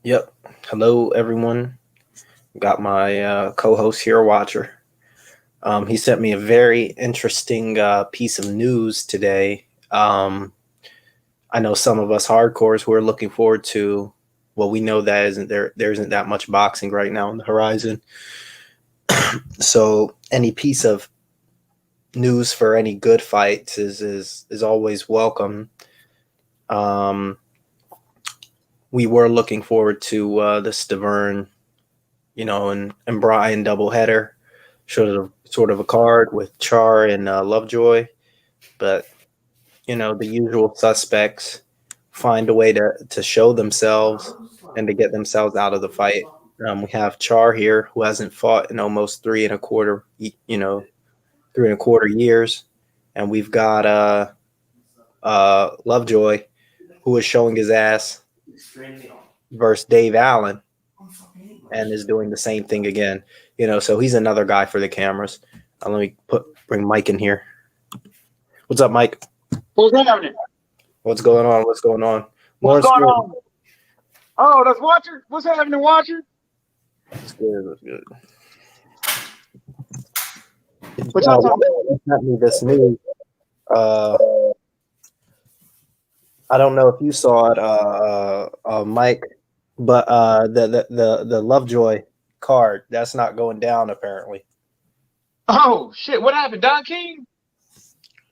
Yep. Hello, everyone. Got my co-host here, Watcher. He sent me a very interesting piece of news today. I know some of us hardcores who are looking forward to. Well, we know that isn't there. There isn't that much boxing right now on the horizon. So any piece of news for any good fights is always welcome. Um, we were looking forward to the Stavern, and Brian doubleheader. Sort of a card with Charr and Lovejoy, but the usual suspects find a way to show themselves and to get themselves out of the fight. We have Charr here, who hasn't fought in almost 3.25 years, and we've got Lovejoy, who is showing his ass versus Dave Allen, and is doing the same thing again. So he's another guy for the cameras. Let me bring Mike in here. What's up, Mike? What's happening? What's going on? What's going on? What's going on? Oh, that's Watcher. What's happening, Watcher? That's good. That's good. What y'all talking about? Sent me this news. I don't know if you saw it, Mike, but the Lovejoy card that's not going down apparently. Oh shit! What happened, Don King?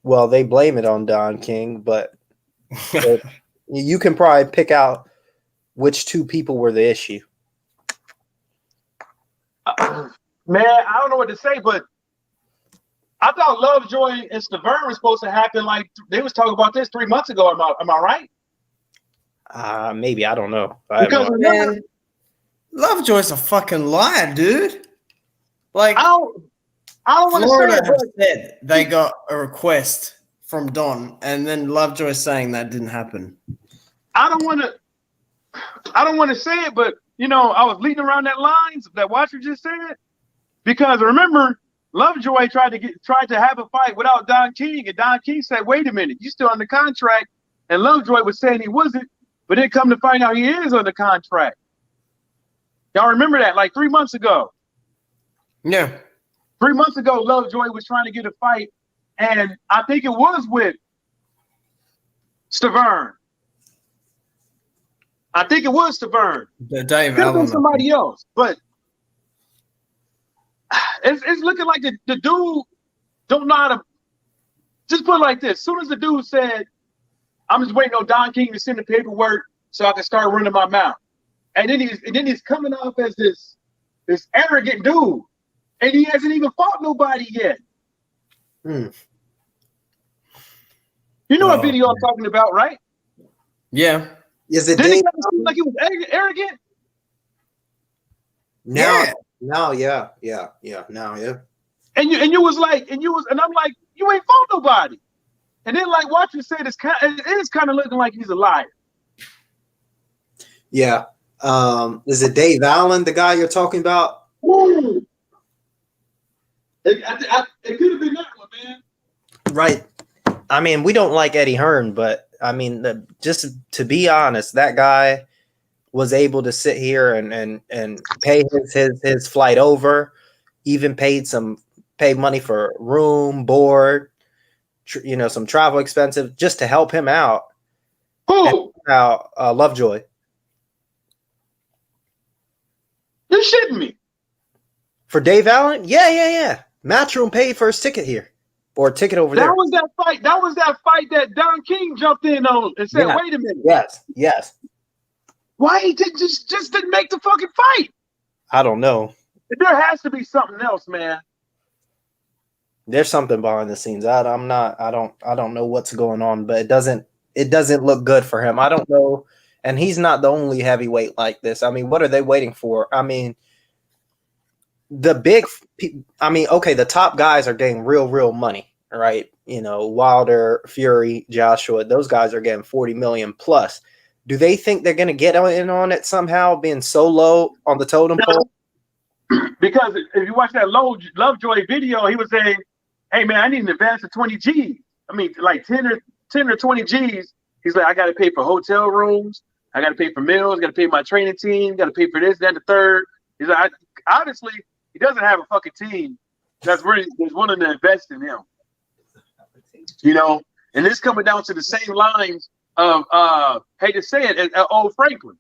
Well, they blame it on Don King, but you can probably pick out which two people were the issue. Man, I don't know what to say, but I thought Lovejoy and Stavern was supposed to happen. Like they was talking about this 3 months ago. Am I right? Maybe, I don't know. Because remember, Lovejoy's a fucking liar, dude. Like I don't want to say it, Florida said they got a request from Don, and then Lovejoy saying that didn't happen. I don't want to say it, but I was leading around that lines that Watcher just said, because remember Lovejoy tried to have a fight without Don King, and Don King said, "Wait a minute, you still under contract?" And Lovejoy was saying he wasn't, but then come to find out he is under contract. Y'all remember that, like 3 months ago? Yeah. 3 months ago, Lovejoy was trying to get a fight, and I think it was with Stavern. I think it was Stavern. Dave Could have been somebody else, but it's looking like the dude don't know how to. Just put it like this: as soon as the dude said, "I'm just waiting on Don King to send the paperwork so I can start running my mouth," and then he's coming off as this arrogant dude. And he hasn't even fought nobody yet. You know what video I'm talking about, right? Yeah. Is it? Didn't it seem like he was arrogant? No, yeah. Now, yeah. And I'm like, you ain't fought nobody. And then like Watcher said, it is kind of looking like he's a liar. Yeah. Is it Dave Allen, the guy you're talking about? Ooh. It could have been that one, man. Right. I mean, we don't like Eddie Hearn, but I mean, just to be honest, that guy was able to sit here and pay his flight over, even paid money for room, board, some travel expenses just to help him out. Who? Lovejoy. You're shitting me. For Dave Allen? Yeah. Matchroom paid for his ticket here, or a ticket over there. That was that fight that Don King jumped in on and said, "Wait a minute." Yes. Why he just didn't make the fucking fight? I don't know. There has to be something else, man. There's something behind the scenes. I don't know what's going on, but it doesn't look good for him. I don't know, and he's not the only heavyweight like this. I mean, what are they waiting for? I mean, the top guys are getting real money, right? Wilder, Fury, Joshua, those guys are getting 40 million plus. Do they think they're going to get in on it somehow, being so low on the totem pole? Because if you watch that Lovejoy video, he was saying, "Hey man, I need an advance of 20 G's. I mean, like 10 or 20 G's." He's like, "I got to pay for hotel rooms. I got to pay for meals, got to pay my training team, got to pay for this, that, and the third. He's like, obviously, he doesn't have a fucking team that's willing to invest in him. You know, and this coming down to the same lines of hate to say it, old Franklin.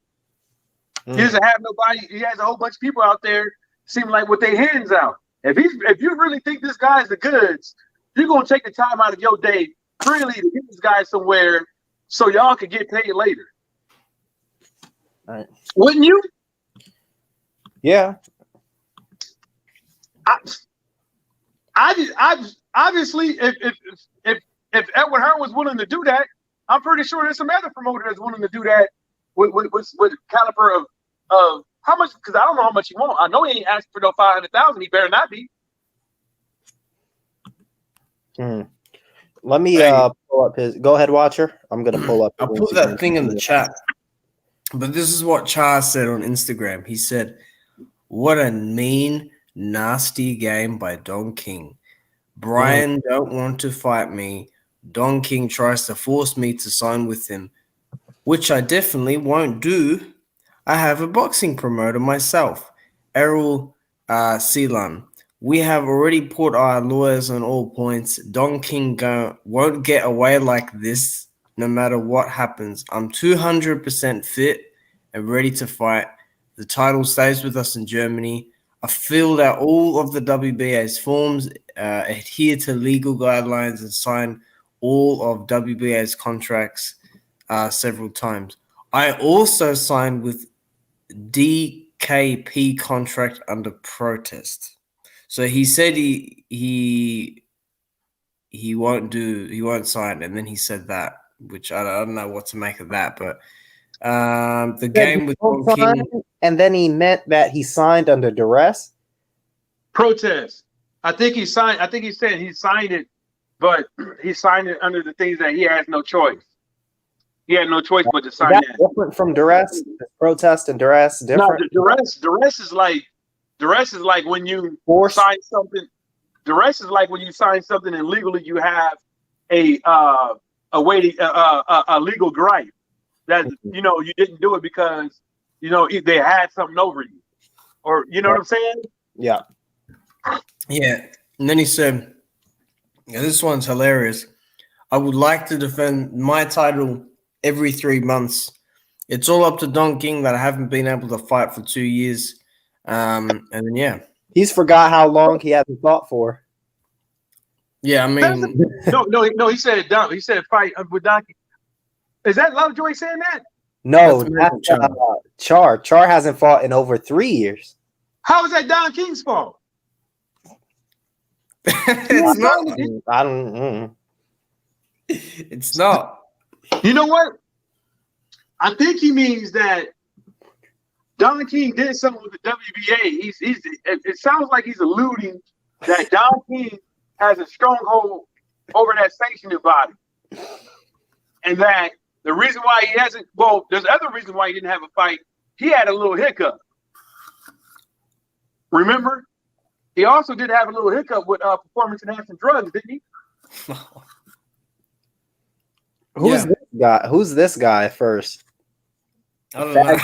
He doesn't have nobody. He has a whole bunch of people out there seem like with their hands out. If you really think this guy's the goods, you're gonna take the time out of your day freely to get this guy somewhere so y'all can get paid later. Right. Wouldn't you? Yeah. I obviously if Edward Hearn was willing to do that, I'm pretty sure there's some other promoter that's willing to do that with caliber of how much, because I don't know how much he wants. I know he ain't asking for no 500,000. He better not be. Let me pull up his. Go ahead, Watcher. I'm gonna pull up. I'll put that thing in the chat. But this is what Charr said on Instagram. He said, "What a mean, nasty game by Don King. Brian don't want to fight me. Don King tries to force me to sign with him, which I definitely won't do. I have a boxing promoter myself, Errol Ceylon. We have already put our lawyers on all points. Don King won't get away like this no matter what happens. I'm 200% fit and ready to fight. The title stays with us in Germany. I filled out all of the WBA's forms, adhere to legal guidelines, and signed all of WBA's contracts several times. I also signed with DKP contract under protest." So he said he won't sign, and then he said that, which I don't know what to make of that. But the game with Don King, and then he meant that he signed under duress. Protest. I think he signed. I think he said he signed it, but he signed it under the things that he has no choice. He had no choice but to sign that. Different from duress. Protest and duress different. No, duress is like when you sign something. Duress is like when you sign something and legally you have a legal gripe that you didn't do it because they had something over you, or what I'm saying? Yeah. Yeah. And then he said, this one's hilarious. I would like to defend my title every 3 months. It's all up to Don King that I haven't been able to fight for 2 years. And then, yeah. He's forgot how long he hasn't fought for. Yeah, I mean. No, he said fight with Don King. Is that Lovejoy saying that? No, that's Charr. Charr hasn't fought in over 3 years. How is that Don King's fault? It's not. I don't. It's not. You know what? I think he means that Don King did something with the WBA. It sounds like he's alluding that Don King has a stronghold over that sanctioning body, and that the reason why he hasn't. Well, there's other reasons why he didn't have a fight. He had a little hiccup. Remember? He also did have a little hiccup with performance-enhancing drugs, didn't he? Who's this guy? Who's this guy first? I don't know.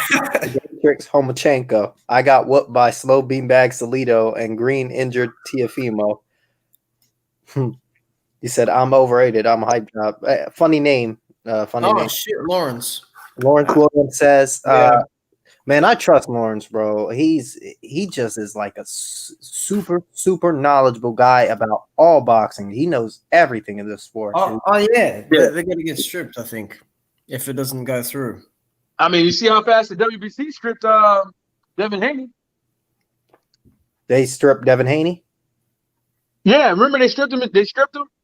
Tricks Homachenko. I got whooped by slow beanbag Salido and green injured Tiafimo. He said, "I'm overrated. I'm hyped up." Funny name. Funny name. Shit, Lawrence. Lawrence Williams says, "Man, I trust Lawrence, bro. He just is like a super knowledgeable guy about all boxing. He knows everything in this sport." Oh yeah. They're gonna get stripped, I think, if it doesn't go through. I mean, you see how fast the WBC stripped Devin Haney? They stripped Devin Haney? Yeah, remember they stripped him?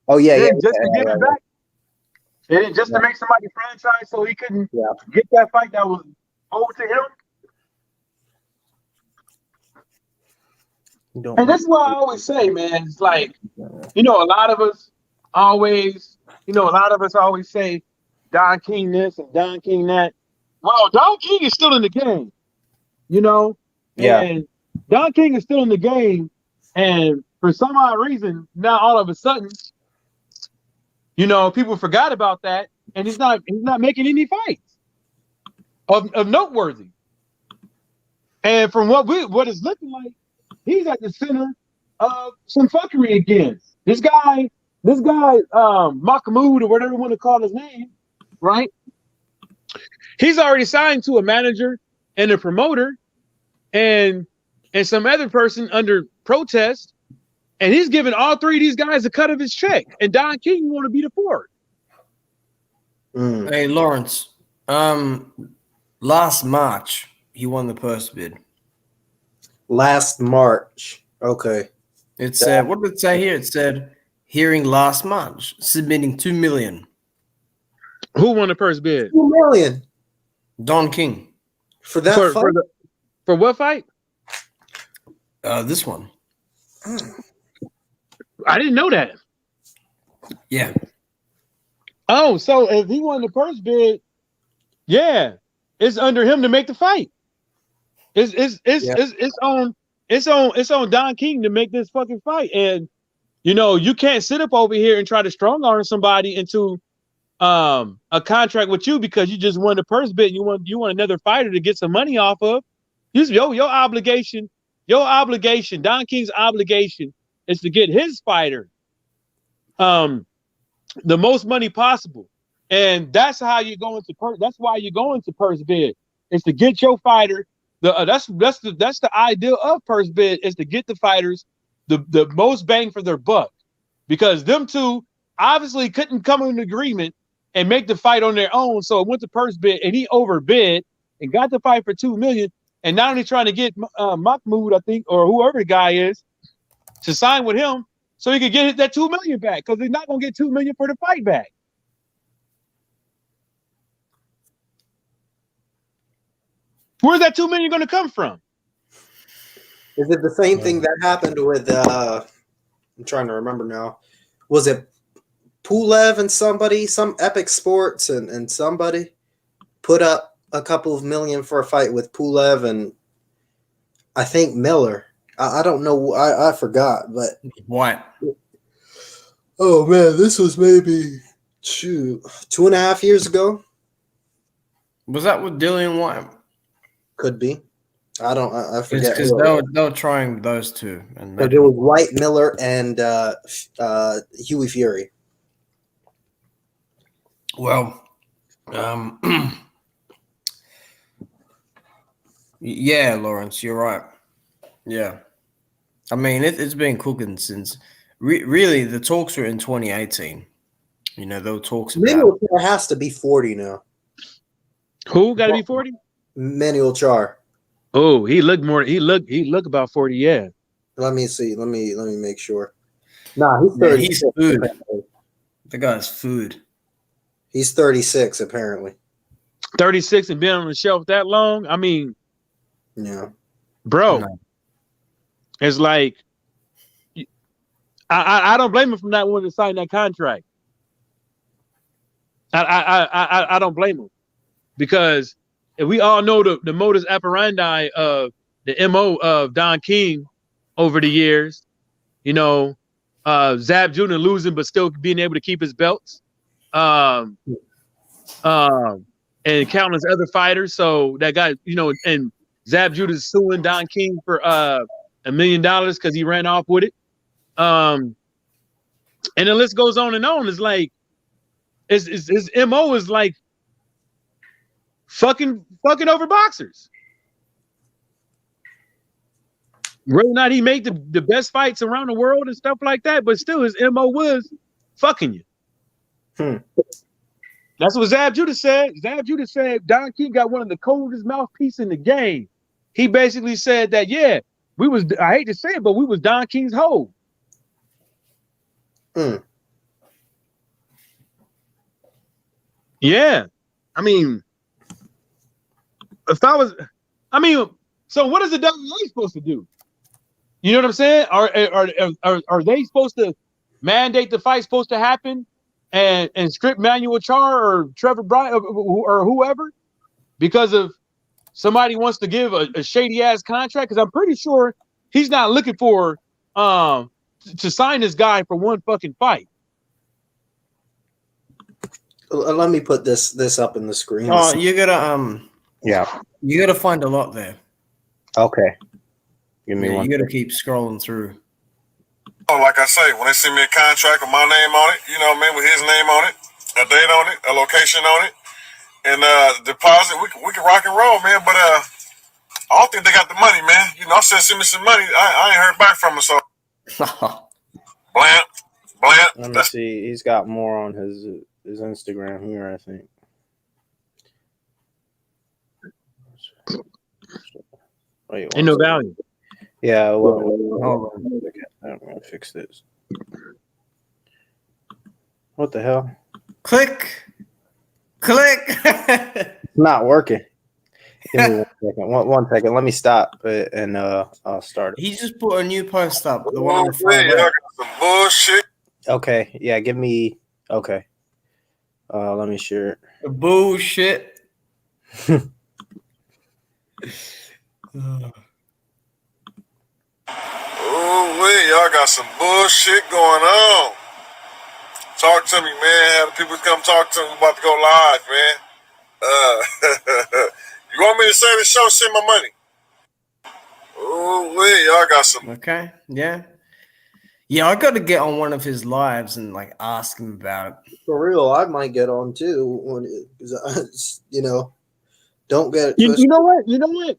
Oh, yeah. Just to give it back. And just to make somebody franchise so he couldn't get that fight that was owed to him. And that's why I always say, man, it's like, a lot of us always say Don King this and Don King that. Well, Don King is still in the game, and Don King is still in the game. And for some odd reason, now all of a sudden, people forgot about that, and he's not making any fights. of noteworthy. And from what it's looking like, he's at the center of some fuckery again. This guy, Mahmoud, or whatever you want to call his name, right? He's already signed to a manager and a promoter and some other person under protest, and he's giving all three of these guys a cut of his check. And Don King want to be the fourth. Hey, Lawrence. Last March, he won the purse bid. Last March. Okay. It said, what did it say here? It said, hearing last March, submitting $2 million. Who won the purse bid? $2 million. Don King. For that fight? For what fight? This one. I didn't know that. Yeah. Oh, so if he won the purse bid, yeah, it's under him to make the fight. It's on Don King to make this fucking fight. And you can't sit up over here and try to strong arm somebody into a contract with you because you just won the purse bid and you want another fighter to get some money off of. Your obligation, Don King's obligation is to get his fighter the most money possible. And that's how you go into that's why you go into purse bid. Is to get your fighter that's the ideal of purse bid, is to get the fighters the most bang for their buck. Because them two obviously couldn't come to an agreement and make the fight on their own. So it went to purse bid and he overbid and got the fight for $2 million. And not only trying to get Mahmoud, I think, or whoever the guy is, to sign with him so he could get that $2 million back, because he's not gonna get $2 million for the fight back. Where's that $2 million gonna come from? Is it the same thing that happened with I'm trying to remember now. Was it Pulev and somebody, some Epic Sports and somebody put up a couple of million for a fight with Pulev and I think Miller. I don't know. I forgot, but what? Oh man, this was maybe 2.5 years ago. Was that with Dillian White? Could be. I forget. Because they were trying those two, and but it was White, Miller, and Huey Fury. Well, yeah, Lawrence, you're right. Yeah. I mean, it's been cooking since really the talks were in 2018. There were talks about. There has to be 40 now. Who got to be 40? Manuel Charr. Oh, he looked about 40. Yeah. Let me see. Let me make sure. Nah, he's 36. He's food. The guy's food. He's 36 apparently. 36 and been on the shelf that long. I mean, yeah, bro. No. It's like I don't blame him for not wanting to sign that contract. I don't blame him, because if we all know the modus operandi of the MO of Don King over the years, Zab Judah losing but still being able to keep his belts, and countless other fighters. So that guy, and Zab Judah suing Don King for $1 million because he ran off with it. And the list goes on and on. It's like his MO is like fucking over boxers. Whether or not he made the best fights around the world and stuff like that, but still his MO was fucking you. That's what Zab Judah said. Zab Judah said Don King got one of the coldest mouthpieces in the game. He basically said that, yeah, I hate to say it, but we was Don King's hoe. Yeah. I mean, so what is the WA supposed to do? You know what I'm saying? Are they supposed to mandate the fight supposed to happen and strip Manuel Charr or Trevor Bryant or whoever because of somebody wants to give a shady ass contract? Because I'm pretty sure he's not looking for to sign this guy for one fucking fight. Let me put this up in the screen. You gotta Yeah. You got to find a lot there. Okay. Give me one. You got to keep scrolling through. Oh, like I say, when they send me a contract with my name on it, you know what I mean, with his name on it, a date on it, a location on it, and deposit, we can rock and roll, man. But I don't think they got the money, man. You know, I said send me some money. I ain't heard back from him, so bland. Let me see. He's got more on his Instagram here, I think. Wait, Ain't no value. Yeah, well, hold on. I'm gonna fix this. What the hell? Click. It's not working. Give me 1 second. One second. Let me stop and I'll start it. He just put a new post up. The one Oh, on the far man, I left. got some bullshit. Okay. Yeah. Give me. Okay. Let me share it. The bullshit. Oh, wait, y'all got some bullshit going on. Talk to me, man. Have the people come talk to me. About to go live, man. You want me to say the show? Send my money. Oh, wait, y'all got some. Okay. Yeah. Yeah, I got to get on one of his lives and like ask him about it. For real, I might get on too. Because don't get it You twisted. know what? You know what?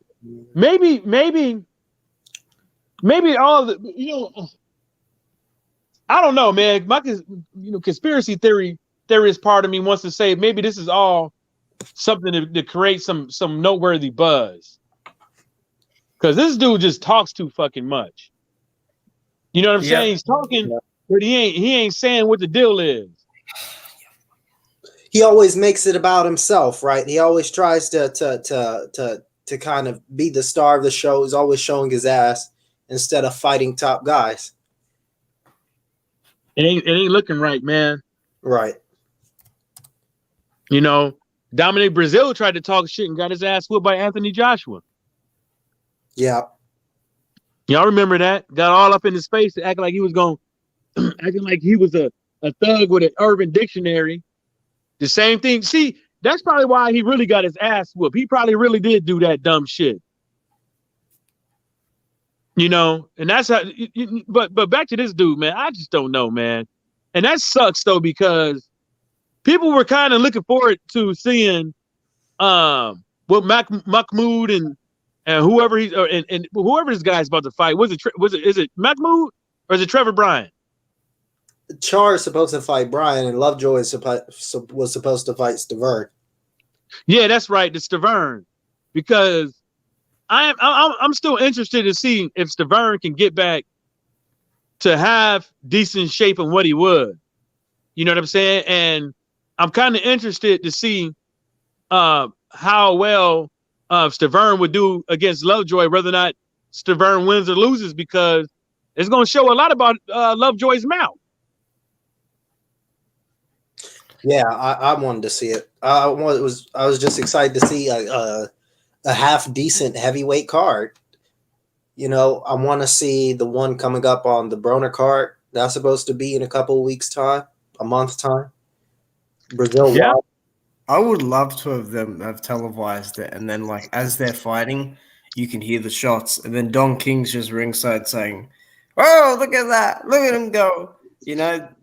Maybe all the I don't know, man. My conspiracy theorist part of me wants to say maybe this is all something to create some noteworthy buzz. Because this dude just talks too fucking much. You know what I'm saying? He's talking, but he ain't saying what the deal is. He always makes it about himself, right? He always tries to kind of be the star of the show. He's always showing his ass instead of fighting top guys. It ain't looking right, man. Right. You know, Dominic Brazil tried to talk shit and got his ass whooped by Anthony Joshua. Yeah. Y'all remember that? Got all up in his face, acting like he was acting like he was a thug with an urban dictionary. The same thing. See, that's probably why he really got his ass whooped. He probably really did do that dumb shit. And that's how. But back to this dude, man. I just don't know, man. And that sucks though, because people were kind of looking forward to seeing what Mahmoud and whoever and whoever this guy's about to fight. Is it Mahmoud or is it Trevor Bryan? Charr is supposed to fight Bryan, and Lovejoy was supposed to fight Stavern. Yeah, that's right, the Stavern, because I'm still interested to see if Stavern can get back to have decent shape in what he was. You know what I'm saying? And I'm kind of interested to see how well Stavern would do against Lovejoy, whether or not Stavern wins or loses, because it's going to show a lot about Lovejoy's mouth. Yeah, I wanted to see it. I was just excited to see a half decent heavyweight card. I want to see the one coming up on the Broner card. That's supposed to be in a couple of weeks' time, a month's time. Brazil. Yeah. I would love to have televised it, and then like as they're fighting, you can hear the shots, and then Don King's just ringside saying, "Oh, look at that! Look at him go!"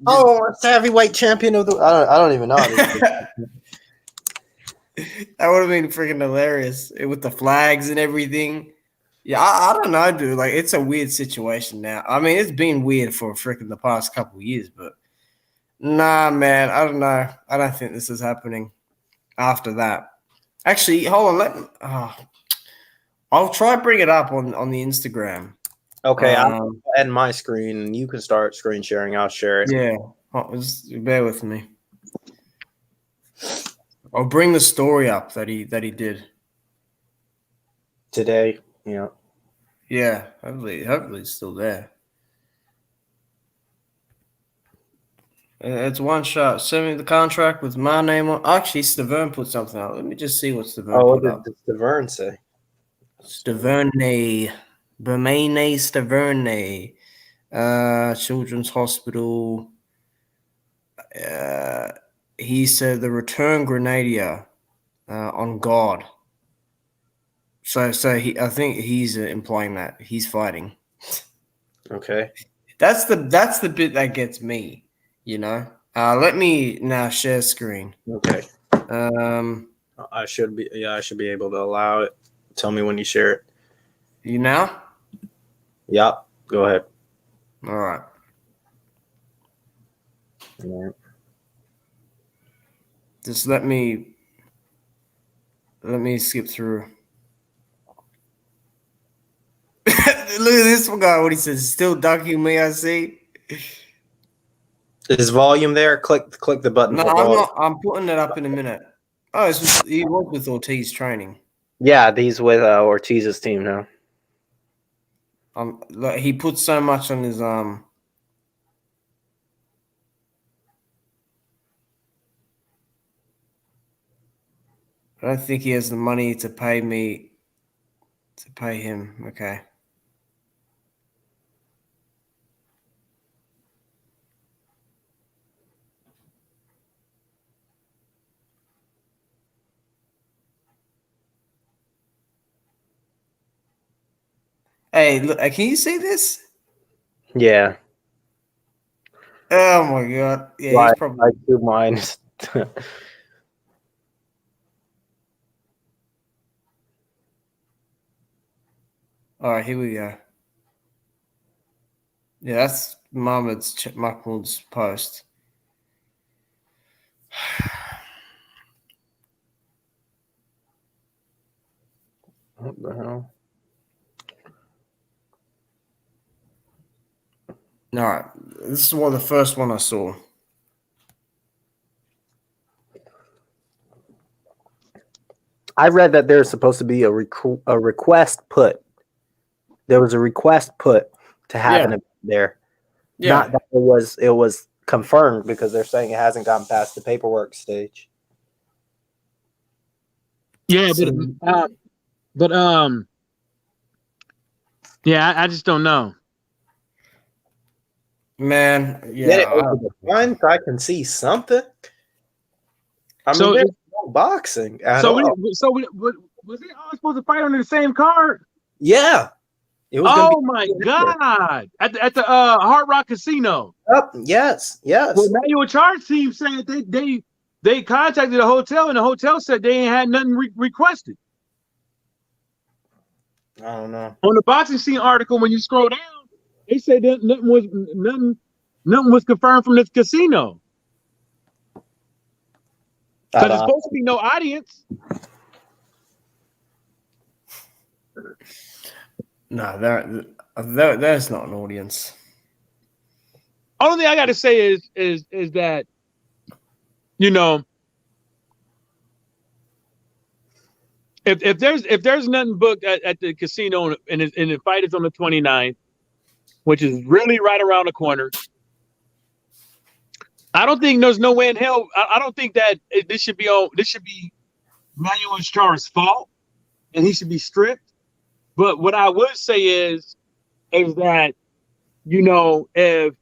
Oh, it's the heavyweight champion of the. I don't even know. That would have been freaking hilarious with the flags and everything. Yeah, I don't know, dude. Like, it's a weird situation now. I mean, it's been weird for freaking the past couple of years, but nah, man, I don't know. I don't think this is happening after that. Actually, hold on. I'll try to bring it up on the Instagram. Okay, I'll end my screen, and you can start screen sharing. I'll share it. Yeah, just bear with me. I'll bring the story up that he did Today. Yeah. Yeah, hopefully it's still there. It's one shot. Send me the contract with my name on. Actually, Stavern put something out. Let me just see what Stavern what put up. did Stavern say? Staverne. Bermane Staverne. Children's Hospital. He said the return grenadier on God. So I think he's implying that he's fighting. Okay. That's the bit that gets me, you know. Let me now share screen. Okay. I should be able to allow it. Tell me when you share it. You now? Yep. Go ahead. All right. All right. Just let me skip through. Look at this guy. What he says? Still dunking me. I see. Is volume there? Click the button. No, for I'm volume. not. I'm putting it up in a minute. Oh, he was with Ortiz training. Yeah, he's with Ortiz's team now. Like, he put so much on his I don't think he has the money to pay me to pay him. Okay. Hey, look, can you see this? Yeah. Oh my god. Yeah, Why, he's probably I do mine. all right, here we go. Yeah, that's Mahmoud's post. What the hell? All right, this is the first one I saw. I read that there's supposed to be a request put. There was a request put to have an event there. Yeah. Not that it was confirmed, because they're saying it hasn't gotten past the paperwork stage. Yeah, but yeah, I just don't know. Man, Get it yeah. over the line so I can see something. I mean, there's no boxing at all. Was they all supposed to fight under the same card? Yeah. It was Oh my god! At the Hard Rock Casino. Yes. Well, Manuel Charr's team said they contacted the hotel, and the hotel said they ain't had nothing requested. I don't know. On the boxing scene article, when you scroll down, they said that nothing was confirmed from this casino. Because there's supposed to be no audience. No, there's not an audience. Only thing I got to say is that, you know, if there's nothing booked at the casino and the fight is on the 29th, which is really right around the corner, I don't think there's no way in hell. I don't think that this should be Manuel Charr's fault, and he should be stripped. But what I would say is that, you know, if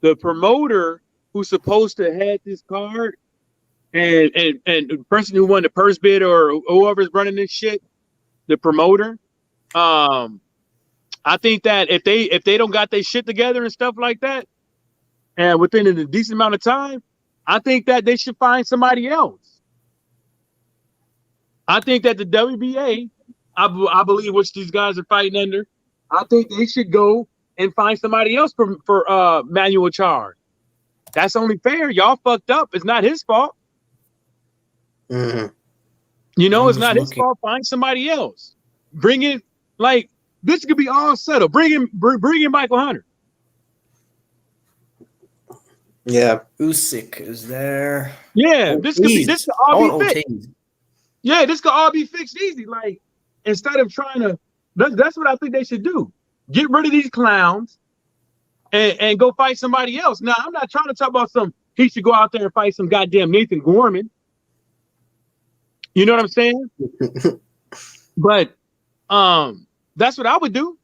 the promoter who's supposed to have this card and the person who won the purse bid or whoever's running this shit, the promoter, I think that if they don't got their shit together and stuff like that, and within a decent amount of time, I think that they should find somebody else. I think that the WBA, I believe, which these guys are fighting under, I think they should go and find somebody else for Manuel Charr. That's only fair. Y'all fucked up. It's not his fault. Mm-hmm. You know, it's not his fault. Find somebody else. Bring in, like, this could be all settled. Bring in Michael Hunter. Yeah. Usyk is there. Yeah, this could all be fixed. Yeah, this could all be fixed easy. Like, instead of trying to, that's what I think they should do. Get rid of these clowns and go fight somebody else. Now, I'm not trying to talk about he should go out there and fight some goddamn Nathan Gorman. You know what I'm saying? But that's what I would do.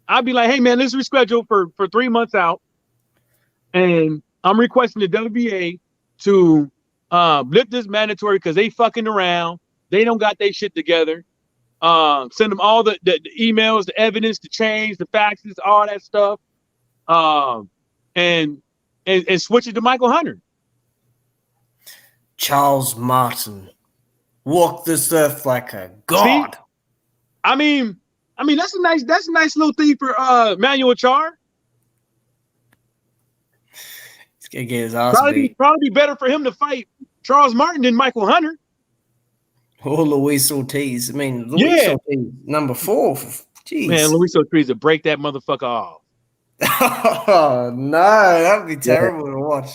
I'd be like, hey man, let's reschedule for 3 months out. And I'm requesting the WBA to lift this mandatory because they fucking around. They don't got their shit together. Send them all the emails, the evidence, the change, the faxes, all that stuff. And switch it to Michael Hunter. Charles Martin walked this earth like a god. See? I mean that's a nice little thing for Manuel Charr. He's gonna get his ass Probably be better for him to fight Charles Martin than Michael Hunter. Or Luis Ortiz. I mean, Luis Ortiz, number 4. Jeez. Man, Luis Ortiz will break that motherfucker off. Oh no, that'd be terrible to watch.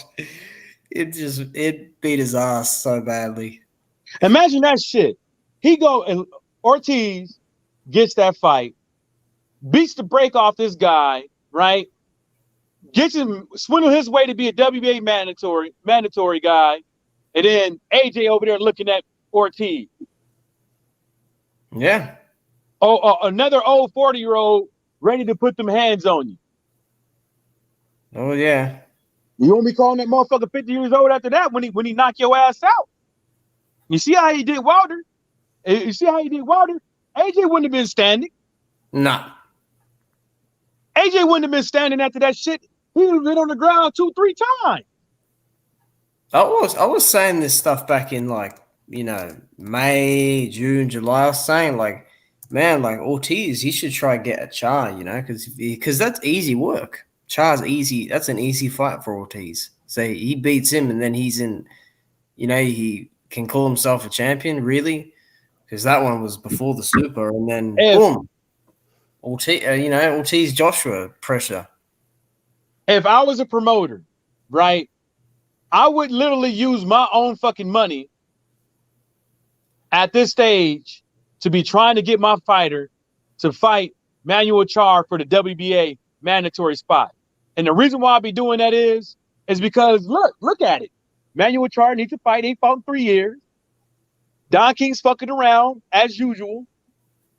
It beat his ass so badly. Imagine that shit. He go and Ortiz gets that fight, beats the break off this guy, right? Gets him swindle his way to be a WBA mandatory guy, and then AJ over there looking at Ortiz. Yeah. Another old 40-year-old ready to put them hands on you. Oh yeah. You won't be calling that motherfucker 50 years old after that when he knock your ass out. You see how he did Wilder? AJ wouldn't have been standing. Nah. AJ wouldn't have been standing after that shit. He would have been on the ground 2-3 times. I was saying this stuff back in May, June, July. I was saying man, Ortiz, he should try to get a Charr, because that's easy work. Char's easy. That's an easy fight for Ortiz. So he beats him, and then he's in. He can call himself a champion, really, because that one was before the Super, and then boom, Ortiz Joshua pressure. If I was a promoter, right, I would literally use my own fucking money at this stage to be trying to get my fighter to fight Manuel Charr for the WBA mandatory spot. And the reason why I'll be doing that is because look at it. Manuel Charr needs to fight. He fought in 3 years. Don King's fucking around as usual.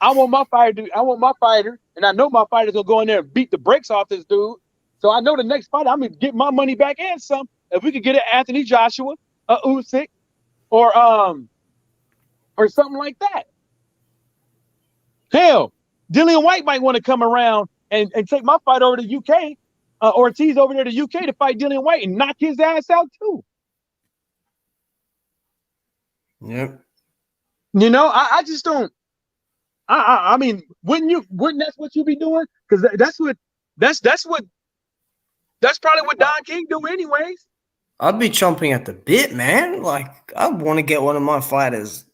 I want my fighter, and I know my fighter's gonna go in there and beat the brakes off this dude. So I know the next fight I'm gonna get my money back and some. If we could get an Anthony Joshua, a Usyk, or something like that. Hell, Dillian White might want to come around and take my fight over to UK, Ortiz over there to UK to fight Dillian White and knock his ass out too. Yep. I just don't. I mean, wouldn't that's what you be doing? Because that's probably what Don King do anyways. I'd be chomping at the bit, man. I want to get one of my fighters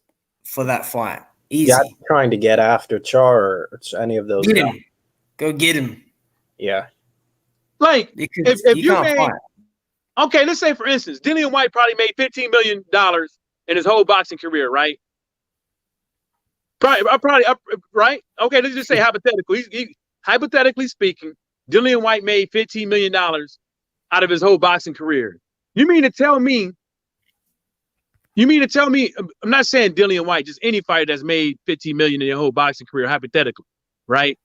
for that fight. Easy. Yeah, I'm trying to get after Charr or any of those. Get him. Go get him. Yeah. If you made, okay, let's say for instance, Dillian White probably made $15 million in his whole boxing career, right? Probably, right? Okay, let's just say hypothetically. Hypothetically speaking, Dillian White made $15 million out of his whole boxing career. You mean to tell me? I'm not saying Dillian White, just any fighter that's made $15 million in your whole boxing career, hypothetically, right?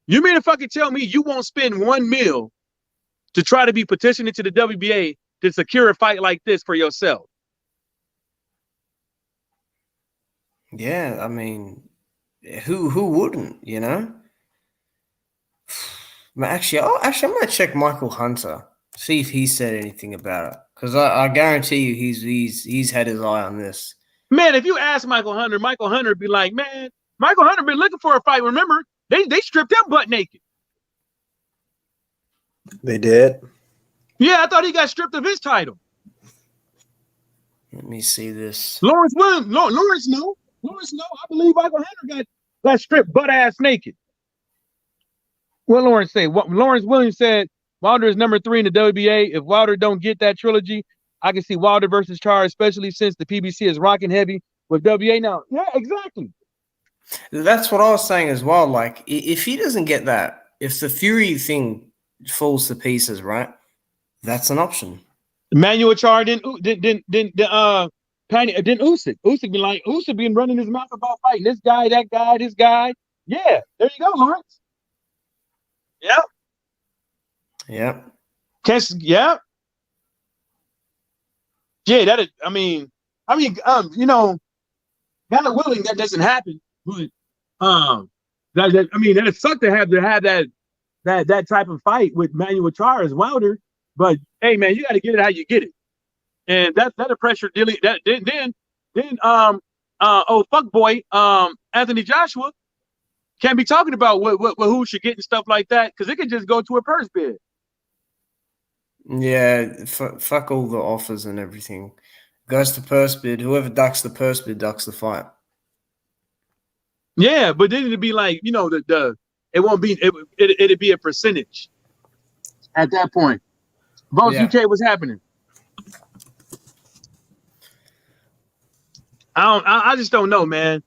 You mean to fucking tell me you won't spend $1 million to try to be petitioning to the WBA to secure a fight like this for yourself? Yeah, I mean, who wouldn't, Actually, I'm gonna check Michael Hunter, see if he said anything about it, because I guarantee you he's had his eye on this. Man, if you ask Michael Hunter would be like, man, Michael Hunter been looking for a fight. Remember, they stripped him butt naked. They did. Yeah, I thought he got stripped of his title. Let me see this. Lawrence no. I believe Michael Hunter got stripped butt ass naked. What Lawrence say? What Lawrence Williams said, Wilder is number 3 in the WBA. If Wilder don't get that trilogy, I can see Wilder versus Charr, especially since the PBC is rocking heavy with WBA now. Yeah, exactly. That's what I was saying as well. If he doesn't get that, if the Fury thing falls to pieces, right? That's an option. Manuel Charr didn't Usyk. Usyk been running his mouth about fighting this guy, that guy, this guy. Yeah, there you go, Lawrence. Yep. Yep. Yeah. Yeah, God willing, that doesn't happen. But I mean, that sucked to have that type of fight with Manuel Charr as Wilder. But hey, man, you got to get it how you get it, and that the pressure dealing that then fuck boy Anthony Joshua can't be talking about what who should get and stuff like that because it could just go to a purse bid. Yeah, fuck all the offers and everything. Goes to purse bid. Whoever ducks the purse bid ducks the fight. Yeah, but then it'd be like, you know, it won't be it'd be a percentage at that point. Votes UK, what's happening? I just don't know, man.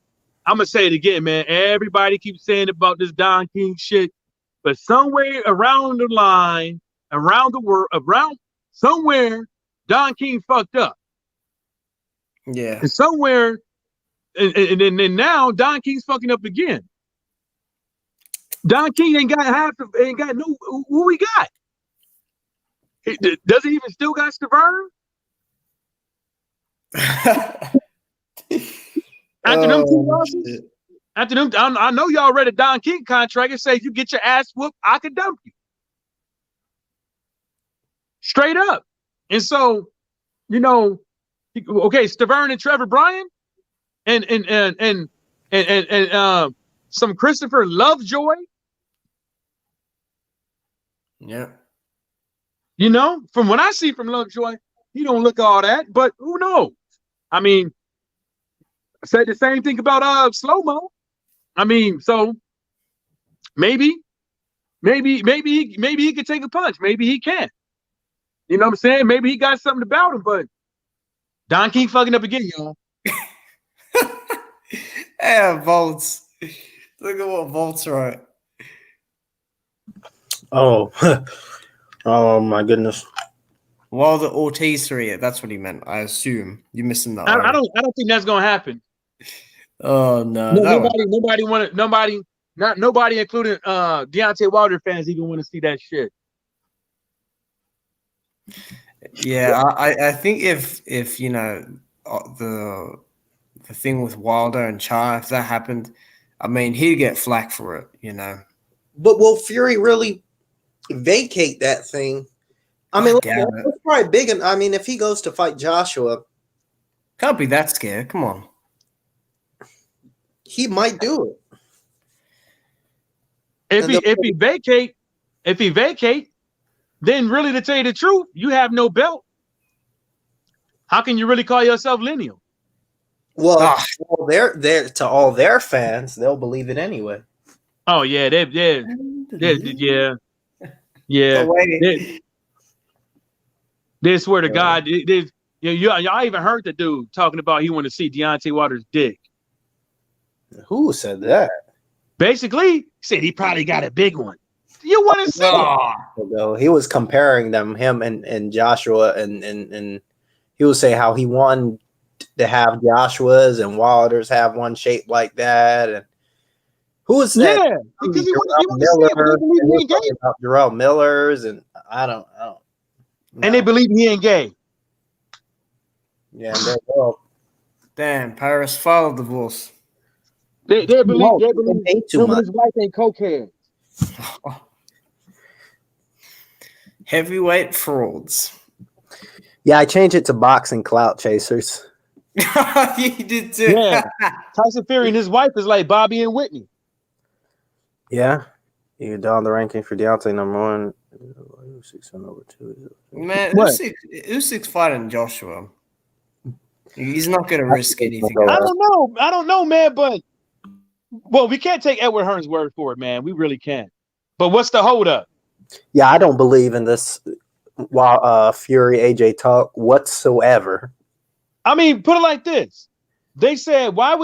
I'm gonna say it again, man. Everybody keeps saying about this Don King shit, but somewhere around the line, around the world, around somewhere, Don King fucked up. Yeah. And somewhere, and then now Don King's fucking up again. Don King ain't got no who we got. Does he even still got Stavern? After them two losses, after them, I know y'all read a Don King contract and say if you get your ass whooped, I could dump you. Straight up. And so, you know, okay, Stavern and Trevor Bryan and some Christopher Lovejoy. Yeah. You know, from what I see from Lovejoy, he don't look all that, but who knows? I mean, I said the same thing about Slow-Mo. I mean, so maybe he could take a punch. Maybe he can. You know what I'm saying? Maybe he got something about him, but Don King fucking up again, y'all. Yeah, Volts. Look at what Volts wrote. Oh, oh my goodness. Well, the Ortiz 3, that's what he meant. I assume you're missing that. I don't think that's gonna happen. Oh no, nobody, including Deontay Wilder fans, even want to see that shit. Yeah, I think if you know the thing with Wilder and Charr, if that happened, I mean he'd get flack for it, you know. But will Fury really vacate that thing? I mean, it's probably big. I mean, if he goes to fight Joshua, can't be that scared. Come on, he might do it. If he vacate, then really, to tell you the truth, you have no belt. How can you really call yourself lineal? Well, they're to all their fans, they'll believe it anyway. Oh yeah, They swear to God, y'all even heard the dude talking about he want to see Deontay Wilder's dick. Who said that? Basically, he said he probably got a big one. You want to see it? He was comparing him and Joshua, and he would say how he wanted to have Joshua's and Wilder's have one shaped like that. And who was that? Yeah, because he want to see it. Jarrell Miller's, and I don't know. No. And they believe he ain't gay. Yeah, well. Damn, Paris filed divorce. They believe him and his wife ain't cokehead. Heavyweight frauds. Yeah, I changed it to boxing clout chasers. You did too. Yeah, Tyson Fury and his wife is like Bobby and Whitney. Yeah, you down the ranking for Deontay #1. Man, Usyk's fighting Joshua. He's not going to risk anything. I don't know, man. But we can't take Edward Hearn's word for it, man. We really can't. But what's the holdup? Yeah, I don't believe in this Fury AJ talk whatsoever. I mean, put it like this: they said, why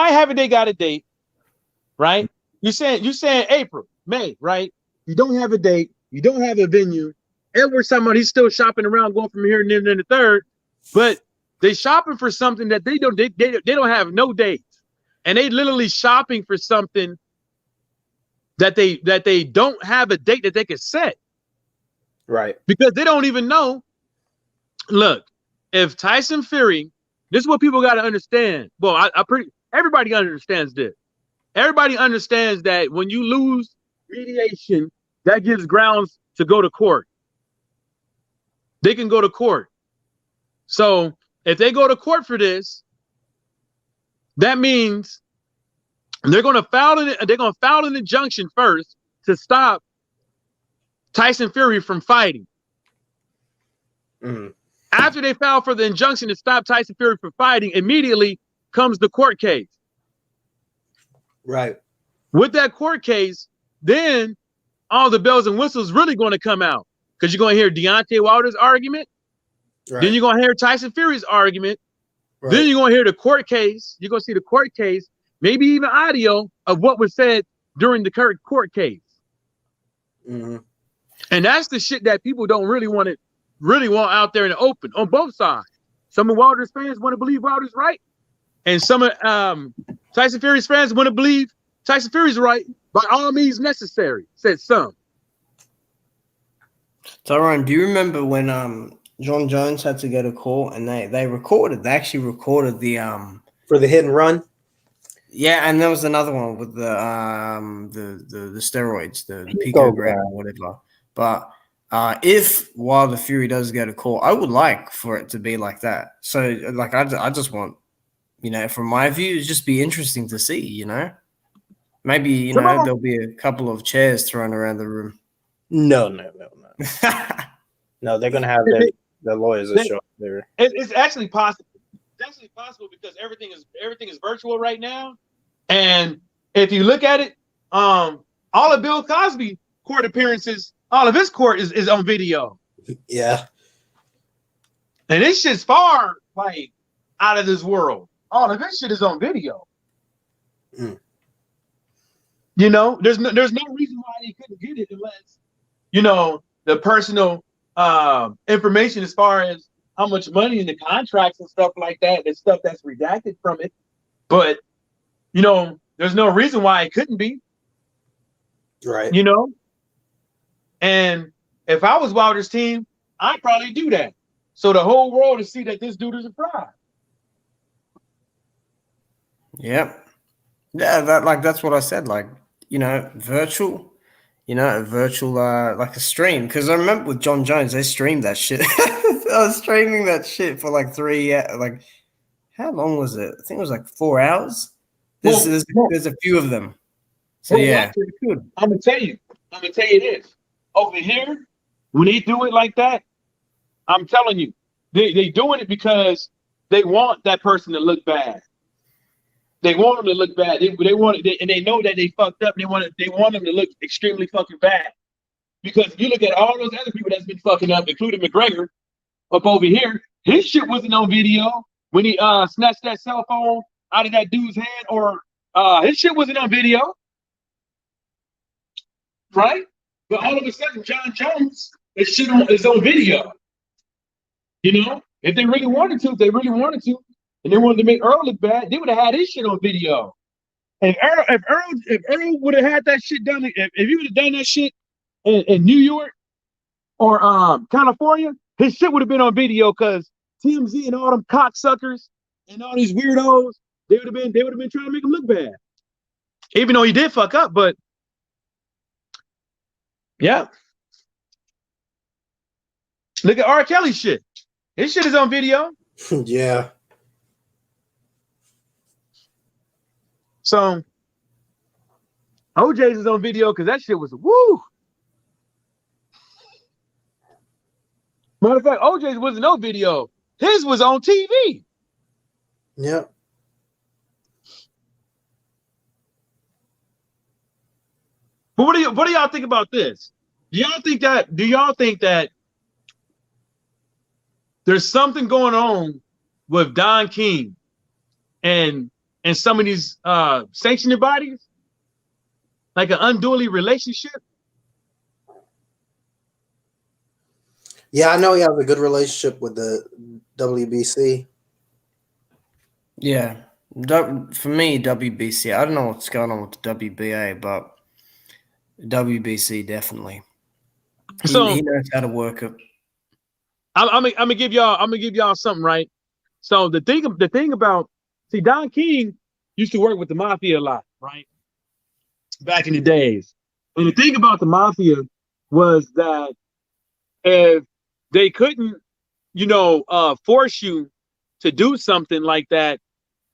haven't they got a date? Right? You saying April, May, right? You don't have a date, you don't have a venue. Edward's talking about he's still shopping around, going from here and then to the third, but they shopping for something that they don't have no dates, and they literally shopping for something that they don't have a date that they can set, right? Because they don't even know. Look, if Tyson Fury This is what people got to understand. Well, everybody understands this. Everybody understands that when you lose mediation, that gives grounds to go to court. They can go to court. So if they go to court for this, that means they're going to file an injunction first to stop Tyson Fury from fighting. Mm. After they file for the injunction to stop Tyson Fury from fighting, immediately comes the court case. Right. With that court case, then all the bells and whistles really going to come out, because you're going to hear Deontay Wilder's argument. Right. Then you're going to hear Tyson Fury's argument. Right. Then you're going to hear the court case. You're going to see the court case, maybe even audio of what was said during the court case. Mm-hmm. And that's the shit that people don't really want out there in the open on both sides. Some of Wilder's fans want to believe Wilder's right, and some of Tyson Fury's fans want to believe Tyson Fury's right by all means necessary, said some. Tyrone, do you remember when John Jones had to go to court and they actually recorded the for the hit and run? Yeah, and there was another one with the steroids, the picogram or whatever. But if Wilder Fury does go to court, I would like for it to be like that. So, like, I just want, from my view, it'd just be interesting to see, Maybe, there'll be a couple of chairs thrown around the room. No. No, they're going to have their lawyers that show up there. It's actually possible. It's actually possible because everything is virtual right now. And if you look at it, all of Bill Cosby court appearances, all of his court is on video. Yeah. And this shit's far like out of this world. All of this shit is on video. Mm. There's no reason why they couldn't get it unless, the personal information as far as how much money in the contracts and stuff like that, and stuff that's redacted from it. But, there's no reason why it couldn't be. Right. And if I was Wilder's team, I'd probably do that. So the whole world to see that this dude is a fraud. Yep. Yeah, that's what I said. Like, virtual, like a stream. Because I remember with John Jones, they streamed that shit. I was streaming that shit for like 3 years. Like, how long was it? I think it was like 4 hours. There's a few of them. So yeah, I'm gonna tell you this. Over here, when they do it like that, I'm telling you, they doing it because they want that person to look bad. They want them to look bad. They want it, and they know that they fucked up. They want them to look extremely fucking bad. Because if you look at all those other people that's been fucking up, including McGregor, up over here, his shit wasn't on video when he snatched that cell phone out of that dude's hand, or his shit wasn't on video, right? But all of a sudden, John Jones, his shit is on video. If they really wanted to, and they wanted to make Earl look bad, they would have had his shit on video. If Earl would have had that shit done, if he would have done that shit in New York or California, his shit would have been on video, because TMZ and all them cocksuckers and all these weirdos, they would have been trying to make him look bad. Even though he did fuck up, but yeah. Look at R. Kelly's shit. His shit is on video. Yeah. So OJ's is on video because that shit was woo. Matter of fact, OJ's wasn't no video. His was on TV. Yep. But what do y'all think about this? Do y'all think that there's something going on with Don King and some of these sanctioning bodies? Like an unduly relationship? Yeah, I know he has a good relationship with the WBC. Yeah. For me, WBC, I don't know what's going on with the WBA, but WBC definitely. He knows how to work it. I'm gonna give y'all something, right? So the thing about Don King used to work with the mafia a lot, right? Back in the days. And the thing about the mafia was that if they couldn't, force you to do something like that,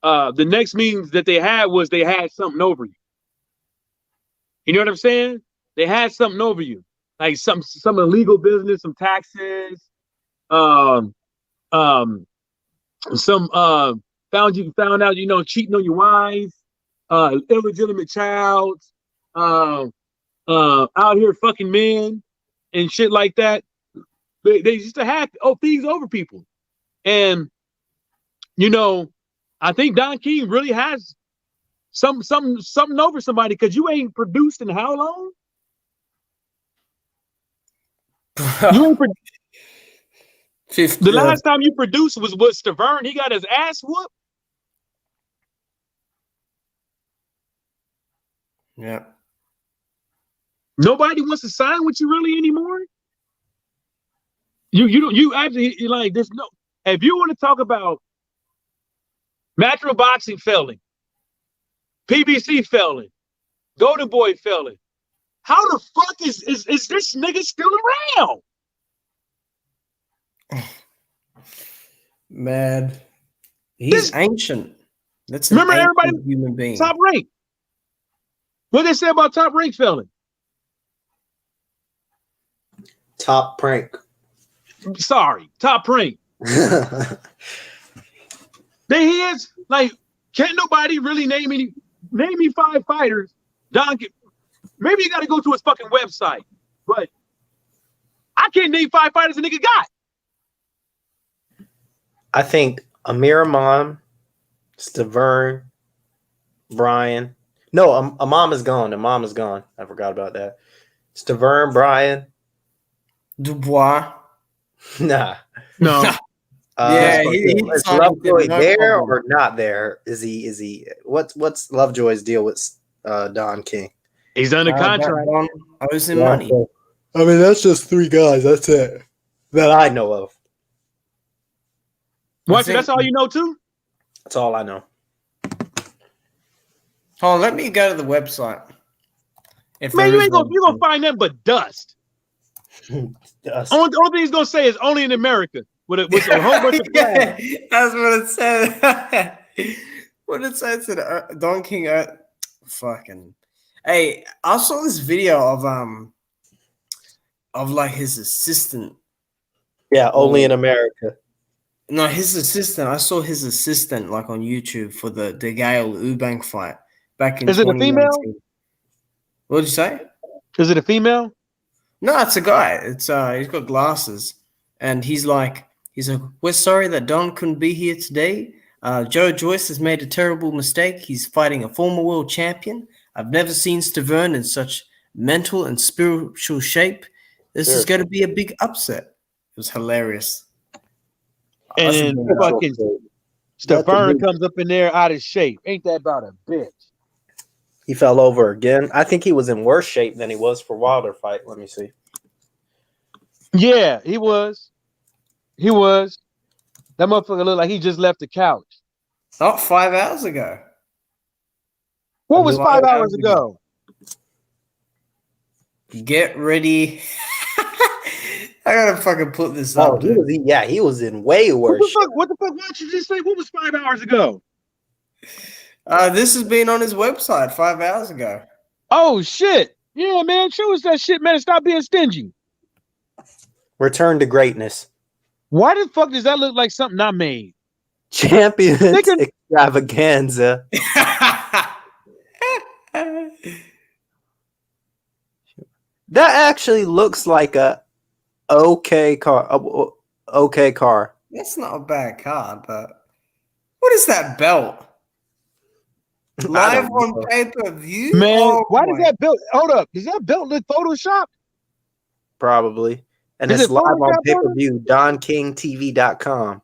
the next means that they had was they had something over you. You know what I'm saying? They had something over you, like some illegal business, some taxes, some found out, cheating on your wife, illegitimate child, out here fucking men and shit like that. They used to have things over people. And, I think Don King really has something over somebody, because you ain't produced in how long? You ain't 50, the last time you produced was with Stavern. He got his ass whooped. Yeah. Nobody wants to sign with you really anymore. You actually, like, there's no. If you want to talk about natural boxing failing, PBC failing, Golden Boy failing, how the fuck is this nigga still around? Man, he's ancient. That's an remember ancient everybody human being. Top Rank. What they say about Top Rank failing? Top prank. Sorry, Top Rank. There he is. Like, can't nobody really name me 5 fighters. Don, maybe you got to go to his fucking website, but I can't name 5 fighters a nigga got. I think Amir Imam, Stavern, Brian. No, Imam is gone. Imam is gone. I forgot about that. Stavern, Brian. Dubois. Nah. No. Yeah, is Lovejoy there or not there? Is he? What's Lovejoy's deal with Don King? He's under contract. I was in money. I mean, that's just 3 guys. That's it that I know of. What? That's all you know too? That's all I know. Oh, let me go to the website. Man, you gonna find nothing but dust. Dust. Only thing he's gonna say is only in America with a whole bunch of flags. That's what it said. What it said to Don King. Fucking. Hey, I saw this video of like his assistant. Yeah, only in America. No, his assistant. I saw his assistant like on YouTube for the Gail Eubank fight back in. Is it a female? What did you say? Is it a female? No, it's a guy. It's he's got glasses, and he's like, we're sorry that Don couldn't be here today. Joe Joyce has made a terrible mistake. He's fighting a former world champion. I've never seen Stavern in such mental and spiritual shape. This is going to be a big upset. It was hilarious. And then fucking Stavern comes up in there out of shape. Ain't that about a bitch? He fell over again. I think he was in worse shape than he was for Wilder fight. Let me see. Yeah, he was. He was. That motherfucker looked like he just left the couch. Not 5 hours ago. What was 5 hours ago? Get ready. I gotta fucking put this up. He was in way worse. What the fuck? Why don't you just say what was 5 hours ago? This has been on his website 5 hours ago. Oh shit! Yeah, man, show us that shit, man. Stop being stingy. Return to greatness. Why the fuck does that look like something I made? Champions extravaganza. That actually looks like a okay car. Okay car. That's not a bad car, but what is that belt? Live on pay-per-view? Man, why does that belt? Hold up. Does that belt look Photoshop? Probably. And it's live on pay-per-view, DonKingTV.com.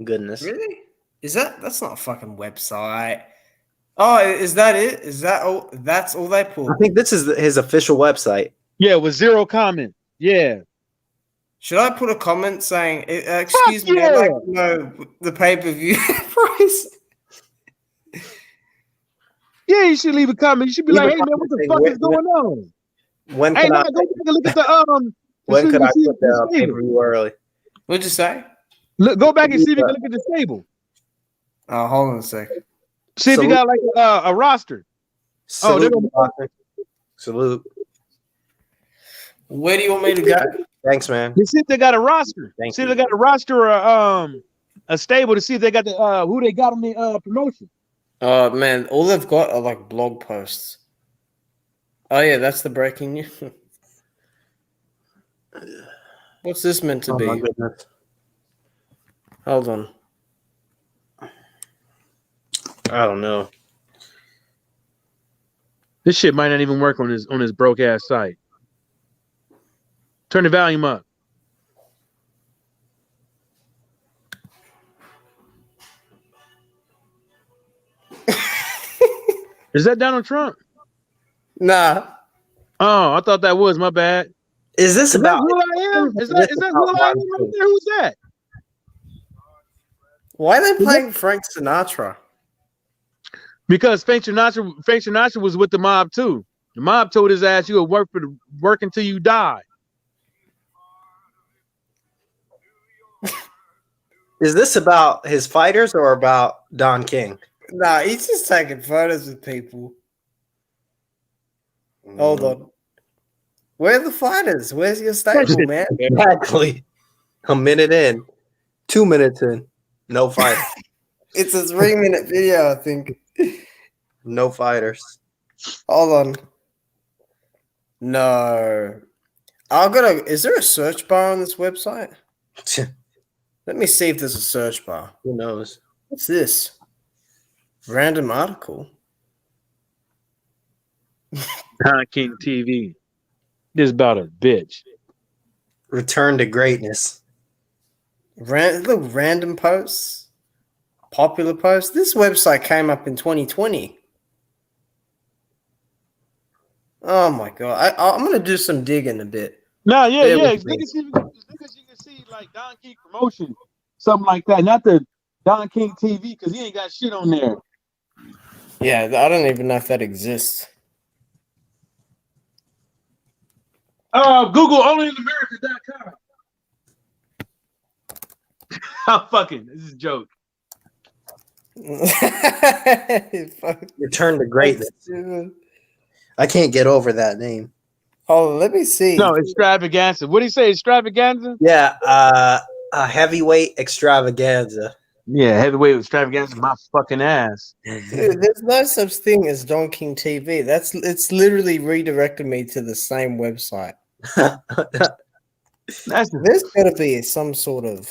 Goodness. Really? That's not a fucking website. Oh, is that it? Is that all? That's all they pulled? I think this is his official website. Yeah, with 0 comment. Yeah. Should I put a comment saying, excuse me, I'd yeah. like to know the pay-per-view price? Yeah, you should leave a comment. You should be Leave a like, hey, man, what the comment fuck saying, is going on? When Hey, can nah, I? go back and look at the When see could I see put the the pay stable. per view early? What'd you say? Look, go back and see if you can look at the stable. Oh, hold on a sec. See if you got like a roster. Salute, they're gonna- salute. Where do you want me to go? Thanks, man. See if they got a roster. Thank see if you. they got a roster or a stable to see if they got the who they got on the promotion. Oh man, all they've got are like blog posts. Oh yeah, that's the breaking news. What's this meant to Oh my be? goodness. Hold on. I don't know. This shit might not even work on his broke ass site. Turn the volume up. Is that Donald Trump? Nah. Oh, I thought that was my bad. Is this Is that about? Will I Am? Is that Will I Am right there? Who's that? Why are they playing Frank Sinatra? Because Frank Sinatra was with the mob too. The mob told his ass, "You will work until you die." Is this about his fighters or about Don King? Nah, he's just taking photos with people. Hold on. Where are the fighters? Where's your stable, man? Exactly. A minute in, 2 minutes in, no fight, It's a 3-minute video, I think. no fighters. Hold on. No. Is there a search bar on this website? Let me see if there's a search bar. Who knows? What's this? Random article. Don King TV. This about a bitch. Return to greatness. Look, random posts. Popular posts. This website came up in 2020. Oh my god. I'm gonna do some digging a bit. No, yeah. Bear with It's me. because you can see like Don King promotion, something like that. Not the Don King TV because he ain't got shit on there. Yeah, I don't even know if that exists. Google onlyinamerica.com. I'm fucking. This is a joke. Return to greatness. I can't get over that name. Oh, let me see. No, extravaganza. What do you say? Extravaganza? Yeah, a heavyweight extravaganza. Yeah, heavyweight extravaganza. My fucking ass. Dude, there's no such thing as Don King TV. It's literally redirected me to the same website. There's got to be some sort of.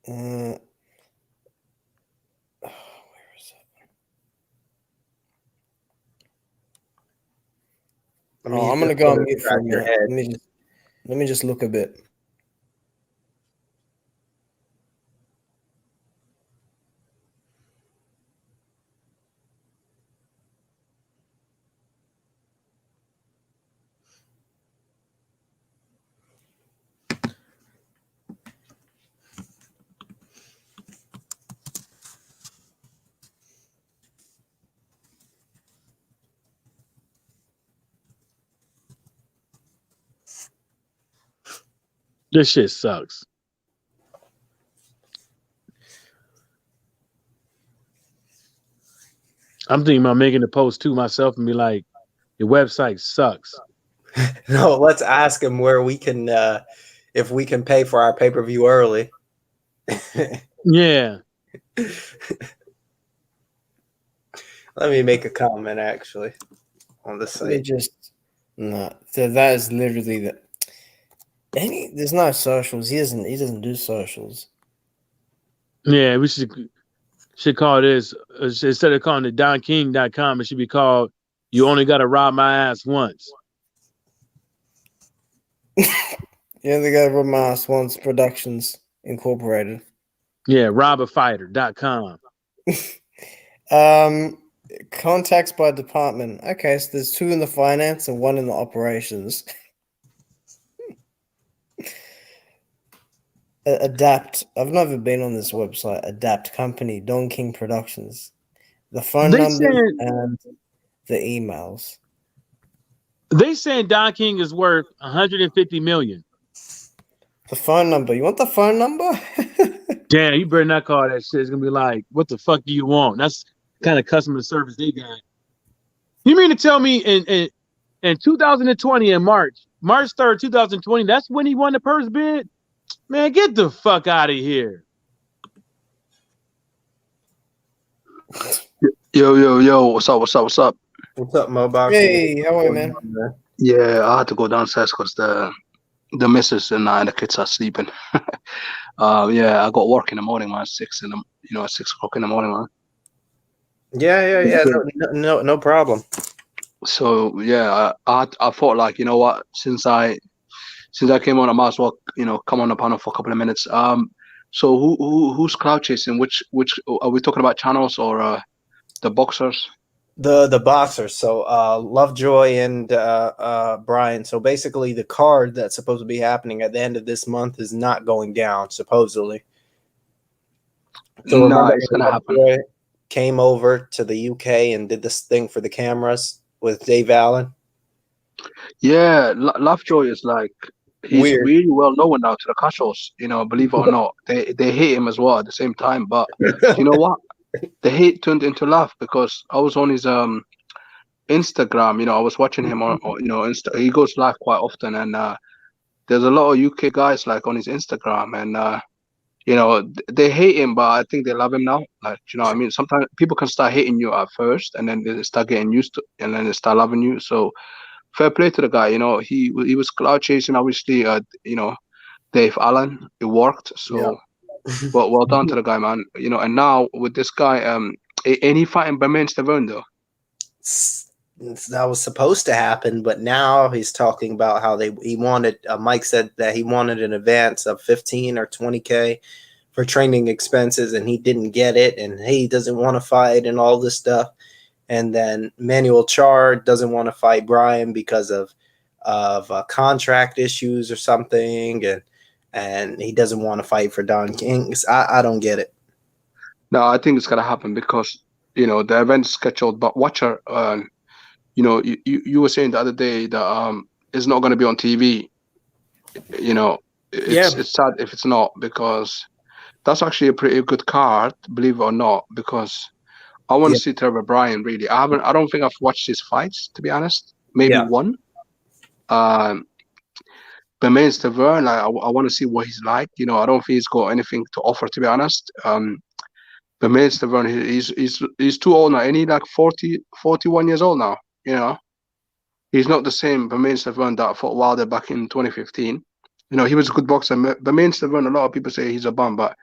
Where is it? Oh, I'm gonna go on mute for a minute. Let me just look a bit. This shit sucks. I'm thinking about making a post to myself and be like, your website sucks. No, let's ask him where we can, if we can pay for our pay-per-view early. Yeah. Let me make a comment actually on the site. No. So that is literally the. There's no socials. He doesn't do socials. Yeah, we should call this instead of calling it DonKing.com, it should be called You Only Gotta Rob My Ass Once. You only got Rob My Ass Once Productions Incorporated. Yeah, robafighter.com. Contacts by department. Okay, so there's 2 in the finance and 1 in the operations. Adapt. I've never been on this website. Adapt company, Don King Productions. The phone They number said and the emails. they saying Don King is worth 150 million. The phone number. You want the phone number? Damn, you better not call that shit. It's gonna be like, what the fuck do you want? That's the kind of customer service they got. You mean to tell me in 2020 in March 3rd, 2020, that's when he won the purse bid? Man, get the fuck out of here. Yo, what's up? What's up, Mo Box? Hey, how are you, man? Yeah, I had to go downstairs because the missus and the kids are sleeping. Yeah, I got work in the morning, man. 6 o'clock in the morning, man. Yeah. No problem. So yeah, I thought like, you know what, since I came on, I might as well, come on the panel for a couple of minutes. So who's cloud chasing? Which are we talking about, channels or the boxers? The boxers. So Lovejoy and Brian. So basically, the card that's supposed to be happening at the end of this month is not going down, supposedly. So Nah, it's gonna happen. Lovejoy came over to the UK and did this thing for the cameras with Dave Allen. Yeah, Lovejoy is like, he's Weird. really well known now to the casuals, believe it or not. They hate him as well at the same time. But you know what? The hate turned into love because I was on his Instagram. I was watching him on Insta. He goes live quite often, and there's a lot of UK guys like on his Instagram, and they hate him, but I think they love him now. Like, you know what I mean? Sometimes people can start hating you at first, and then they start getting used to, and then they start loving you. So fair play to the guy. He was cloud chasing, obviously. Dave Allen, it worked. So. Yeah. well done to the guy, man. And now with this guy, ain't he fighting Bermain Stavern though? That was supposed to happen, but now he's talking about how he wanted. Mike said that he wanted an advance of 15 or 20K for training expenses, and he didn't get it, and he doesn't want to fight and all this stuff. And then Manuel Charr doesn't want to fight Brian because of contract issues or something, and he doesn't want to fight for Don King. I don't get it. No, I think it's gonna happen because the event's scheduled. But Watcher, you were saying the other day that it's not gonna be on TV. It's sad if it's not, because that's actually a pretty good card, believe it or not. Because I want to see Trevor Bryan. Really, I don't think I've watched his fights, to be honest. Maybe one. Bermain Stavern, like, I want to see what he's like. I don't think he's got anything to offer, to be honest. Bermain Stavern, he's too old now. And he's like 41 years old now. He's not the same Bermain Stavern that fought Wilder back in 2015. He was a good boxer. Bermain Stavern, a lot of people say he's a bum, but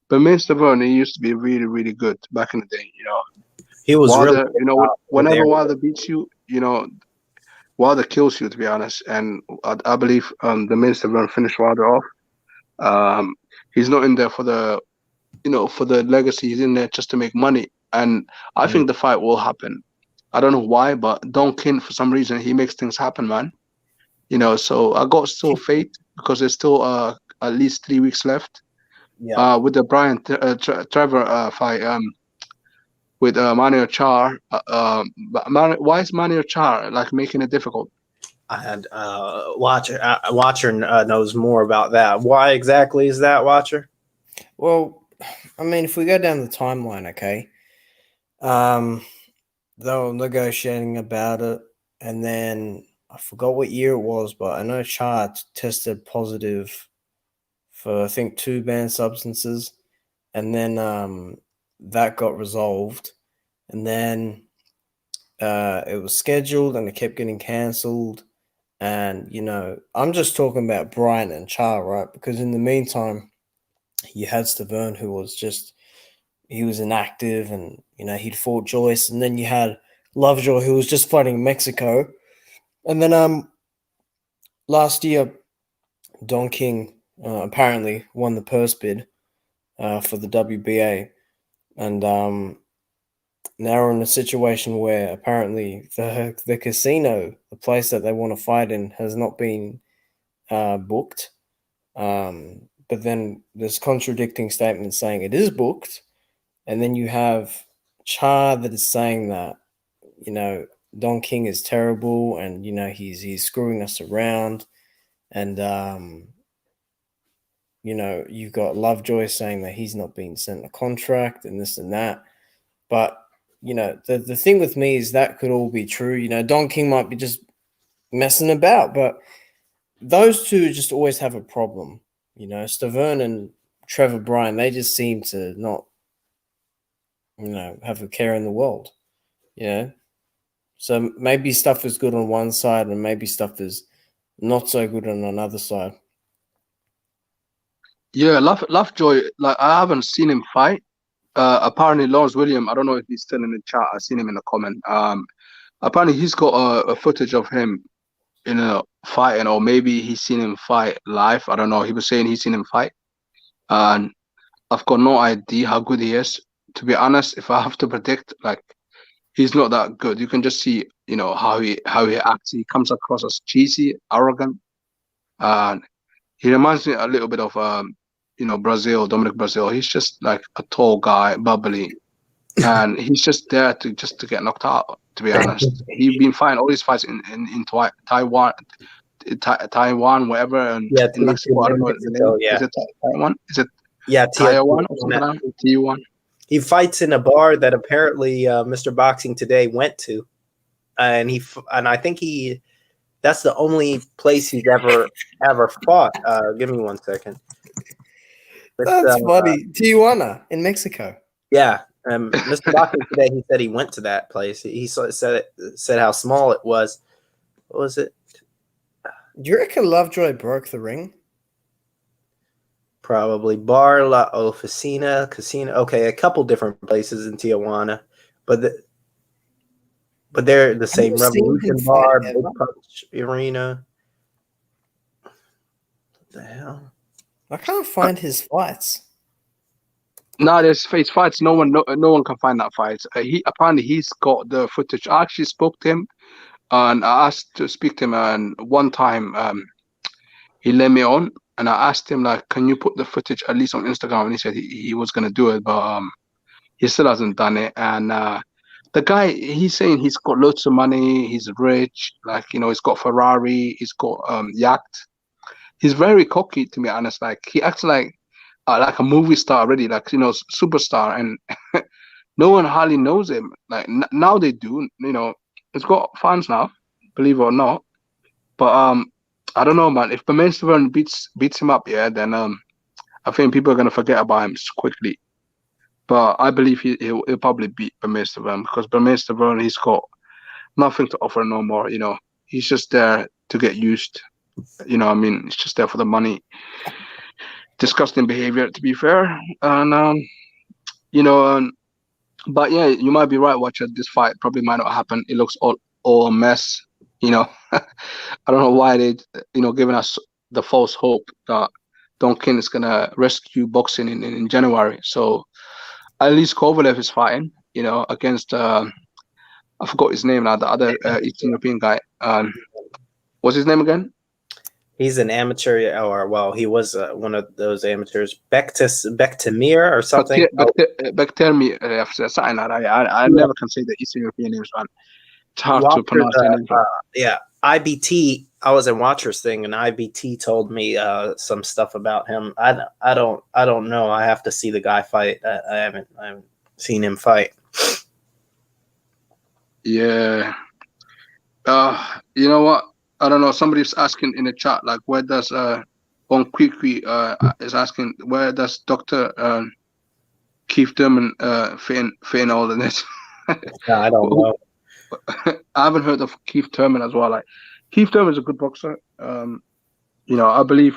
Bermain Stavern, he used to be really, really good back in the day. He was Wilder, really whenever Wilder beats you, Wilder kills you, to be honest, and I believe the Minster run finished Wilder off. He's not in there for the legacy. He's in there just to make money, and I think the fight will happen. I don't know why, but Don King, for some reason, he makes things happen, man. So I got still faith because there's still at least 3 weeks left. Yeah. With the Brian Trevor fight, with Manuel Charr. Why is Manuel Charr like making it difficult? I had Watcher knows more about that. Why exactly is that, Watcher? Well, I mean, if we go down the timeline, okay, they were negotiating about it, and then I forgot what year it was, but I know Charr tested positive for, I think, 2 banned substances, and then that got resolved, and then it was scheduled and it kept getting cancelled. And I'm just talking about Brian and Charr, right? Because in the meantime, you had Stavern, who was he was inactive, and he'd fought Joyce, and then you had Lovejoy, who was just fighting in Mexico, and then last year Don King apparently won the purse bid for the WBA. And now we're in a situation where apparently the casino, the place that they want to fight in, has not been booked. But then there's contradicting statements saying it is booked, and then you have Charr that is saying that, you know, Don King is terrible, and you know he's screwing us around, and you know, you've got Lovejoy saying that he's not being sent a contract and this and that. But you know, the thing with me is that could all be true. You know, Don King might be just messing about, but those two just always have a problem. You know, Stavern and Trevor Bryan, they just seem to not, you know, have a care in the world. You know, so maybe stuff is good on one side and maybe stuff is not so good on another side. Yeah, Lovejoy, like I haven't seen him fight. Apparently Lawrence William, I don't know if he's still in the chat. I've seen him in the comment. Apparently he's got a footage of him, you know, fighting, or maybe he's seen him fight live. I don't know. He was saying he's seen him fight, and I've got no idea how good he is. To be honest, if I have to predict, like, he's not that good. You can just see, you know, how he acts. He comes across as cheesy, arrogant, and he reminds me a little bit of you know, Dominic Brazil. He's just like a tall guy, bubbly, and he's just there to get knocked out. To be honest, he's been fighting all his fights in Taiwan, wherever, and Yeah, in Mexico. I don't know the name. yeah. Is it Taiwan? Is it Yeah, Taiwan or something like that? Taiwan. He fights in a bar that apparently Mr. Boxing Today went to, and I think that's the only place he's ever fought. Give me 1 second. That's funny. Tijuana in Mexico. Yeah, Mr. Boxing Today, he said he went to that place. He said how small it was. What was it? Do you reckon Lovejoy broke the ring? Probably Bar La Oficina Casino. Okay, a couple different places in Tijuana, but they're the same. Revolution Bar, Big Punch Arena. What the hell? I can't find his fights. No, there's face fights. No one can find that fight. Apparently he's got the footage. I actually spoke to him, and I asked to speak to him. And one time, he let me on, and I asked him, like, can you put the footage at least on Instagram? And he said he was gonna do it, but he still hasn't done it. And the guy, he's saying he's got loads of money, he's rich, like, you know, he's got Ferrari, he's got yacht. He's very cocky, to be honest. Like, he acts like a movie star already, like, you know, superstar, and no one hardly knows him. Like, now they do, you know. He's got fans now, believe it or not. But I don't know, man. If Bermane beats him up, yeah, then I think people are gonna forget about him quickly. But I believe he'll probably beat Bermane because Bermane, he's got nothing to offer no more. You know, he's just there to get used. You know what I mean? It's just there for the money. Disgusting behavior, to be fair. And you know, but yeah, you might be right, Watcher. This fight probably might not happen. It looks all a mess. You know, I don't know why they, you know, giving us the false hope that Don King is gonna rescue boxing in January. So at least Kovalev is fighting, you know, against I forgot his name now, the other Eastern European guy. What's his name again? He's an amateur, or he was one of those amateurs, Bektemir or something. Bektemir, something like that. I never can say the Eastern European names, man. It's hard to pronounce their names. Yeah, IBT. I was in Watcher's thing, and IBT told me some stuff about him. I don't know. I have to see the guy fight. I haven't seen him fight. Yeah. You know what? I don't know. Somebody's asking in the chat, like, where does on Quiqui is asking, where does Dr. Keith Thurman fit in all of this? Yeah, I don't know. I haven't heard of Keith Thurman as well. Like, Keith Thurman is a good boxer. You know, I believe,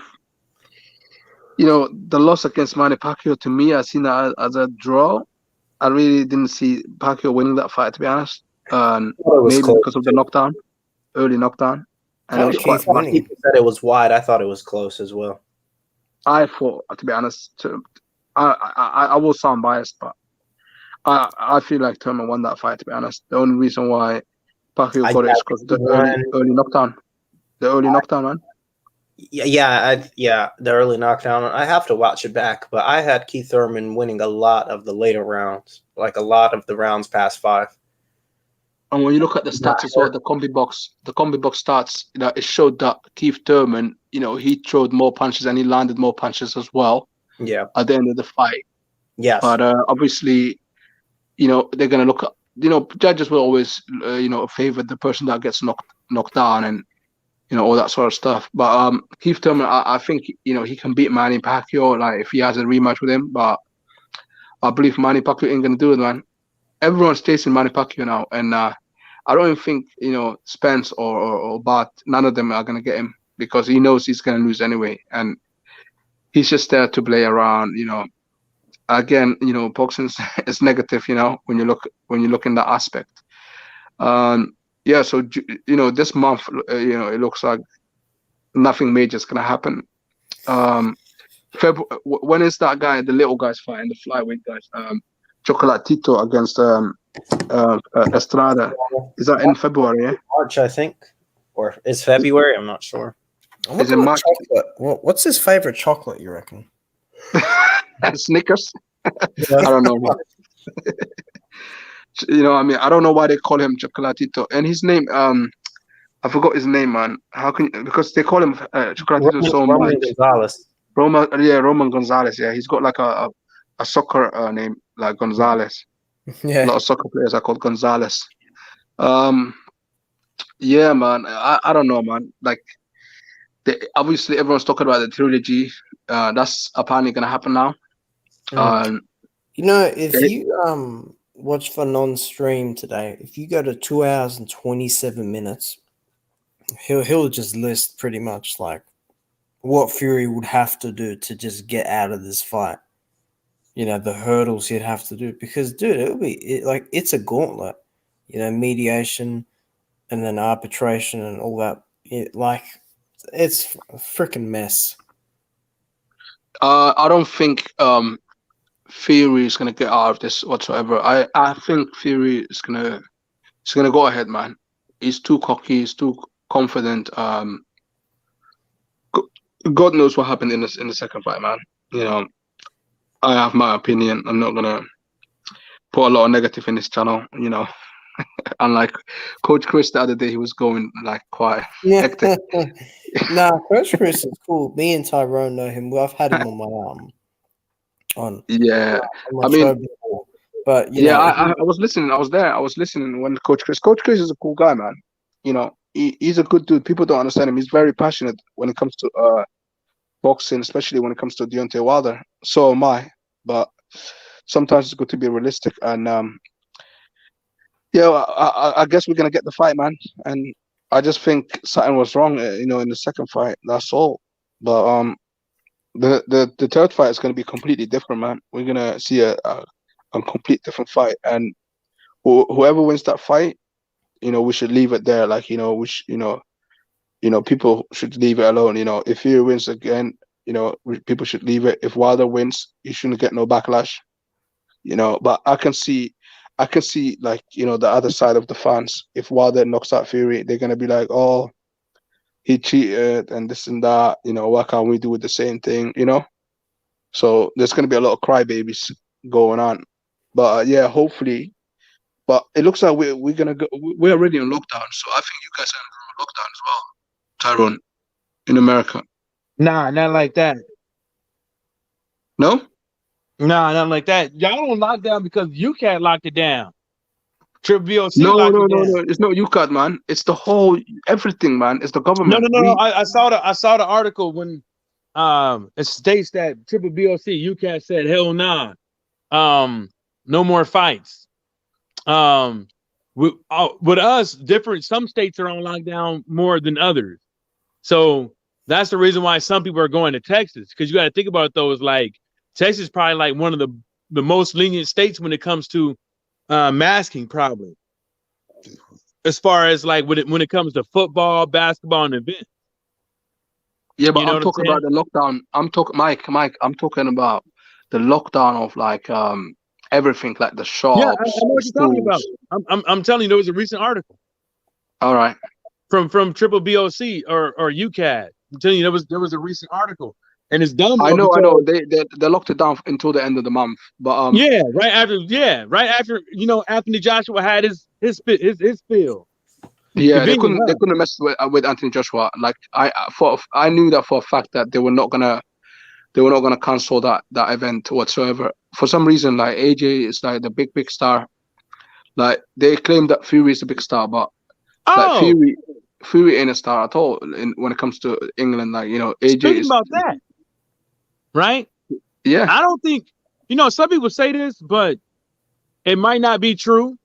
you know, the loss against Manny Pacquiao, to me, I seen that as a draw. I really didn't see Pacquiao winning that fight, to be honest. Maybe close, because of the early knockdown. And it was quite funny. People said it was wide. I thought it was close as well. I thought, to be honest, I will sound biased, but I feel like Thurman won that fight. To be honest, the only reason why Pacquiao I got it is because the early knockdown. The early knockdown, man. Yeah, the early knockdown. I have to watch it back, but I had Keith Thurman winning a lot of the later rounds, like a lot of the rounds past 5. And when you look at the stats as well, the combi box stats, it showed that Keith Thurman, he threw more punches and he landed more punches as well. Yeah. At the end of the fight. Yes. But obviously, they're gonna look at, judges will always, favor the person that gets knocked down and all that sort of stuff. But Keith Thurman, I think he can beat Manny Pacquiao, like if he has a rematch with him. But I believe Manny Pacquiao ain't gonna do it, man. Everyone's chasing Manny Pacquiao now, and I don't even think Spence or Bart, none of them are gonna get him because he knows he's gonna lose anyway, and he's just there to play around. Again, boxing is negative. When you look in that aspect. Yeah, so this month, it looks like nothing major is gonna happen. When is that guy, the little guys fighting, the flyweight guys? Chocolatito against Estrada. Is that in February? Yeah? March, I think, or is February? I'm not sure. Is it March? What's his favorite chocolate? You reckon? Snickers. I don't know. I don't know why they call him Chocolatito. And his name, I forgot his name, man. Because they call him Chocolatito so much. Gonzalez. Roman Gonzalez. Yeah, he's got like a soccer name like Gonzalez. Yeah. A lot of soccer players are called Gonzalez. Yeah, man. I don't know, man. Like, obviously everyone's talking about the trilogy. That's apparently gonna happen now. If you watch for non-stream today, if you go to 2 hours and 27 minutes, he'll just list pretty much like what Fury would have to do to just get out of this fight. The hurdles he'd have to do, because dude, it's a gauntlet. Mediation and then arbitration and all that. It's a freaking mess. I don't think Fury is gonna get out of this whatsoever. I think Fury is gonna go ahead, man. He's too cocky. He's too confident. God knows what happened in the second fight, man. I have my opinion. I'm not gonna put a lot of negative in this channel. Unlike Coach Chris the other day, he was going like quite hectic. Nah, Coach Chris is cool. Me and Tyrone know him. Well, I've had him on my on my show before. But I was listening. I was there. I was listening when Coach Chris is a cool guy, man. He's a good dude. People don't understand him. He's very passionate when it comes to boxing, especially when it comes to Deontay Wilder. So am I. But sometimes it's good to be realistic. And I guess we're gonna get the fight, man. And I just think something was wrong, in the second fight. That's all. But the third fight is gonna be completely different, man. We're gonna see a complete different fight, and whoever wins that fight, we should leave it there. Like, people should leave it alone. If Fury wins again, people should leave it. If Wilder wins, he shouldn't get no backlash. But I can see like, the other side of the fans. If Wilder knocks out Fury, they're gonna be like, oh, he cheated and this and that. Why can't we do the same thing? So there's gonna be a lot of crybabies going on. But hopefully. But it looks like we're gonna go. We're already in lockdown, so I think you guys are in lockdown as well, Tyrone, in America. Nah, not like that. No? Nah, not like that. Y'all don't lock down because you can't lock it down. Triple BOC No. down. It's not UCAT, man. It's the whole everything, man. It's the government. No. I saw the article when it states that Triple BOC UCAT said hell nah, no more fights. With us, different. Some states are on lockdown more than others, so that's the reason why some people are going to Texas. Because you got to think about it, though, is like Texas is probably like one of the most lenient states when it comes to masking, probably. As far as like when it comes to football, basketball, and events. Yeah, but I'm talking about the lockdown. I'm talking, Mike. I'm talking about the lockdown of like everything, like the Yeah, shops, I know the what you're talking about. schools. I'm telling you, there was a recent article All right. from Triple BOC or UCAD. I'm telling you, there was a recent article, and it's dumb I though know. because They locked it down until the end of the month. But right after Anthony Joshua had his spill. yeah, Convenient, they huh? couldn't mess with Anthony Joshua. Like I knew that for a fact that they were not gonna cancel that event whatsoever. For some reason, like AJ is like the big star. Like they claim that Fury is the big star, but like Oh, Fury ain't a star at all when it comes to England. Like AJ speaking is. about that, right? Yeah. I don't think some people say this, but it might not be true.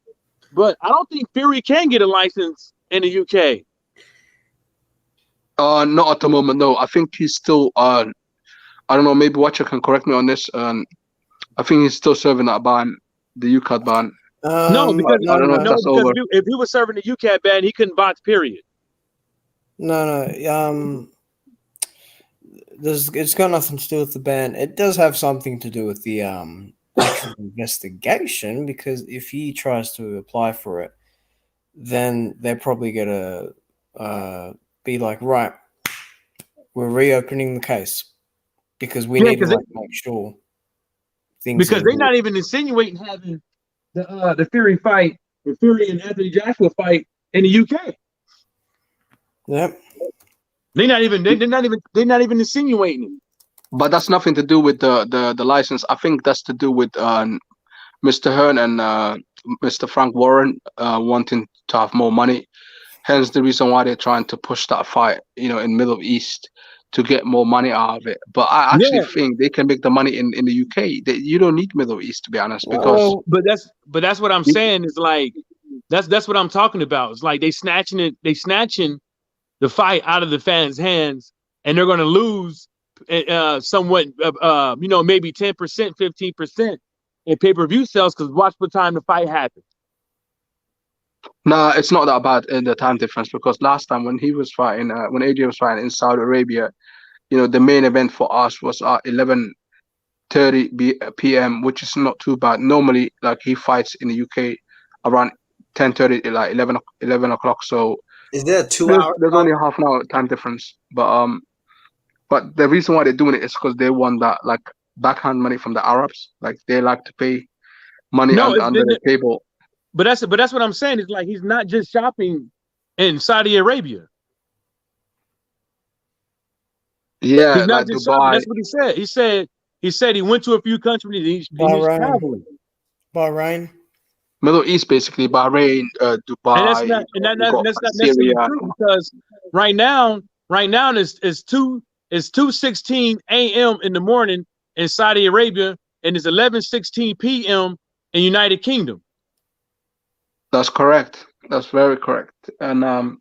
But I don't think Fury can get a license in the UK. Not at the moment. No, I think he's still. I don't know. Maybe Watcher can correct me on this. I think he's still serving that ban, the UCAD ban. No, because I don't know if that's over. if he was serving the UK ban, he couldn't box. Period. No. It's got nothing to do with the ban. It does have something to do with the actual investigation, because if he tries to apply for it, then they're probably gonna be like, right, we're reopening the case because we need to make sure things. Because they're not even insinuating having the Fury fight, the Fury and Anthony Joshua fight in the UK. Yep. They're not even insinuating it. But that's nothing to do with the license. I think that's to do with Mr. Hearn and Mr. Frank Warren wanting to have more money. Hence the reason why they're trying to push that fight, in Middle East to get more money out of it. But I actually think they can make the money in the UK. You don't need Middle East, to be honest, because. But that's what I'm saying is like that's what I'm talking about. It's like they snatching the fight out of the fans' hands, and they're going to lose somewhat, maybe 10%, 15% in pay-per-view sales because watch what time the fight happened. Nah, it's not that bad in the time difference, because last time when he was fighting, when AJ was fighting in Saudi Arabia, the main event for us was at 11:30 p.m., which is not too bad. Normally, like he fights in the UK around 10:30, like 11 o'clock. So Is there a 2 hour? there's only a half an hour time difference. But the reason why they're doing it is because they want that like backhand money from the Arabs. Like they like to pay money under the table. But that's what I'm saying. It's like he's not just shopping in Saudi Arabia. Yeah, he's not like just Dubai. shopping. That's what he said. He said he went to a few countries. He's traveling. Bahrain. Middle East, basically Bahrain, Dubai. And that's not necessarily true, because right now it's 2:16 a.m. in the morning in Saudi Arabia, and it's 11:16 p.m. in United Kingdom. That's correct. That's very correct. And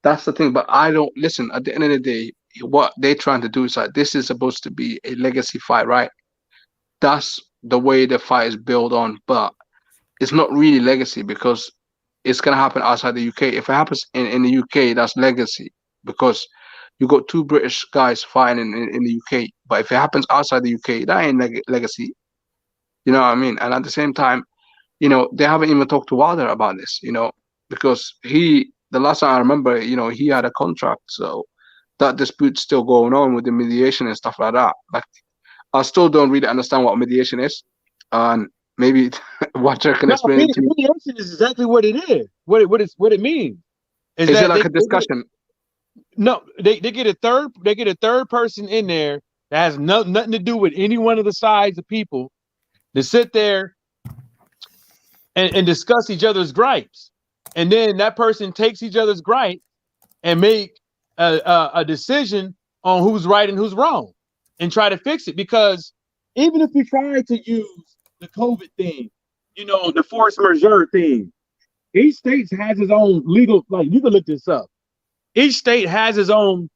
that's the thing. But I don't listen. At the end of the day, what they're trying to do is like this is supposed to be a legacy fight, right? That's the way the fight is built on, but it's not really legacy because it's gonna happen outside the UK. If it happens in the UK, that's legacy because you got two British guys fighting in the UK. But if it happens outside the UK, that ain't legacy. You know what I mean? And at the same time, they haven't even talked to Wilder about this, because the last time I remember, he had a contract. So that dispute's still going on with the mediation and stuff like that. Like, I still don't really understand what mediation is. And maybe Watcher can explain it to me. Mediation is exactly what it is. What it means. Is it like a discussion? No, they get a third person in there that has nothing to do with any one of the sides of people to sit there and discuss each other's gripes, and then that person takes each other's gripe and make a decision on who's right and who's wrong, and try to fix it. Because even if we try to use the COVID thing, the force majeure thing, each state has its own legal. Like you can look this up. Each state has its own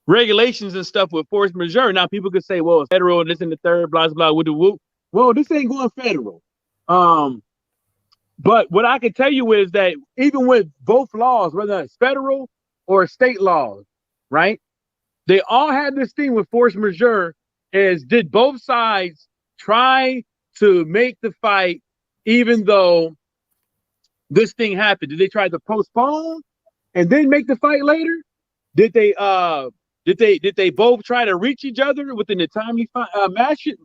regulations and stuff with force majeure. Now people could say, "Well, it's federal and this and the third, blah blah with the whoop." Well, this ain't going federal. But what I can tell you is that even with both laws, whether it's federal or state laws, right? They all have this thing with force majeure is, did both sides try to make the fight, even though this thing happened? Did they try to postpone and then make the fight later? Did they both try to reach each other within a timely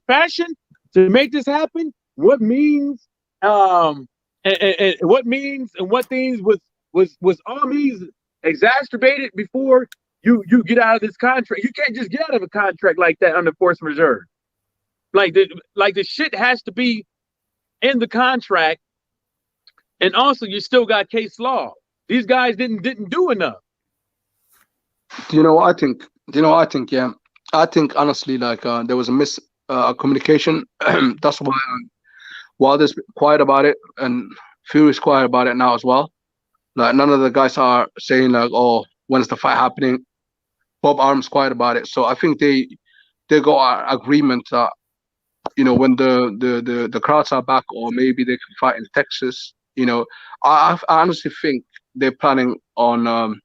fashion to make this happen? What means and what means and what things was all means exacerbated before you get out of this contract? You can't just get out of a contract like that under force majeure. Like the shit has to be in the contract, and also you still got case law. These guys didn't do enough. Do you know what I think? Yeah, I think honestly, like there was a miscommunication. That's why Wilder's quiet about it, and Fury's quiet about it now as well. Like none of the guys are saying like, "Oh, when's the fight happening?" Bob Arum's quiet about it, so I think they got an agreement that, you know, when the crowds are back, or maybe they can fight in Texas. You know, I honestly think they're planning on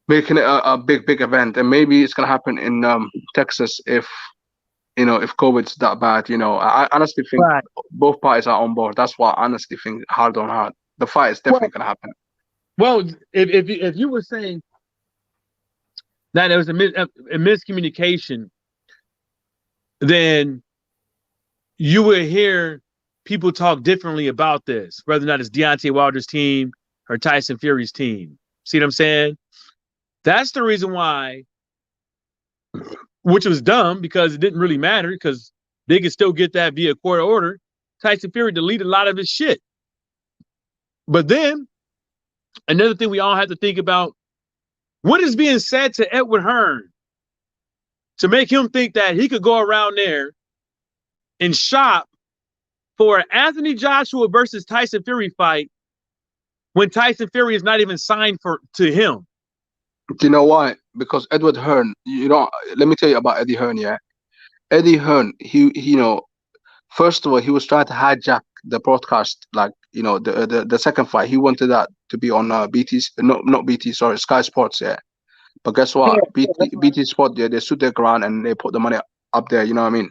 making it a big event, and maybe it's gonna happen in Texas if COVID's that bad. You know, I honestly think both parties are on board. That's why I honestly think hard on hard, the fight is definitely gonna happen. Well, if you were saying that there was a miscommunication, then you would hear people talk differently about this, whether or not it's Deontay Wilder's team or Tyson Fury's team. See what I'm saying? That's the reason why, which was dumb because it didn't really matter because they could still get that via court order. Tyson Fury deleted a lot of his shit. But then another thing we all have to think about, what is being said to Edward Hearn to make him think that he could go around there and shop for an Anthony Joshua versus Tyson Fury fight when Tyson Fury is not even signed to him? Do you know why? Because Edward Hearn, let me tell you about Eddie Hearn, yeah? Eddie Hearn, he first of all, he was trying to hijack the broadcast, like, you know, the second fight. He wanted that to be on not BT, sorry, Sky Sports, yeah. But guess what? BT Sport, yeah, they stood their ground and they put the money up there, you know what I mean?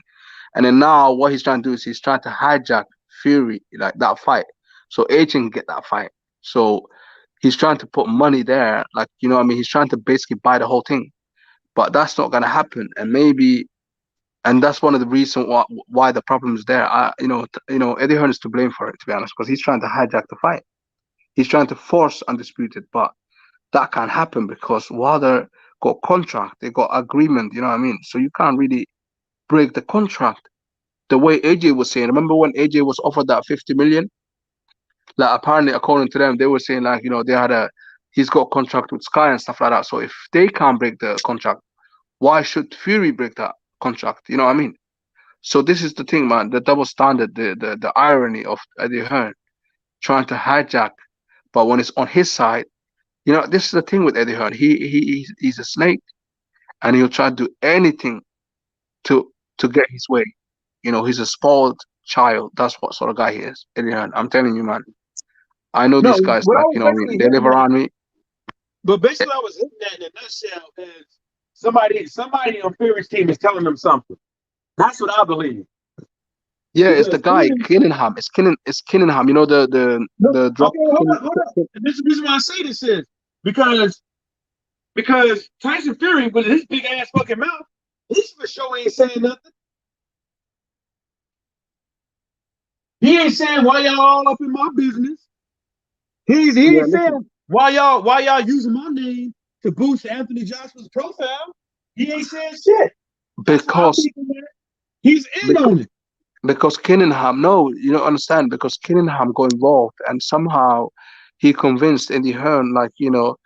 And then now what he's trying to do is he's trying to hijack Fury, like that fight, so AJ can get that fight. So he's trying to put money there, like, you know what I mean? He's trying to basically buy the whole thing. But that's not gonna happen. And that's one of the reasons why the problem is there. Eddie Hearn is to blame for it, to be honest, because he's trying to hijack the fight. He's trying to force Undisputed, but that can't happen because Wilder got contract, they got agreement, you know what I mean? So you can't really break the contract. The way AJ was saying, remember when AJ was offered that 50 million? Like apparently, according to them, they were saying like, you know, he's got contract with Sky and stuff like that. So if they can't break the contract, why should Fury break that contract? You know what I mean? So this is the thing, man. The double standard, the irony of Eddie Hearn trying to hijack, but when it's on his side, you know, this is the thing with Eddie Hearn. He's a snake, and he'll try to do anything to get his way. You know, he's a spoiled child. That's what sort of guy he is, Eddie Hearn. I'm telling you, man. I know these guys, like, you know, they live around me. But basically, I was hitting that in a nutshell is somebody on Fury's team is telling them something. That's what I believe. Yeah, because it's the guy Kinningham. It's Kinningham. You know the drop. Okay, hold on. This is the reason why I say this is because Tyson Fury with his big ass fucking mouth, he's for sure ain't saying nothing. He ain't saying why y'all all up in my business. He ain't saying why y'all using my name to boost Anthony Joshua's profile. He ain't saying shit. Because he's in on it. Because Kinningham, no, you don't understand. Because Kinningham got involved, and somehow he convinced Eddie Hearn, like, you know,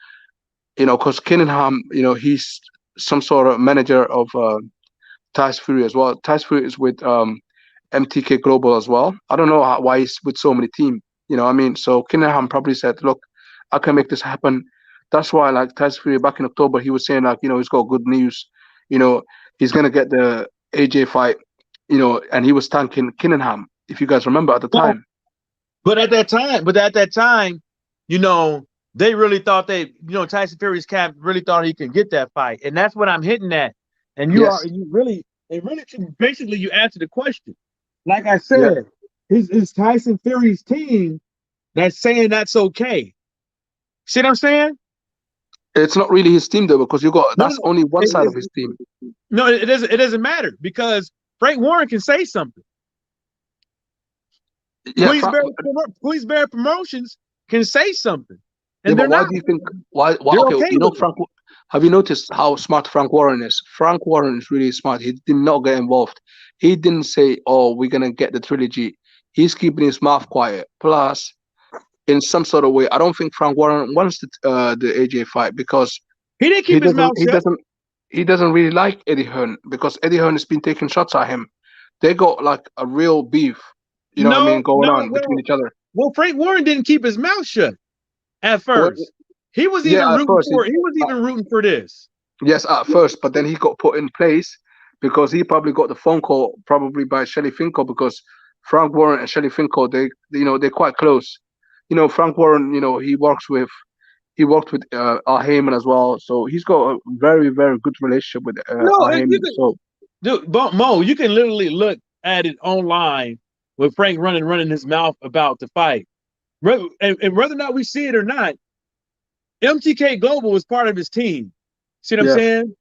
because Kinningham, you know, he's some sort of manager of Tyson Fury as well. Tyson Fury is with MTK Global as well. I don't know why he's with so many teams. You know what I mean? So Kinningham probably said, look, I can make this happen. That's why, like, Tyson Fury back in October, he was saying, like, you know, he's got good news. You know, he's going to get the AJ fight, you know, and he was thanking Kinningham, if you guys remember at the time. But at that time, you know, they really thought Tyson Fury's camp really thought he could get that fight. And that's what I'm hitting at. And you answer the question. Like I said, it's Tyson Fury's team that's saying that's okay. See what I'm saying? It's not really his team though, because No, that's only one side of it, his team. no, it doesn't. It doesn't matter because Frank Warren can say something. Yeah, Queensberry Promotions can say something, and yeah, they're but why not. do you think? Why? They're Okay, okay you know, with it. Frank. Have you noticed how smart Frank Warren is? Frank Warren is really smart. He did not get involved. He didn't say, "Oh, we're gonna get the trilogy." He's keeping his mouth quiet. Plus, in some sort of way, I don't think Frank Warren wants the AJ fight because He didn't he keep his mouth doesn't. He shut. doesn't. He doesn't really like Eddie Hearn because Eddie Hearn has been taking shots at him. They got like a real beef, you know what I mean, No, going no. on between each other. Well, Frank Warren didn't keep his mouth shut at Well, first. He was even yeah, at rooting first, for it. He was even rooting for this. yes, at first, but then he got put in place because he probably got the phone call probably by Shelly Finkel because Frank Warren and Shelly Finkel, they're quite close. You know, Frank Warren, he worked with Al Heyman as well, so he's got a very very good relationship with No, Al you Heyman. can, So dude, Mo, you can literally look at it online with Frank running his mouth about the fight, and whether or not we see it or not, MTK Global was part of his team. See what I'm yes, saying?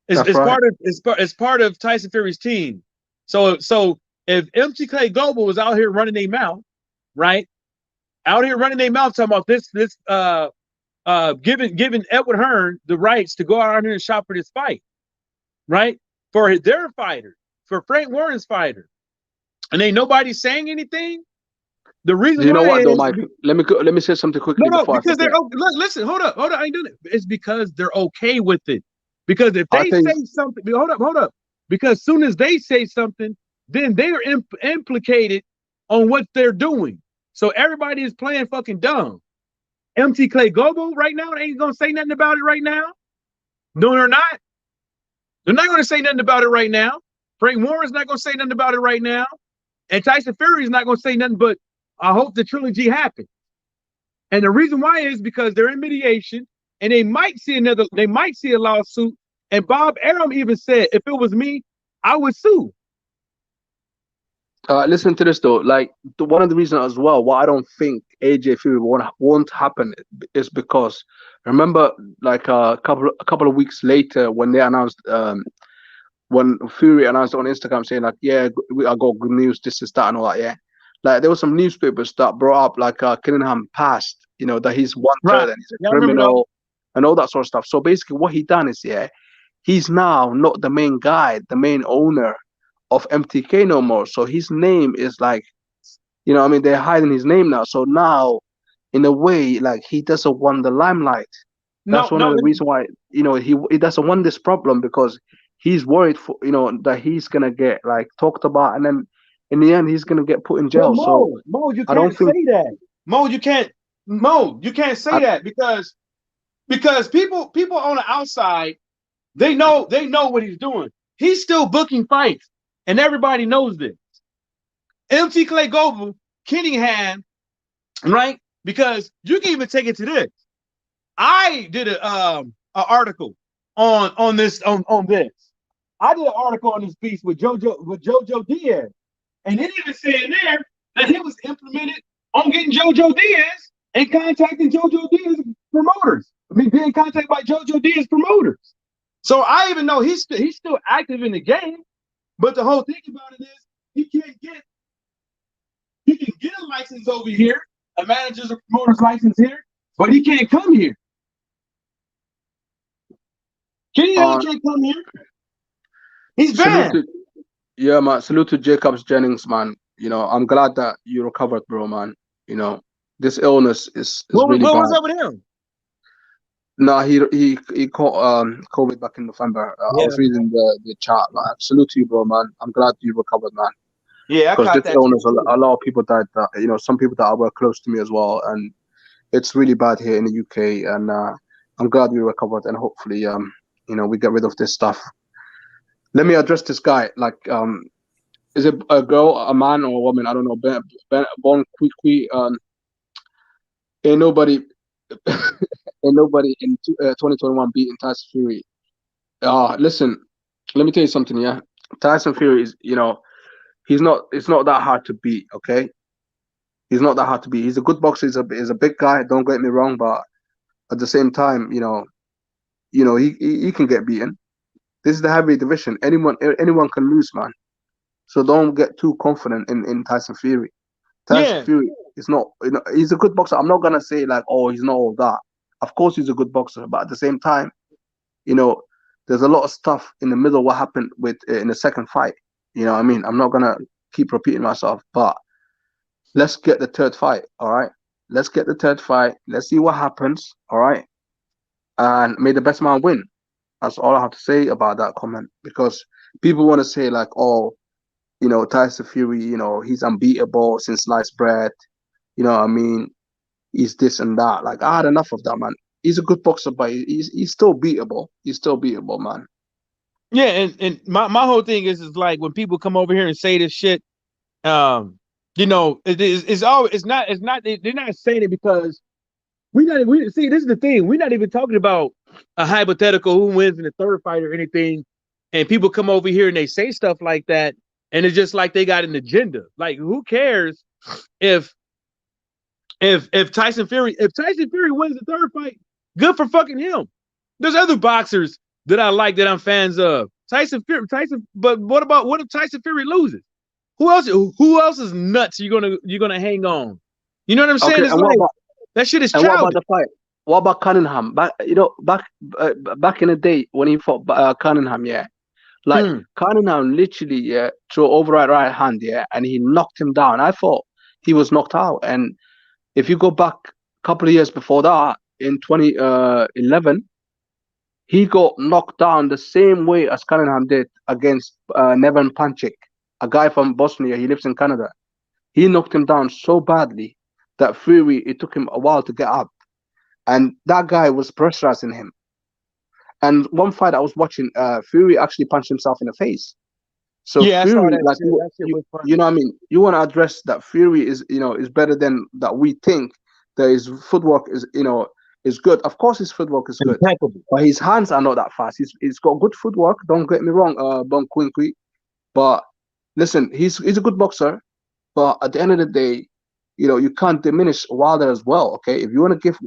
that's right. It's part of Tyson Fury's team. So if MTK Global was out here running their mouth, right? Out here running their mouth talking about giving Edward Hearn the rights to go out here and shop for this fight, right? For their fighter, for Frank Warren's fighter. And ain't nobody saying anything. The reason Do you know why what though, is Mike? Let me say something quickly no, before I because forget. listen, hold up, I ain't doing it. It's because they're okay with it. Because if I they think say something, hold up. Because soon as they say something, then they are implicated on what they're doing. So everybody is playing fucking dumb. MT Clay Global right now ain't gonna say nothing about it right now. No, they're not. They're not gonna say nothing about it right now. Frank Warren's not gonna say nothing about it right now. And Tyson Fury is not gonna say nothing but I hope the trilogy happens. And the reason why is because they're in mediation and they might see a lawsuit. And Bob Arum even said, if it was me, I would sue. listen to this though. Like one of the reasons as well why I don't think AJ Fury won't happen is because remember, like a couple of weeks later when they announced when Fury announced on Instagram saying like, yeah, I got good news, this is that and all that. Yeah, like there was some newspapers that brought up like Killingham past, that he's Right. wanted and he's a Yeah, I remember those. criminal and all that sort of stuff. So basically, what he done is he's now not the main guy, the main owner of MTK no more. So his name is like, I mean, they're hiding his name now. So now, in a way, like he doesn't want the limelight. That's No, one of the reasons why, he doesn't want this problem because he's worried for, that he's gonna get like talked about, and then in the end he's gonna get put in but jail. So Mo, you I don't can't think say that. Mo, you can't say I, that because people on the outside, they know what he's doing. He's still booking fights, and everybody knows this. MT Clay Global, Kenningham, right? Because you can even take it to this. I did a article on this. I did an article on this piece with Jojo Diaz, and it even said in there that he was implemented on getting Jojo Diaz and contacting Jojo Diaz promoters. I mean, being contacted by Jojo Diaz promoters. So I even know he's still active in the game. But the whole thing about it is he can get a license over here, a manager's or promoter's license here, but he can't come here. Kenny uh, can't come here. He's salute banned. to yeah, man. Salute to Jacobs Jennings, man. I'm glad that you recovered, bro, man. This illness is What really bad. was up with him? No, he caught COVID back in November. I was reading the chat, man. Salute to you, bro, man. I'm glad you recovered, man. Yeah, I Because caught this that illness, too. a lot of people died. Some people that were close to me as well, and it's really bad here in the UK. And I'm glad we recovered, and hopefully, we get rid of this stuff. Let me address this guy. Like, is it a girl, a man, or a woman? I don't know. Born quickly. Ain't nobody, ain't nobody in 2021 beating Tyson Fury. Listen, let me tell you something. Yeah, Tyson Fury is, It's not that hard to beat. Okay, he's not that hard to beat. He's a good boxer. He's a big guy. Don't get me wrong, but at the same time, he can get beaten. This is the heavy division. Anyone can lose, man. So don't get too confident in Tyson Fury. Tyson Yeah, Fury is not, he's a good boxer. I'm not gonna say like, oh, he's not all that. Of course, he's a good boxer, but at the same time, there's a lot of stuff in the middle. What happened with in the second fight? You know what I mean? I'm not gonna keep repeating myself, but let's get the third fight. All right, let's get the third fight. Let's see what happens. All right, and may the best man win. That's all I have to say about that comment, because people want to say like, oh, Tyson Fury, he's unbeatable since sliced bread. You know what I mean? He's this and that. Like, I had enough of that, man. He's a good boxer, but he's still beatable. He's still beatable, man. yeah, and my whole thing is like when people come over here and say this shit, it's always it's not they're not saying it because we see, this is the thing, we're not even talking about a hypothetical who wins in the third fight or anything, and people come over here and they say stuff like that, and it's just like they got an agenda. Like, who cares if Tyson Fury wins the third fight? Good for fucking him. There's other boxers that I like that I'm fans of. But what if Tyson Fury loses? Who else is nuts you're gonna hang on? You know what I'm saying? Okay, It's like that shit is childish. What about the fight? What about Cunningham? Back in the day when he fought Cunningham, yeah. Like Cunningham literally threw override right hand, yeah, and he knocked him down. I thought he was knocked out. And if you go back a couple of years before that, in 2011, he got knocked down the same way as Cunningham did against Neven Pancic, a guy from Bosnia. He lives in Canada. He knocked him down so badly that Fury, it took him a while to get up. And that guy was pressurizing him. And one fight I was watching, Fury actually punched himself in the face. So Yeah, I saw Fury, that like shit. That shit was funny. you know what I mean? You want to address that Fury is better than that we think. That his footwork is good. Of course his footwork is good. Impeccable. But his hands are not that fast. He's got good footwork. Don't get me wrong, Bon Quinkui. But listen, he's a good boxer. But at the end of the day, you can't diminish Wilder as well. Okay, if you want to give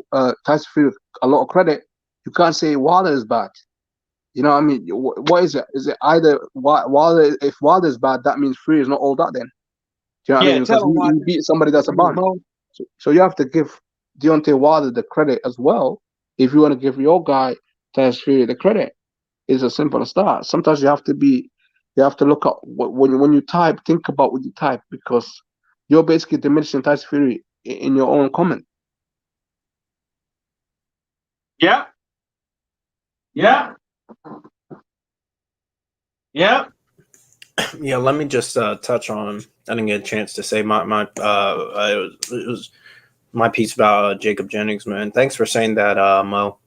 Tyson Fury a lot of credit, you can't say Wilder is bad. You know what I mean? What is it? Is it either Wilder? If Wilder is bad, that means Fury is not all that. Then, do you know what I mean? Because he beat somebody that's a bum. So you have to give Deontay Wilder the credit as well. If you want to give your guy Tyson Fury the credit, it's as simple as that. Sometimes you have to look at when you type, think about what you type, because you're basically diminishing Tyson Fury in your own comment. Yeah. Yeah. Yeah. Yeah, let me just touch on. I didn't get a chance to say it was my piece about Jacob Jennings, man. Thanks for saying that, Mo,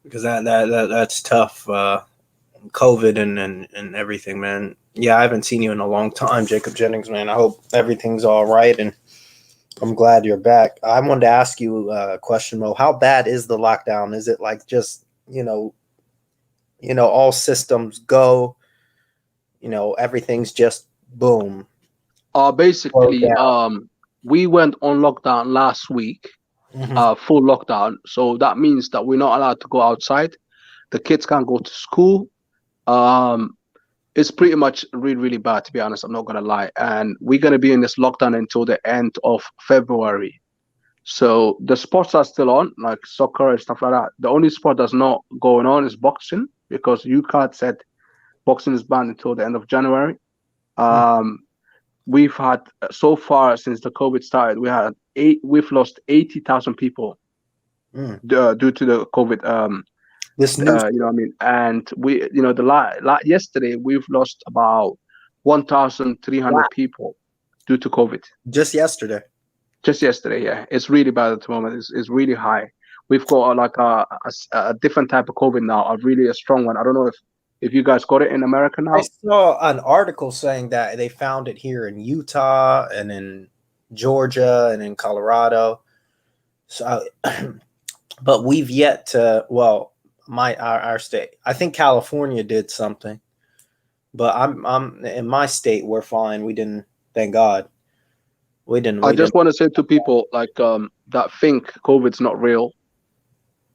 because that's tough. COVID and everything, man. Yeah, I haven't seen you in a long time, Jacob Jennings, man. I hope everything's all right, and I'm glad you're back. I wanted to ask you a question, Mo. How bad is the lockdown? Is it like just all systems go? Everything's just boom. Basically, we went on lockdown last week, full lockdown. So that means that we're not allowed to go outside. The kids can't go to school. It's pretty much really, really bad, to be honest. I'm not gonna lie. And we're gonna be in this lockdown until the end of February. So the sports are still on, like soccer and stuff like that. The only sport that's not going on is boxing, because UCAD said boxing is banned until the end of January. We've had so far since the COVID started, we've lost 80,000 people due to the COVID. This news, you know what I mean? And we, yesterday we've lost about 1,300 people due to COVID. just yesterday. Just yesterday, yeah. It's really bad at the moment. It's really high. We've got like a different type of COVID now, a strong one. I don't know if you guys got it in America now. I saw an article saying that they found it here in Utah and in Georgia and in Colorado. So, but we've yet to, our state. I think California did something. But I'm in my state. We're fine. We didn't. Thank God. We didn't. I just want to say to people like that think COVID's not real.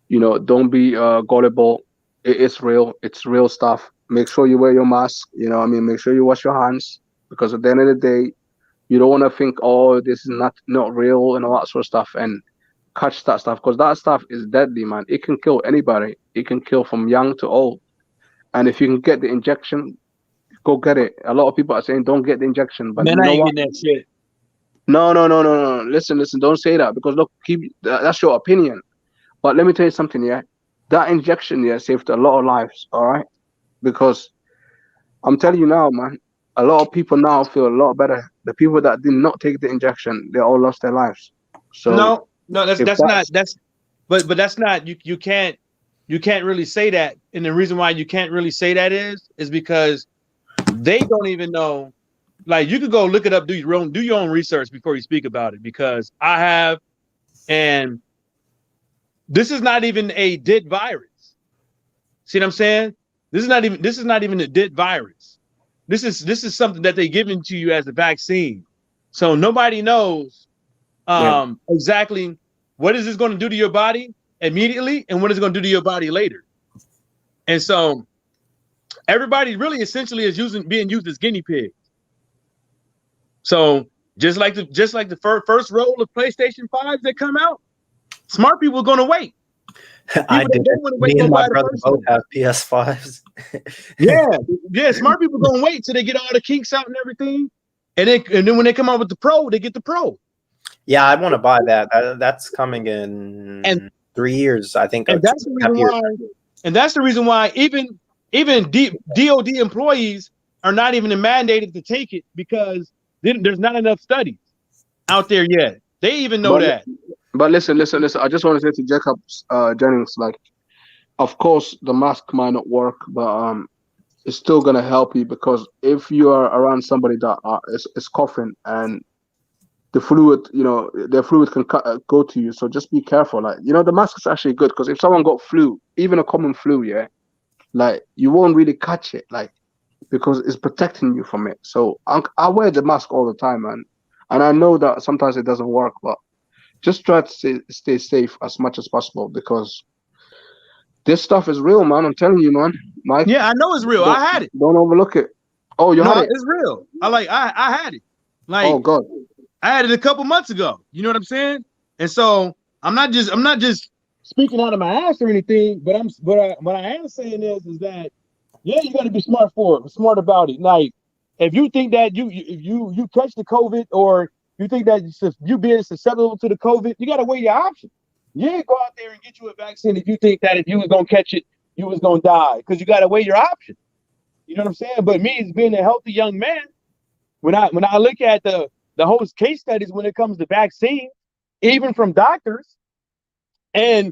Don't be gullible. It is real. It's real stuff. Make sure you wear your mask. Make sure you wash your hands, because at the end of the day, you don't want to think, oh, this is not real and all that sort of stuff, and catch that stuff, because that stuff is deadly, man. It can kill anybody. It can kill from young to old. And if you can get the injection, go get it. A lot of people are saying don't get the injection, but Man, you I know ain't what? getting that shit. No. Listen. Don't say that, because look, that's your opinion. But let me tell you something, yeah. That injection, yeah, saved a lot of lives, all right? Because I'm telling you now, man, a lot of people now feel a lot better. The people that did not take the injection, they all lost their lives. So No, that's not but that's not you can't really say that. And the reason why you can't really say that is because they don't even know. Like, you could go look it up, do your own research before you speak about it, because I have, and this is not even a dead virus. See what I'm saying? This is not even a dead virus. This is something that they're giving to you as a vaccine. So nobody knows exactly what is this going to do to your body immediately and what is it going to do to your body later. And so everybody really essentially is being used as guinea pigs. So just like the first roll of PlayStation 5s that come out, smart people are going to wait. I did. Me and my brother both have PS5s. Yeah. Smart people gonna wait till they get all the kinks out and everything, and then when they come out with the Pro, they get the Pro. Yeah, I want to buy that. That's coming in 3 years, I think. And that's the reason why. And that's the reason why even DoD employees are not even mandated to take it, because there's not enough studies out there yet. They even know that. But listen. I just want to say to Jacob Jennings, like, of course, the mask might not work, but it's still gonna help you, because if you are around somebody that is coughing and the fluid, their fluid can go to you. So just be careful. Like, the mask is actually good, because if someone got flu, even a common flu, yeah, like, you won't really catch it, like, because it's protecting you from it. So I wear the mask all the time, man, and I know that sometimes it doesn't work, but just try to stay safe as much as possible, because this stuff is real, man. I'm telling you, man. Mike. Yeah, I know it's real. I had it. Don't overlook it. Oh, you had it? It's real. I had it. Like, oh God. I had it a couple months ago. You know what I'm saying? And so I'm not just speaking out of my ass or anything, but what I am saying is that, yeah, you got to be smart smart about it. Like, if you think that you catch the COVID, or you think that you being susceptible to the COVID, you got to weigh your options. You ain't go out there and get you a vaccine if you think that if you was gonna catch it, you was gonna die, because you got to weigh your options. You know what I'm saying? But me, as being a healthy young man, when I look at the whole case studies when it comes to vaccines, even from doctors, and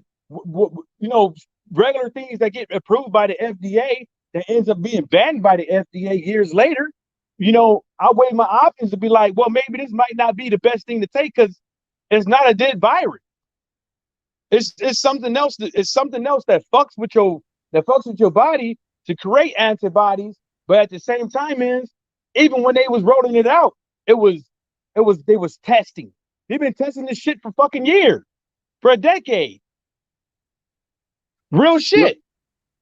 regular things that get approved by the FDA that ends up being banned by the FDA years later, I weigh my options to be like, well, maybe this might not be the best thing to take, because it's not a dead virus. It's something else. It's something else that fucks with your body to create antibodies. But at the same time, even when they was rolling it out, they was testing. They've been testing this shit for fucking years, for a decade. Real shit.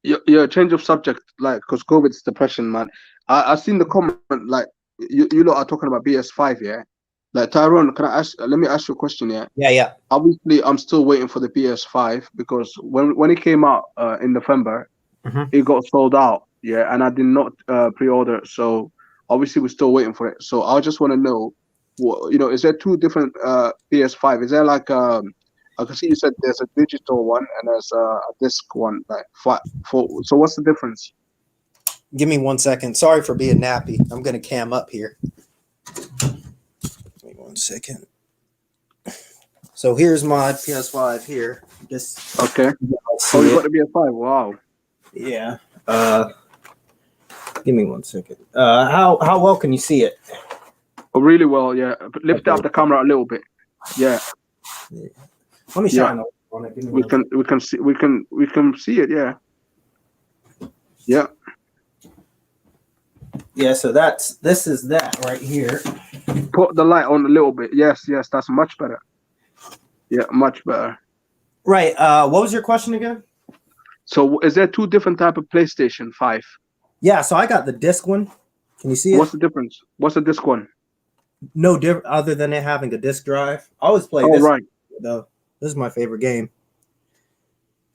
Yeah, change of subject, like, because COVID's depression, man. I seen the comment, like, you lot are talking about BS5, yeah? Like, Tyrone, let me ask you a question, yeah? Yeah. Obviously, I'm still waiting for the PS5, because when it came out in November, it got sold out, yeah, and I did not pre-order, so obviously we're still waiting for it. So I just want to know, is there two different PS5? Is there like I can see you said there's a digital one and there's a disc one, like so what's the difference? Give me 1 second. Sorry for being nappy. I'm gonna cam up here. Give me 1 second. So here's my PS5 here. Okay. Oh, you got the PS5. Wow. Yeah. Give me 1 second. How well can you see it? Oh, really well. Yeah. Lift up the camera a little bit. Yeah. Let me shine on it. We can see it. Yeah. Yeah. Yeah, so this is that right here. Put the light on a little bit. Yes, that's much better. Yeah, much better. Right. What was your question again? So is there two different type of PlayStation 5? Yeah, so I got the disc one. Can you see it? What's the difference? What's the disc one? No different other than it having a disc drive. I always play Oh, this right. though. This is my favorite game.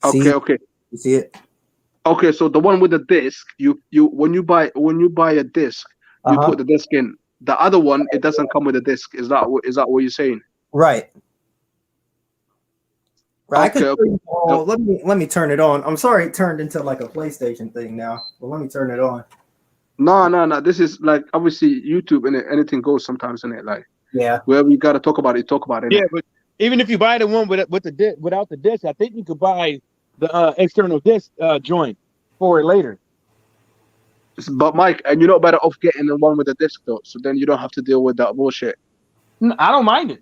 Okay, okay. You see it? Okay, so the one with the disc, you when you buy a disc, you put the disc in. The other one, it doesn't come with a disc. Is that what you're saying? Right. Right. Okay, Let me turn it on. I'm sorry it turned into like a PlayStation thing now, but let me turn it on. No. This is like obviously YouTube and anything goes sometimes in it. Like wherever you gotta talk about it, talk about it. Yeah, but even if you buy the one with the disc without the disc, I think you could buy the external disc joint for it later. But Mike, and you're not better off getting the one with the disc though, so then you don't have to deal with that bullshit. I don't mind it.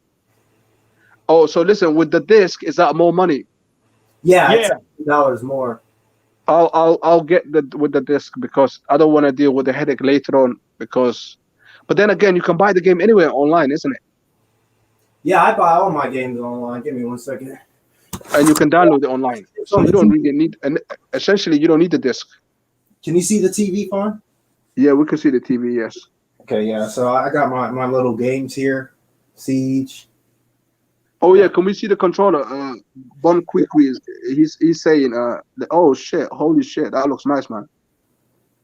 Oh, so listen, with the disc, is that more money? Yeah, it's $10 more. I'll get with the disc because I don't want to deal with the headache later on. But then again, you can buy the game anywhere online, isn't it? Yeah, I buy all my games online. Give me 1 second. And you can download it online, so you don't really need. And essentially, you don't need the disc. Can you see the TV, Fawn? Yeah, we can see the TV. Yes. Okay, yeah. So I got my little games here. Siege. Oh yeah, can we see the controller? Bon Quickly, he's saying, oh shit, holy shit, that looks nice, man.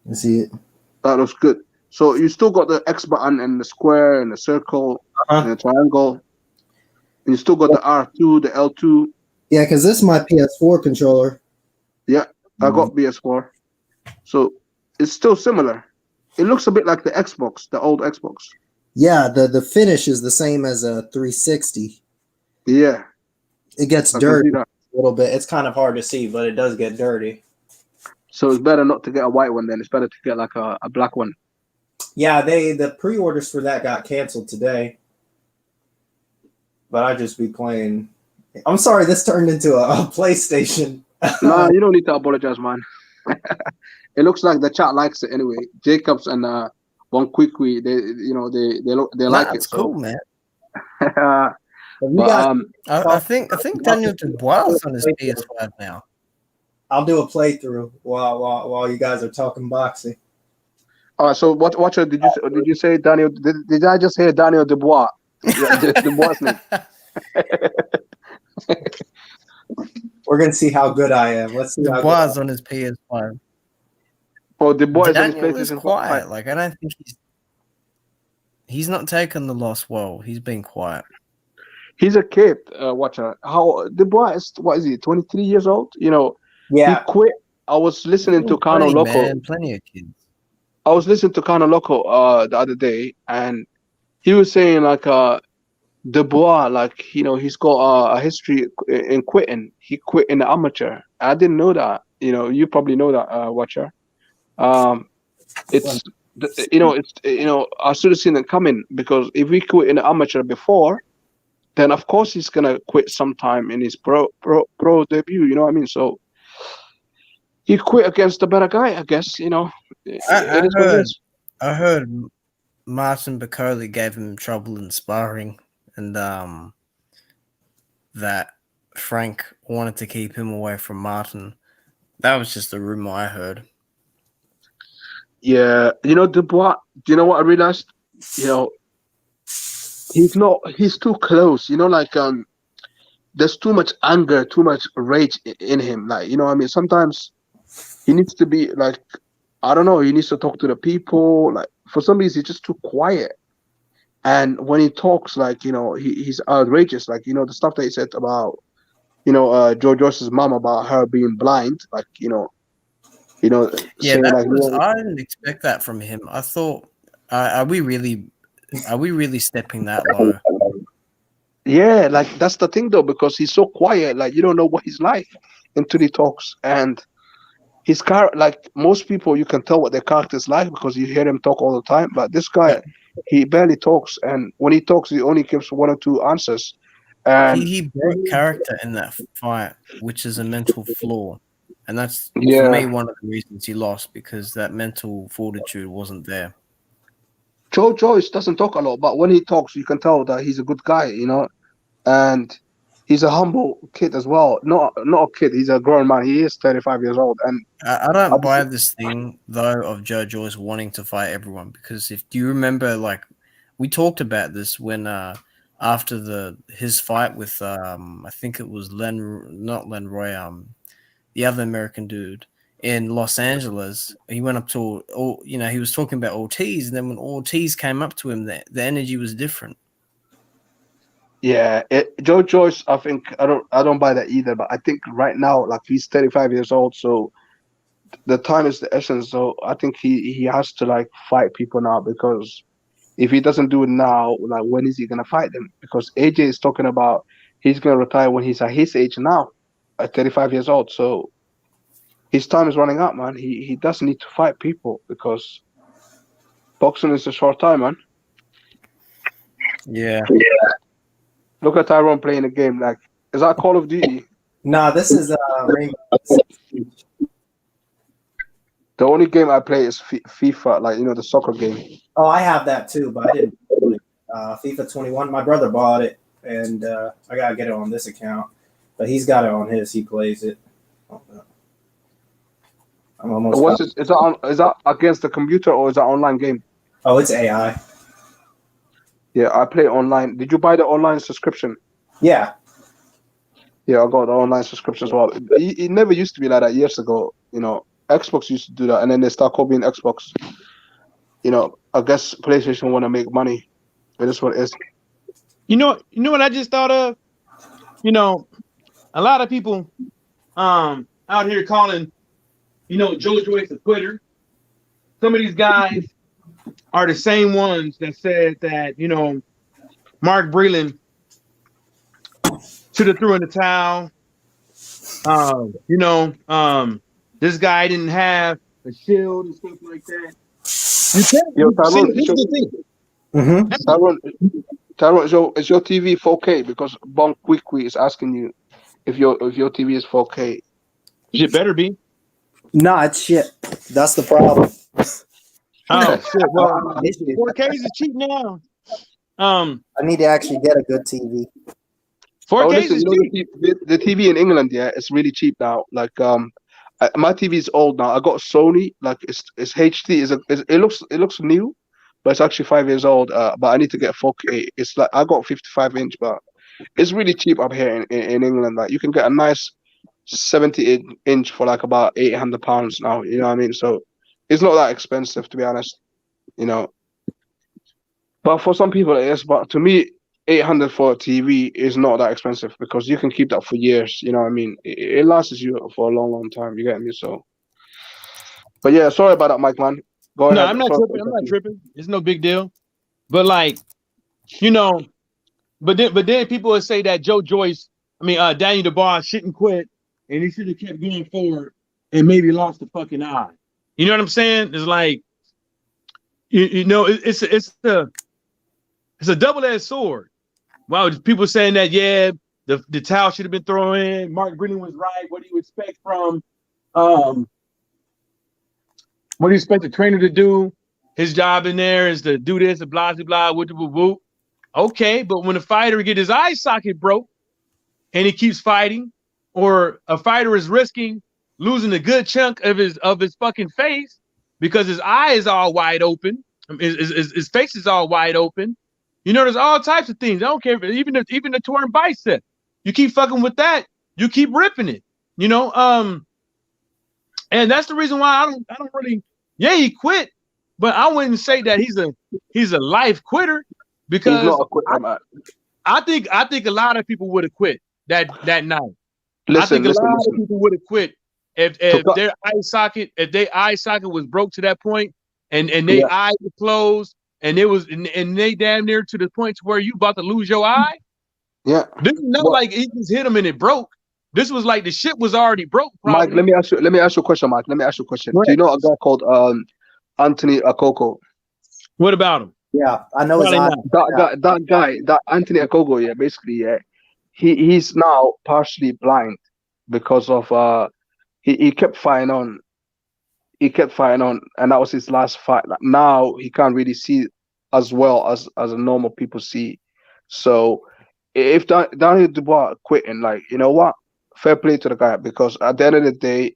You see it? That looks good. So you still got the X button and the square and the circle and the triangle. And you still got the R2, the L2. Yeah, because this is my PS4 controller. Yeah, I got PS4. So it's still similar. It looks a bit like the Xbox, the old Xbox. Yeah, the finish is the same as a 360. Yeah. It gets dirty a little bit. It's kind of hard to see, but it does get dirty. So it's better not to get a white one then. It's better to get like a black one. Yeah, the pre-orders for that got canceled today. But I just be playing. I'm sorry, this turned into a PlayStation. No, you don't need to apologize, man. It looks like the chat likes it anyway. Jacobs and Bon Quickly, they like it. That's cool, man. I think Daniel Dubois is on his PS5 now. I'll do a playthrough while you guys are talking boxing. All right. So Watcher, did you say Daniel? Did I just hear Daniel Dubois? Yeah, Dubois' name. We're gonna see how good I am. Let's see. Dubois is on his PS5. Oh, Dubois is on his Daniel is PlayStation quiet. 5. Like I don't think he's not taken the loss well. He's been quiet. He's a kid, Watcher. How Dubois is? What is he? 23 years old? You know. Yeah. He quit. I was listening to Kano Loco. Man, plenty of kids. I was listening to Kano Loco the other day, and he was saying like Dubois, like he's got a history in quitting. He quit in the amateur. I didn't know that. You probably know that, Watcher. It's I should have seen it coming because if he quit in the amateur before, then of course he's gonna quit sometime in his pro debut. You know what I mean? So he quit against the better guy, I guess. I heard Martin Bacoli gave him trouble in sparring, and that Frank wanted to keep him away from Martin. That was just a rumor I heard. Yeah, Dubois. Do you know what I realized? He's too close. There's too much anger, too much rage in him. Like, what I mean? Sometimes he needs to be like, I don't know, he needs to talk to the people. Like, for some reason, he's just too quiet. And when he talks, like, he's outrageous. Like, the stuff that he said about, Joe Joyce's mom about her being blind. Like, Yeah, I didn't expect that from him. I thought, are we really stepping that low? Yeah, like that's the thing though, because he's so quiet. Like you don't know what he's like until he talks. And his like most people, you can tell what their character's like because you hear him talk all the time. But this guy, he barely talks, and when he talks, he only gives one or two answers. And he broke character in that fight, which is a mental flaw. And that's, for Yeah. me, one of the reasons he lost, because that mental fortitude wasn't there. Joe Joyce doesn't talk a lot, but when he talks, you can tell that he's a good guy, you know, and he's a humble kid as well. Not a kid, he's a grown man. He is 35 years old. And I don't buy this thing, though, of Joe Joyce wanting to fight everyone, because if you remember, like, we talked about this when after his fight with I think it was not Len Roy, the other American dude in Los Angeles. He went up to he was talking about Ortiz, and then when Ortiz came up to him, the energy was different. yeah, Joe Joyce, I think I don't buy that either. But I think right now, like, he's 35 years old, so the time is the essence. So I think he has to, like, fight people now, because if he doesn't do it now, like, when is he gonna fight them? Because AJ is talking about he's gonna retire when he's at his age now, at 35 years old. So his time is running out, man. He does need to fight people, because boxing is a short time, man. Yeah. Look at Tyrone playing a game. Like, is that Call of Duty? Nah, this is Rainbow. The only game I play is FIFA, like, you know, the soccer game. Oh, I have that too, but I didn't. FIFA 21. My brother bought it, and I gotta get it on this account. But he's got it on his. He plays it. I'm almost. What's it? Is that against the computer, or is that online game? Oh, it's AI. Yeah, I play online. Did you buy the online subscription? Yeah. Yeah, I got the online subscription as well. It never used to be like that years ago. You know, Xbox used to do that, and then they start copying Xbox. You know, I guess PlayStation want to make money. It is what it is. You know what I just thought of? You know, a lot of people out here calling, Joe Joyce a quitter. Some of these guys are the same ones that said that, Mark Breland should have threw in the towel. This guy didn't have a shield and stuff like that. Yo, Tyrone, Tyrone, is your TV 4K? Because Bonk Quickly is asking you if your TV is 4K. It better be. No, it's shit. That's the problem. Oh shit! Well, 4Ks is cheap now. I need to actually get a good TV. 4Ks is cheap. The TV in England, yeah, it's really cheap now. Like, my TV is old now. I got Sony, like, it's HD. It looks new, but it's actually 5 years old. But I need to get 4K. It's like I got 55-inch, but it's really cheap up here in England. Like, you can get a nice 70-inch for like about £800 now. You know what I mean? So it's not that expensive, to be honest. But for some people it is. But to me, 800 for a TV is not that expensive, because you can keep that for years. You know what I mean? It lasts you for a long time. You get me? So, but yeah, sorry about that, Mike, man. Go ahead. No, I'm not tripping. It's no big deal. But like, but then people would say that Joe Joyce, Daniel DeBarr shouldn't quit, and he should have kept going forward and maybe lost the fucking eye. You know what I'm saying? It's like, it's a double-edged sword. Wow, people saying that, yeah, the towel should have been thrown in. Mark Breland was right. What do you expect from what do you expect the trainer to do? His job in there is to do this, and blah, blah, blah, whoop, whoop, whoop. Okay, but when a fighter get his eye socket broke and he keeps fighting, or a fighter is risking losing a good chunk of his fucking face because his eye is all wide open, his face is all wide open. There's all types of things. I don't care if even the torn bicep. You keep fucking with that, you keep ripping it. And that's the reason why I don't really. Yeah, he quit, but I wouldn't say that he's a life quitter, because he's not a quitter, man. I think a lot of people would have quit that night. I think a lot of people would have quit if their eye socket was broke to that point, and their eye was closed. And it was, and they damn near to the point where you about to lose your eye. Yeah. This is not like he just hit him and it broke. This was like the shit was already broke. Probably. Mike, let me ask you a question, Mike. Let me ask you a question. Right. Do you know a guy called Anthony Akoko? What about him? Yeah, I know that guy, Anthony Akoko. Yeah, basically, yeah, he's now partially blind because of he kept fighting on. He kept fighting on, and that was his last fight. Like, now he can't really see as well as a normal people see. So if Daniel Dubois quitting, like, you know what, fair play to the guy, because at the end of the day,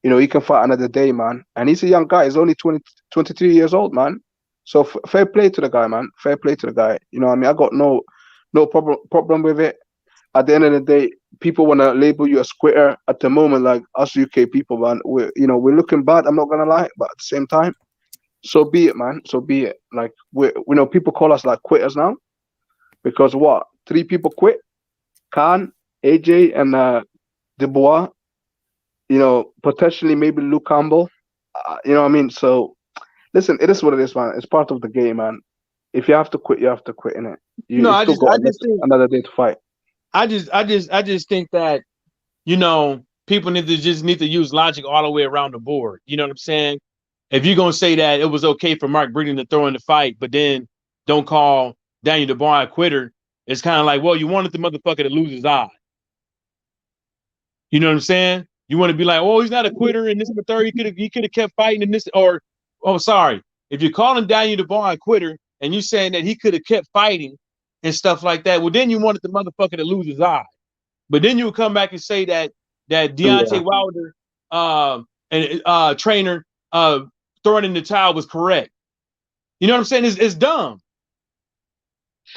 you know, he can fight another day, man. And he's a young guy. He's only 23 years old, man. So fair play to the guy, man. Fair play to the guy. You know what I mean? I got no problem with it. At the end of the day, people want to label you a quitter at the moment, like us UK people, man. We're looking bad. I'm not gonna lie, but at the same time, so be it, man. So be it. Like, people call us like quitters now because what? 3 people quit: Khan, AJ, and Dubois. You know, potentially maybe Luke Campbell. You know what I mean? So listen, it is what it is, man. It's part of the game, man. If you have to quit, you have to quit, innit? You I still got just think another day to fight. I just think that, you know, people need to use logic all the way around the board. You know what I'm saying? If you're gonna say that it was okay for Mark Breeden to throw in the fight, but then don't call Daniel Dubois a quitter, it's kind of like, well, you wanted the motherfucker to lose his eye. You know what I'm saying? You want to be like, oh, he's not a quitter, and this is the third. He could have kept fighting in this, or sorry. If you're calling Daniel Dubois a quitter and you're saying that he could have kept fighting and stuff like that, well, then you wanted the motherfucker to lose his eye. But then you would come back and say that Deontay Wilder and trainer throwing in the towel was correct. You know what I'm saying? It's dumb.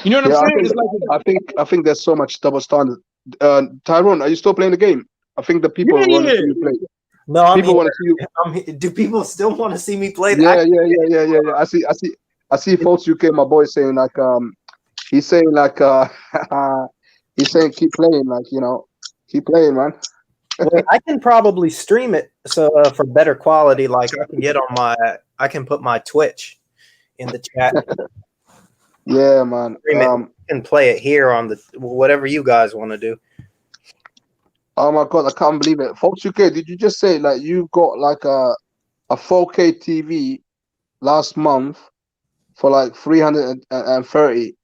You know what I'm saying? I think there's so much double standard. Tyrone, are you still playing the game? I think the people want to see you play. No, people want to see you. Do people still want to see me play? Yeah. I see folks UK, my boy, saying like he's saying like he's saying keep playing, like, you know, keep playing, man. Well, I can probably stream it so for better quality. Like I can put my Twitch in the chat. Yeah, man. And play it here on the whatever you guys want to do. Oh my god, I can't believe it. Folks UK, did you just say like you got like a 4K TV last month for like £330?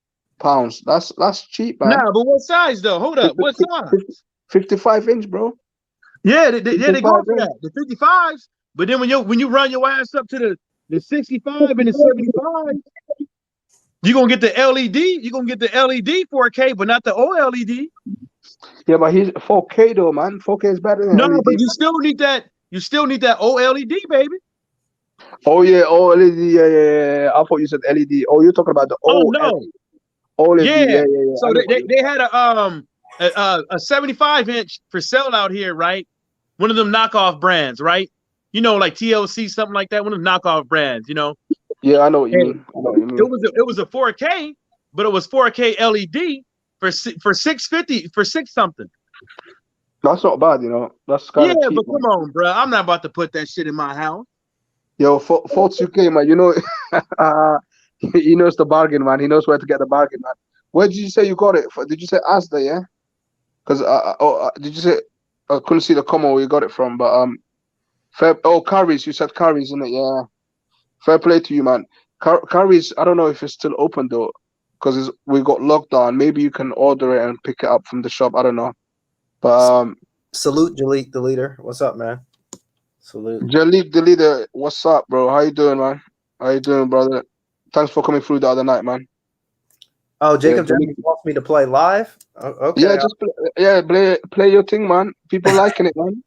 That's cheap, man. Nah, but what size though? Hold up, what size? 55-inch, bro. Yeah, they go for that. The 55s. But then when you run your ass up to the 65 and the 75, you're gonna get the LED. You're gonna get the LED 4K, but not the OLED. Yeah, but he's 4K though, man. 4K is better than LED. But you still need that. You still need that OLED, baby. Oh yeah, OLED. Yeah. I thought you said LED. Oh, you're talking about the OLED. Oh no. OLED. Yeah. Yeah. So they had a 75-inch for sale out here, right? One of them knockoff brands, right? You know, like TLC, something like that. One of them knockoff brands, you know. Yeah, I know what you mean. It was a 4K, but it was 4K LED for 650 for six something. That's not bad, you know. That's kind of cheap, but come on, bro. I'm not about to put that shit in my house. Yo, Folks UK, man. You know, he knows the bargain, man. He knows where to get the bargain, man. Where did you say you got it? Did you say Asda? Yeah. Because did you say I couldn't see the comment where you got it from? But Curry's. You said Curry's, isn't it? Yeah. Fair play to you, man. Curry's. I don't know if it's still open though, because we got lockdown. Maybe you can order it and pick it up from the shop. I don't know. But salute Jalik the leader. What's up, man? Salute Jalik the leader. What's up, bro? How you doing, man? How you doing, brother? Thanks for coming through the other night, man. Oh, Jacob wants me to play live. Okay. Yeah, just play your thing, man. People liking it, man.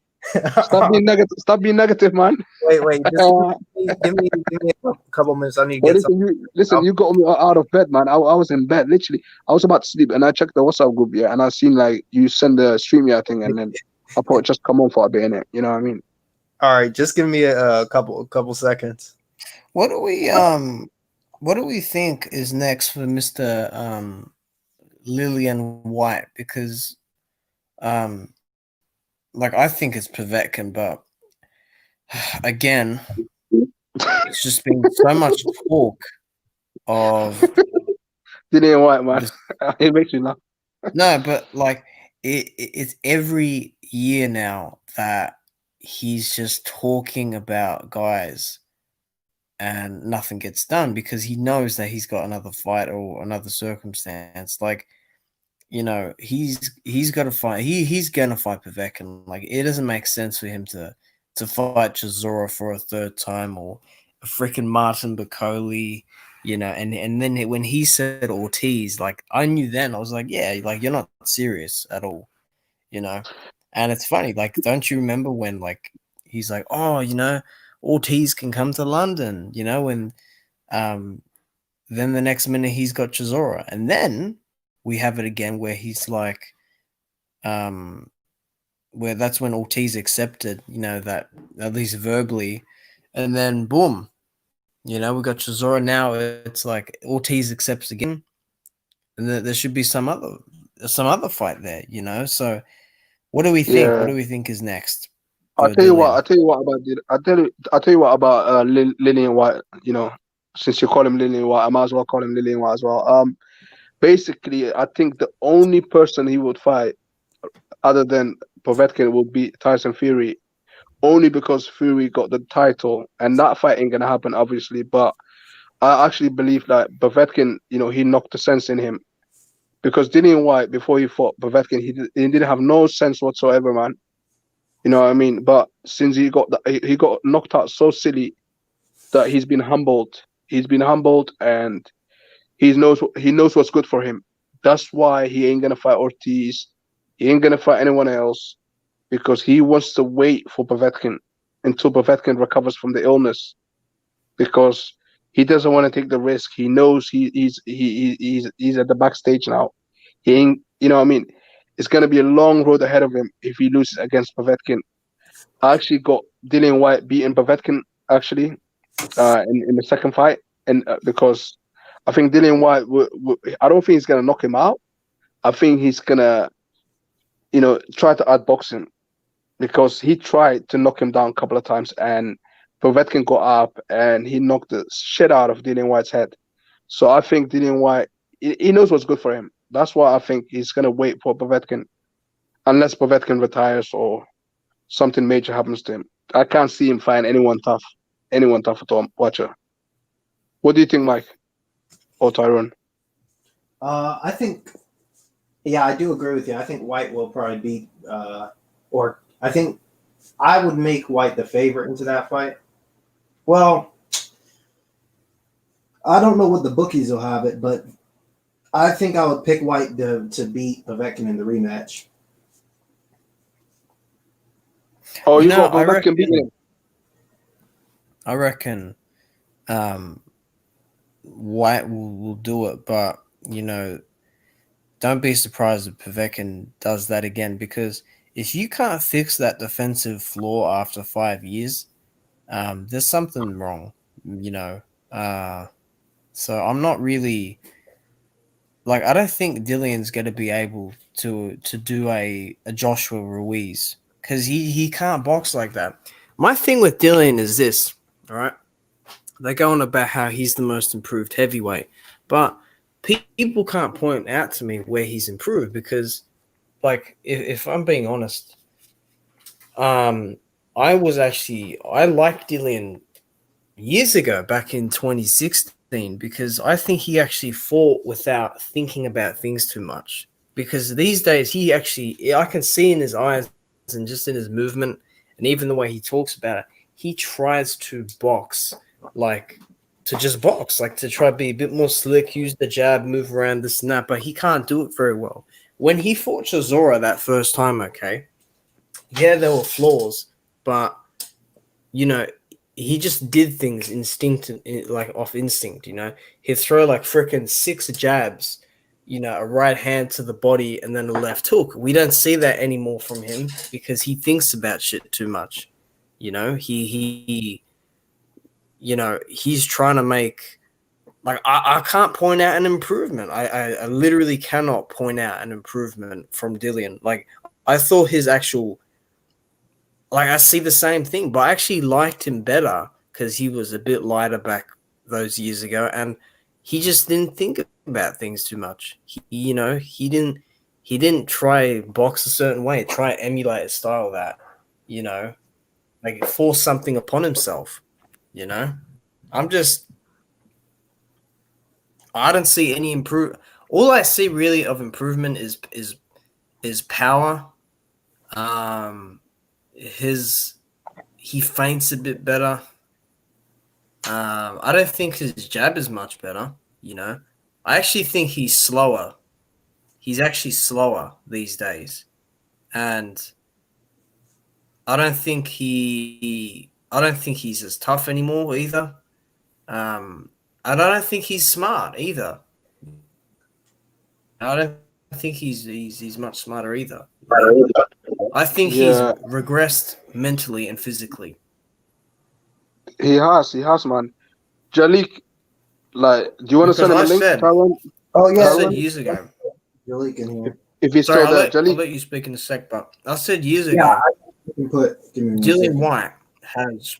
Stop being negative. Stop being negative, man. Wait. Just give me a couple minutes. I need to get listen, you got me out of bed, man. I was in bed, literally. I was about to sleep, and I checked the WhatsApp group, yeah, and I seen like you send the StreamYard thing, and then I thought just come on for a bit in it. You know what I mean? All right, just give me a couple seconds. What do we think is next for Mr. Lillian White? Because like, I think it's Povetkin, but again, it's just been so much talk of Lillian White, man. It makes me laugh. No, but like it's every year now that he's just talking about guys and nothing gets done because he knows that he's got another fight or another circumstance. Like, you know, he's got to fight. He's gonna fight Povetkin. Like, it doesn't make sense for him to fight Chisora for a third time, or a freaking Martin Bacoli. You know, and then when he said Ortiz, like, I knew then, I was like, yeah, like, you're not serious at all. You know, and it's funny. Like, don't you remember when, like, he's like, oh, you know, Ortiz can come to London. You know, and then the next minute he's got Chisora, and then we have it again where he's like, where that's when Ortiz accepted, you know, that at least verbally, and then boom, you know, we got Chisora. Now it's like Ortiz accepts again, and there should be some other fight there, you know. So what do we think? Yeah. What do we think is next? I'll tell you what. I'll tell you what about Lillian White. You know, since you call him Lillian White, I might as well call him Lillian White as well. Basically, I think the only person he would fight other than Povetkin would be Tyson Fury, only because Fury got the title, and that fight ain't gonna happen, obviously. But I actually believe that Povetkin, you know, he knocked the sense in him, because Dillian White, before he fought Povetkin, he didn't have no sense whatsoever, man. You know what I mean? But since he got knocked out so silly that he's been humbled. He's been humbled, and he knows what's good for him. That's why he ain't gonna fight Ortiz. He ain't gonna fight anyone else, because he wants to wait for Povetkin until Povetkin recovers from the illness, because he doesn't want to take the risk. He knows he's at the backstage now. He ain't, you know what I mean? It's gonna be a long road ahead of him if he loses against Povetkin. I actually got Dillian White beating Povetkin actually in the second fight, and because I think Dillian White, I don't think he's gonna knock him out. I think he's gonna, you know, try to outbox him, because he tried to knock him down a couple of times, and Povetkin got up and he knocked the shit out of Dillian White's head. So I think Dillian White, he knows what's good for him. That's why I think he's gonna wait for Povetkin, unless Povetkin retires or something major happens to him. I can't see him find anyone tough at all. Watcher. What do you think, Mike or Tyrone? I think, yeah, I do agree with you. I think White will probably beat, or I think I would make White the favorite into that fight. Well, I don't know what the bookies will have it, but I think I would pick White to beat Povetkin in the rematch. Oh, you know, got Povetkin beating him. I reckon White will do it, but, you know, don't be surprised if Povetkin does that again, because if you can't fix that defensive flaw after 5 years, there's something wrong, you know. So I'm not really, like, I don't think Dillian's going to be able to do a Joshua Ruiz, because he can't box like that. My thing with Dillian is this, all right? They're going about how he's the most improved heavyweight, but people can't point out to me where he's improved, because, like, if I'm being honest, I liked Dillian years ago, back in 2016, because I think he actually fought without thinking about things too much. Because these days, I can see in his eyes and just in his movement, and even the way he talks about it, he tries to box, like, to just box, like, to try to be a bit more slick, use the jab, move around, this and that, but he can't do it very well. When he fought Chisora that first time, okay, yeah, there were flaws, but, you know, he just did things like off instinct, you know. He'd throw like freaking 6 jabs, you know, a right hand to the body and then a left hook. We don't see that anymore from him, because he thinks about shit too much. You know, he you know, he's trying to make, like, I can't point out an improvement. I literally cannot point out an improvement from Dillian. Like, I thought his actual, like, I see the same thing, but I actually liked him better because he was a bit lighter back those years ago, and he just didn't think about things too much. You know, he didn't try box a certain way, try emulate a style that, you know, like, force something upon himself. You know, I don't see any All I see really of improvement is power. He feints a bit better. I don't think his jab is much better. I actually think he's slower. He's actually slower these days, and I don't think he's as tough anymore either. And I don't think he's smart either. I don't think he's much smarter either. I think he's regressed mentally and physically. He has, man. Jalik, like, do you want to send him a link, Tyron? Oh yeah, I said years ago. Jalik in here. If he's still there, I'll Jalik. let you speak in a sec, but I said years ago. Yeah, I can put Dillian White has.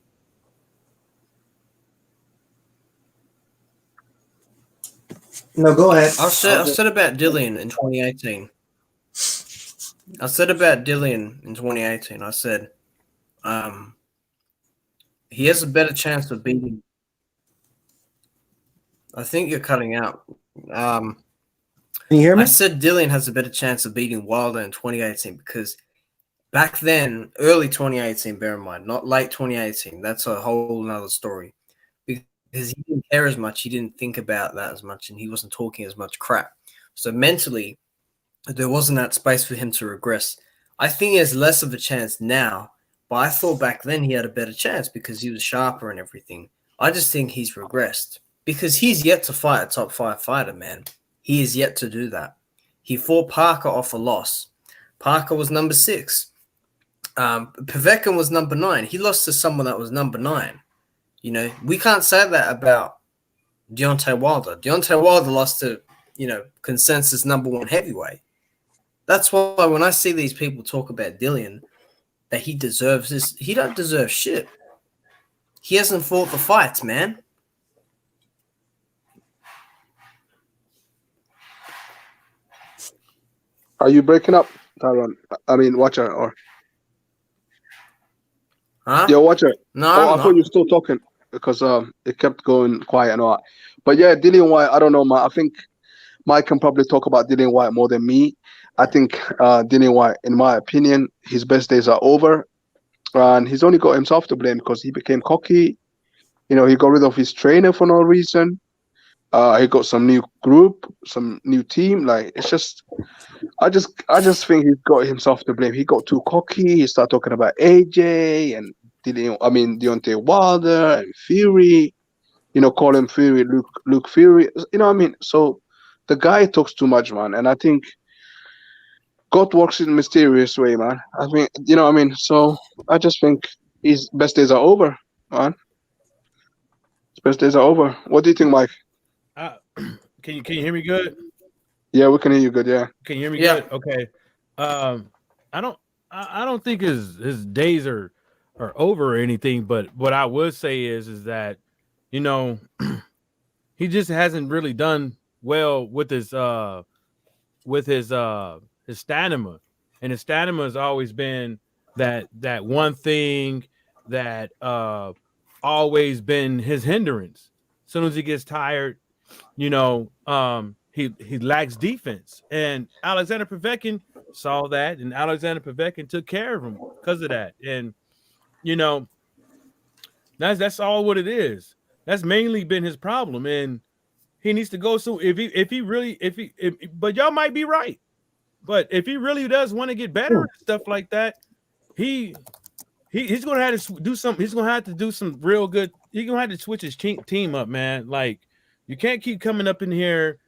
No, go ahead. I said about Dillian in 2018. I said he has a better chance of beating. I think you're cutting out. Can you hear me? I said Dillian has a better chance of beating Wilder in 2018 because back then, early 2018, bear in mind, not late 2018. That's a whole nother story. Because he didn't care as much, he didn't think about that as much, and he wasn't talking as much crap. So mentally, there wasn't that space for him to regress. I think he has less of a chance now, but I thought back then he had a better chance because he was sharper and everything. I just think he's regressed because he's yet to fight a top 5 fighter, man. He is yet to do that. He fought Parker off a loss. Parker was number 6. Povetkin was number 9. He lost to someone that was number 9. We can't say that about Deontay Wilder. Deontay Wilder lost to, consensus number 1 heavyweight. That's why when I see these people talk about Dillian, that he deserves this, he don't deserve shit. He hasn't fought the fights, man. Are you breaking up, Tyron? I mean, Watcher, or? Huh? Yeah, Watcher. No, I thought you were still talking because it kept going quiet and all. But yeah, Dillian White, I don't know, man. I think Mike can probably talk about Dillian White more than me. I think Dillian White, in my opinion, his best days are over. And he's only got himself to blame because he became cocky. He got rid of his trainer for no reason. He got some new group, some new team. Like, it's just, I just think he's got himself to blame. He got too cocky. He started talking about AJ and Deontay Wilder and Fury. Call him Fury, Luke Fury. You know what I mean? So the guy talks too much, man. And I think God works in a mysterious way, man. I mean, you know what I mean? So I just think his best days are over, man. His best days are over. What do you think, Mike? Can you hear me good? Yeah, we can hear you good. Yeah. Can you hear me good? Okay. I don't think his days are over or anything, but what I would say is that he just hasn't really done well with his stamina, and his stamina has always been that one thing that always been his hindrance. As soon as he gets tired, he lacks defense, and Alexander Povetkin saw that, and Alexander Povetkin took care of him because of that. And that's all what it is. That's mainly been his problem, and he needs to go. So but y'all might be right. But if he really does want to get better and stuff like that, he's gonna have to do something. He's gonna have to do some real good. He's gonna have to switch his team up, man. Like, you can't keep coming up in here.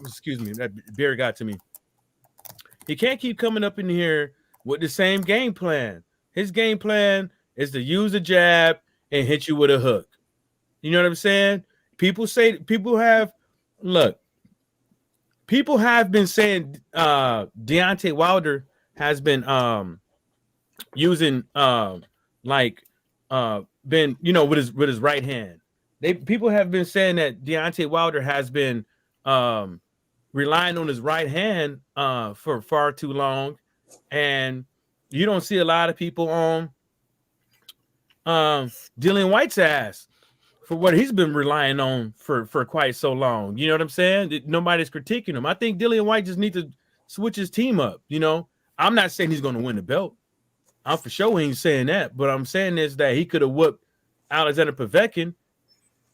Excuse me, that beer got to me. He can't keep coming up in here with the same game plan. His game plan is to use a jab and hit you with a hook. You know what I'm saying? People have been saying Deontay Wilder has been using been with his right hand. People have been saying that Deontay Wilder has been relying on his right hand for far too long, and you don't see a lot of people on Dillian White's ass for what he's been relying on for quite so long. You know what I'm saying? Nobody's critiquing him. I think Dillian White just needs to switch his team up. You know, I'm not saying he's going to win the belt. I'm for sure ain't saying that, but I'm saying is that he could have whooped Alexander Povetkin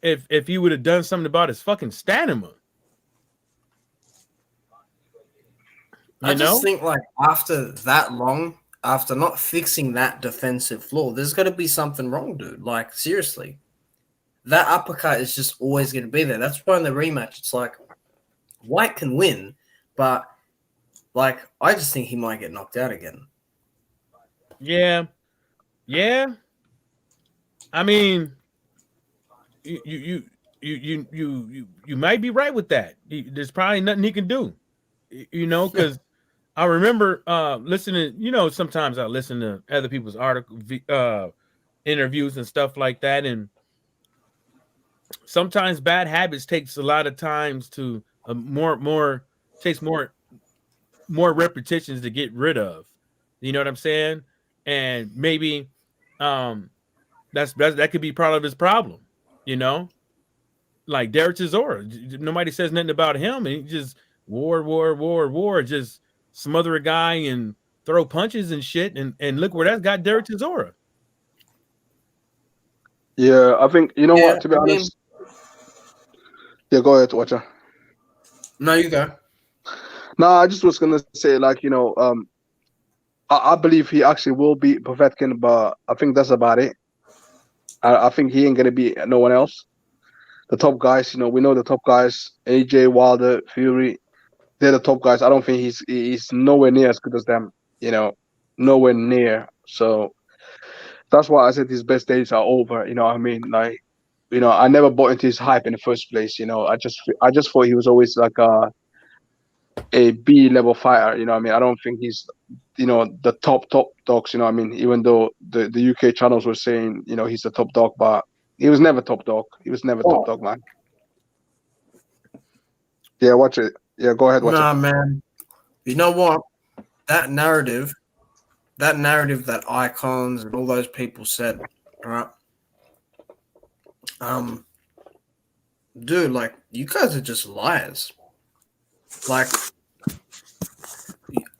if he would have done something about his fucking stamina. I just think like after that long, after not fixing that defensive flaw, there's got to be something wrong, dude. Like seriously, that uppercut is just always going to be there. That's why in the rematch, it's like White can win, but like I just think he might get knocked out again. Yeah. I mean, you might be right with that. There's probably nothing he can do, you know, because I remember listening. You know, sometimes I listen to other people's interviews and stuff like that, and sometimes bad habits takes a lot of times to takes more repetitions to get rid of. You know what I'm saying? And maybe that could be part of his problem. You know, like Derek Chisora, nobody says nothing about him, and he just war, just smother a guy and throw punches and shit, and look where that's got Derek Chisora. Yeah, I think you know what. To be honest, yeah, go ahead, Watcher. No, you go. No, I just was gonna say, like, you know, I believe he actually will beat Povetkin, but I think that's about it. I think he ain't gonna beat no one else. The top guys, you know, we know the top guys: AJ, Wilder, Fury. They're the top guys. I don't think he's nowhere near as good as them. You know, nowhere near. So that's why I said his best days are over. You know what I mean? Like, you know, I never bought into his hype in the first place. You know, I just thought he was always like a B level fighter. You know what I mean? I don't think he's, you know, the top dogs. You know what I mean? Even though the UK channels were saying, you know, he's the top dog, but he was never top dog. He was never top dog, man. Yeah, watch it. Yeah, go ahead, watch it. Man. You know what? That narrative that Icons and all those people said, right? Dude, like, you guys are just liars. Like,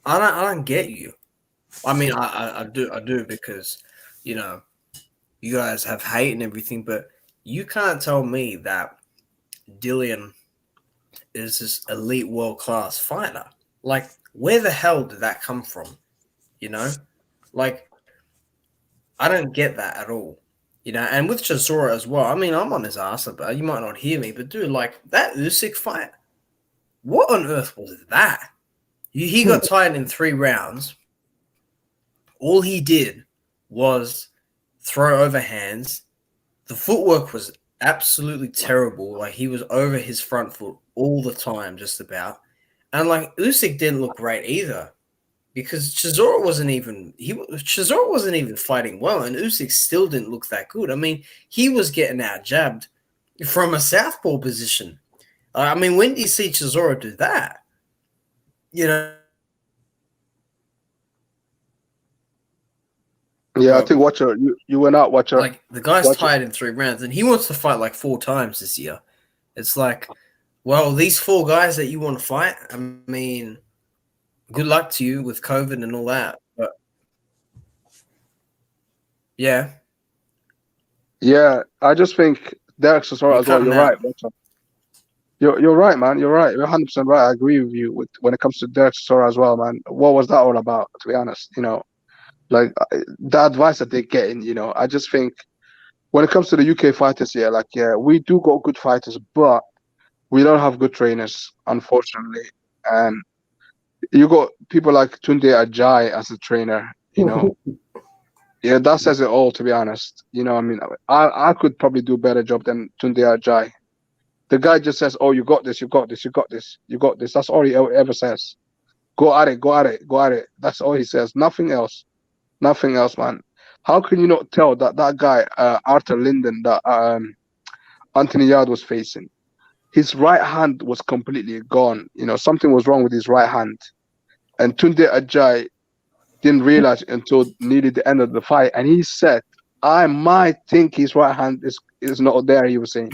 I don't get you. I mean, I do because, you know, you guys have hate and everything, but you can't tell me that Dillian is this elite world-class fighter. Like, where the hell did that come from? You know? Like, I don't get that at all. You know, and with Chisora as well, I mean, I'm on his ass about, you might not hear me, but dude, like, that Usyk fight, what on earth was that? He got tied in 3 rounds. All he did was throw overhands. The footwork was absolutely terrible. Like, he was over his front foot all the time, just about. And, like, Usyk didn't look great either. Because Chisora wasn't even fighting well, and Usyk still didn't look that good. I mean, he was getting out jabbed from a southpaw position. I mean, when do you see Chisora do that? You know. Yeah, I think Watcher, you went out, Watcher. Like, the guy's tied in 3 rounds, and he wants to fight like 4 times this year. It's like, well, these 4 guys that you want to fight, I mean, good luck to you with COVID and all that. But yeah. Yeah, I just think Derek Chisora as well. You're right, Watcher. You're right, man. You're right. You're 100% right. I agree with you when it comes to Derek Chisora as well, man. What was that all about, to be honest? You know, like, the advice that they're getting, you know, I just think when it comes to the UK fighters, yeah, like, yeah, we do got good fighters, but we don't have good trainers, unfortunately. And you got people like Tunde Ajayi as a trainer, you know. Yeah, that says it all, to be honest. You know, I mean, I could probably do a better job than Tunde Ajayi. The guy just says, "Oh, you got this, you got this, you got this, you got this." That's all he ever says. Go at it, go at it, go at it. That's all he says. Nothing else. Nothing else, man. How can you not tell that guy, Arthur Linden, that Anthony Yard was facing, his right hand was completely gone. You know, something was wrong with his right hand. And Tunde Ajayi didn't realize until nearly the end of the fight. And he said I might think his right hand is not there. He was saying,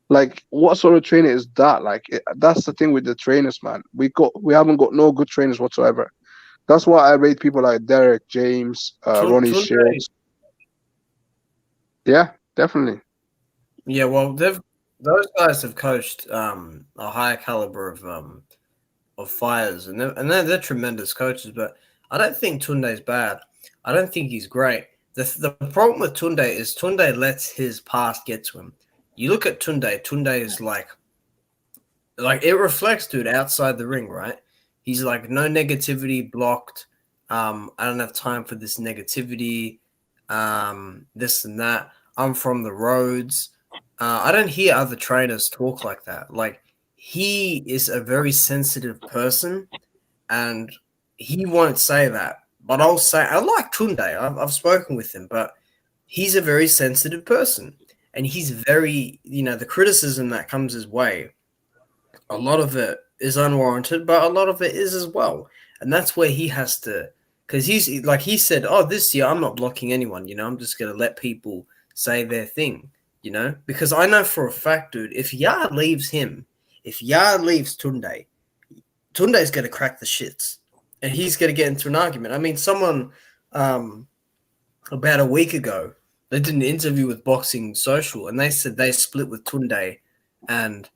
like, what sort of trainer is that? Like, that's the thing with the trainers, man. We haven't got no good trainers whatsoever. That's why I rate people like Derek James, Ronnie Tunde, Shields. Yeah, definitely. yeah, well, those guys have coached a higher caliber of fighters, and they're tremendous coaches. But I don't think Tunde's bad. I don't think he's great. The problem with Tunde is Tunde lets his past get to him. You look at Tunde. Tunde is like it reflects, dude, outside the ring, right? He's like, no negativity, blocked. I don't have time for this negativity. This and that. I'm from the roads. I don't hear other trainers talk like that. Like, he is a very sensitive person, and he won't say that. But I'll say, I like Tunde. I've spoken with him, but he's a very sensitive person, and he's very, the criticism that comes his way, a lot of it is unwarranted, but a lot of it is as well. And that's where he has to, because he's like, he said, oh, this year I'm not blocking anyone, I'm just going to let people say their thing, because I know for a fact, dude, if Yard leaves Tunde, Tunde's going to crack the shits and he's going to get into an argument. I mean, someone about a week ago, they did an interview with Boxing Social and they said they split with Tunde and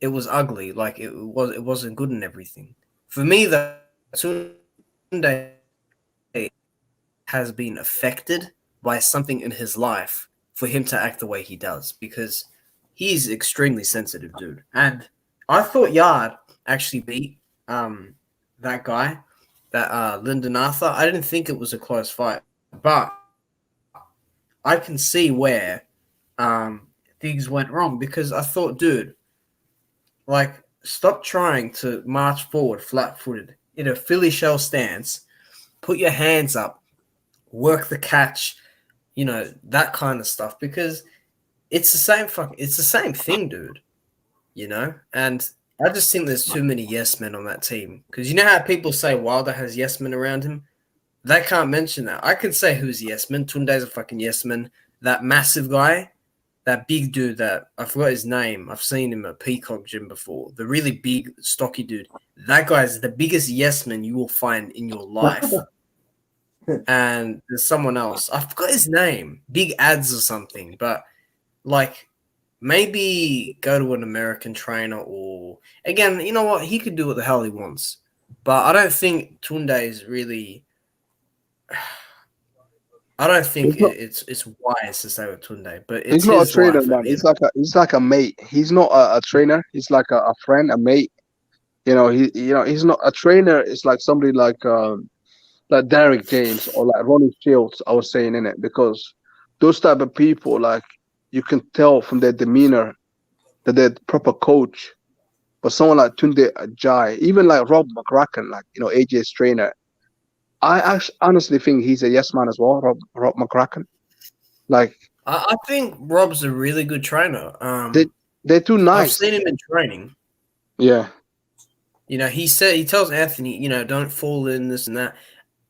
it was ugly. Like, it wasn't good and everything. For me, that Tunde has been affected by something in his life for him to act the way he does, because he's extremely sensitive, dude. And I thought Yard actually beat that guy, that Lyndon Arthur. I didn't think it was a close fight, but I can see where things went wrong, because I thought, dude, like, stop trying to march forward flat-footed in a Philly shell stance, put your hands up, work the catch, that kind of stuff, because it's the same thing, dude, and I just think there's too many yes men on that team, because you know how people say Wilder has yes men around him? They can't mention that. I can say who's yes man. Tunde's a fucking yes man. That massive guy, that big dude that I forgot his name. I've seen him at Peacock Gym before. The really big, stocky dude. That guy's the biggest yes man you will find in your life. And there's someone else. I forgot his name. Big Ads or something. But, like, maybe go to an American trainer, or, again, you know what? He could do what the hell he wants. But I don't think Tunde is really... I don't think it's wise to say with Tunde, but it's he's not a his trainer, life man. at the He's end. like a mate. He's not a trainer. He's like a friend, a mate. He's not a trainer. It's like somebody like Derek James or like Ronnie Shields. I was saying in it, because those type of people, like, you can tell from their demeanor that they're proper coach. But someone like Tunde Ajay, even like Rob McCracken, like, AJ's trainer, I actually honestly think he's a yes man as well, Rob McCracken. Like, I think Rob's a really good trainer. they're too nice. I've seen him in training. Yeah. He tells Anthony, don't fall in this and that.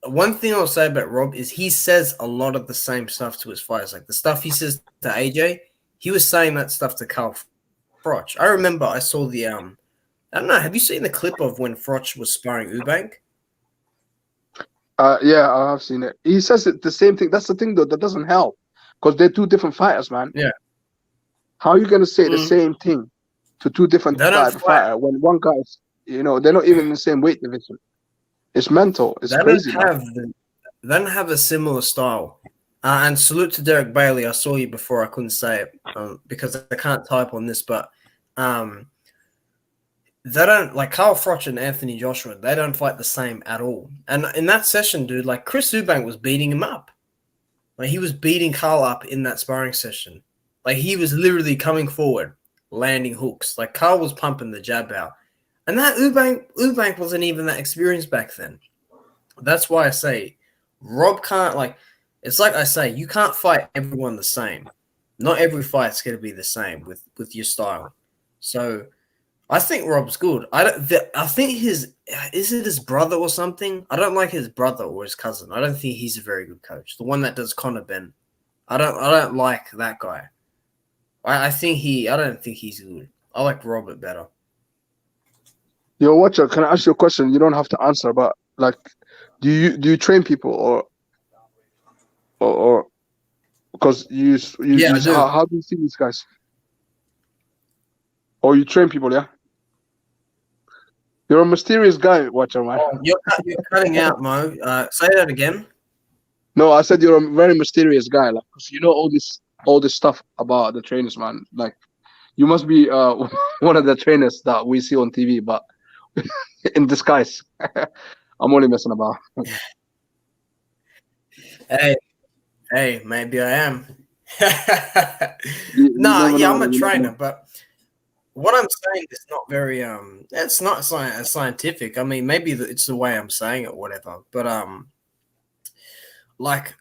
One thing I'll say about Rob is he says a lot of the same stuff to his fighters. Like the stuff he says to AJ, he was saying that stuff to Carl Froch. I remember I saw the I don't know, have you seen the clip of when Froch was sparring Eubank? Yeah, I have seen it. He says it the same thing. That's the thing, though, that doesn't help, because they're two different fighters, man. Yeah. How are you going to say the same thing to two different type of fighter when one guy's, they're not even in the same weight division? It's mental. It's crazy. They don't have a similar style. And salute to Derek Bailey. I saw you before. I couldn't say it because I can't type on this, but they don't, like Carl Froch and Anthony Joshua, they don't fight the same at all. And in that session, dude, like Chris Eubank was beating him up. Like he was beating Carl up in that sparring session. Like he was literally coming forward, landing hooks. Like Carl was pumping the jab out. And that Eubank wasn't even that experienced back then. That's why I say Rob can't, like, it's like I say, you can't fight everyone the same. Not every fight's going to be the same with your style. So I think Rob's good. I think is it his brother or something? I don't like his brother or his cousin. I don't think he's a very good coach. The one that does Conor Ben. I don't like that guy. I don't think he's good. I like Robert better. Yo, Watcher, can I ask you a question? You don't have to answer, but like, do you train people or because Yeah, I do. how do you see these guys? Or you train people, yeah? You're a mysterious guy, Watcher, man. Oh, you're cutting out, Mo. Say that again. No, I said you're a very mysterious guy, like, 'cause you know all this stuff about the trainers, man. Like, you must be one of the trainers that we see on TV, but in disguise. I'm only messing about. Hey, maybe I am. You No, never yeah, know, I'm a you never trainer, know. but what I'm saying is not very it's not scientific. I mean, maybe it's the way I'm saying it, whatever. But like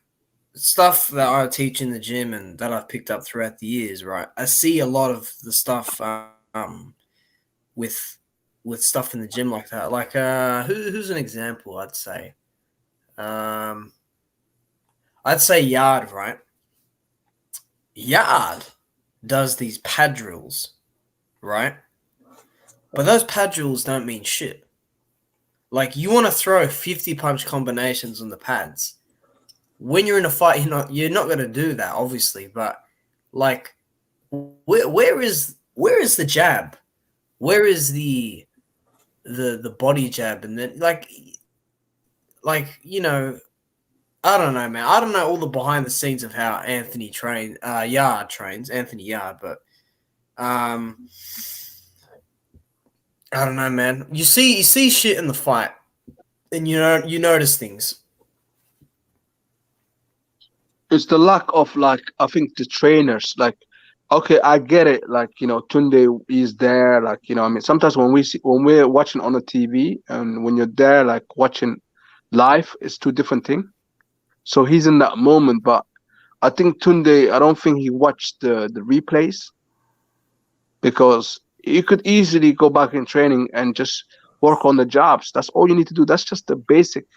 stuff that I teach in the gym and that I've picked up throughout the years, right? I see a lot of the stuff with stuff in the gym like that. Like who's an example? I'd say Yard, right? Yard does these pad drills, right? But those pad drills don't mean shit. Like, you want to throw 50 punch combinations on the pads. When you're in a fight, you're not going to do that, obviously. But like, where is the jab? Where is the body jab? And then like I don't know, man. I don't know all the behind the scenes of how Yard trains, Anthony Yard, but I don't know, man. You see shit in the fight, and you notice things. It's the lack of, like, I think the trainers, like, okay, I get it, like, Tunde is there, like, I mean, sometimes when we're watching on the TV and when you're there, like, watching live, it's two different things. So he's in that moment, but I think Tunde, I don't think he watched the replays, because you could easily go back in training and just work on the jobs. That's all you need to do. That's just the basic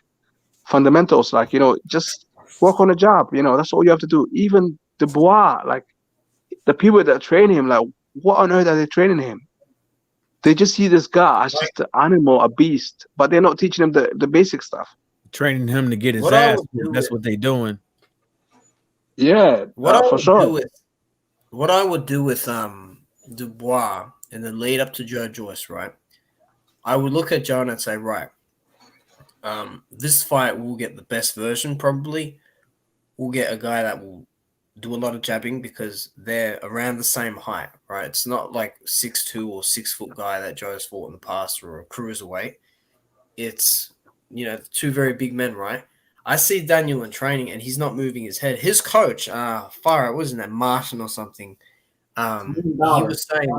fundamentals, like, just work on the job. That's all you have to do. Even Dubois, like, the people that train him, like, what on earth are they training him? They just see this guy as just an animal, a beast, but they're not teaching him the basic stuff. Training him to get his ass. That's what they doing. Yeah, for sure. What I would do with Dubois in the lead up to Joe Joyce, right? I would look at Joe and say, right, this fight will get the best version probably. We'll get a guy that will do a lot of jabbing because they're around the same height, right? It's not like 6'2" or 6 foot guy that Joe's fought in the past or a cruiserweight. It's two very big men, right? I see Daniel in training and he's not moving his head. His coach, wasn't that Martin or something? He was saying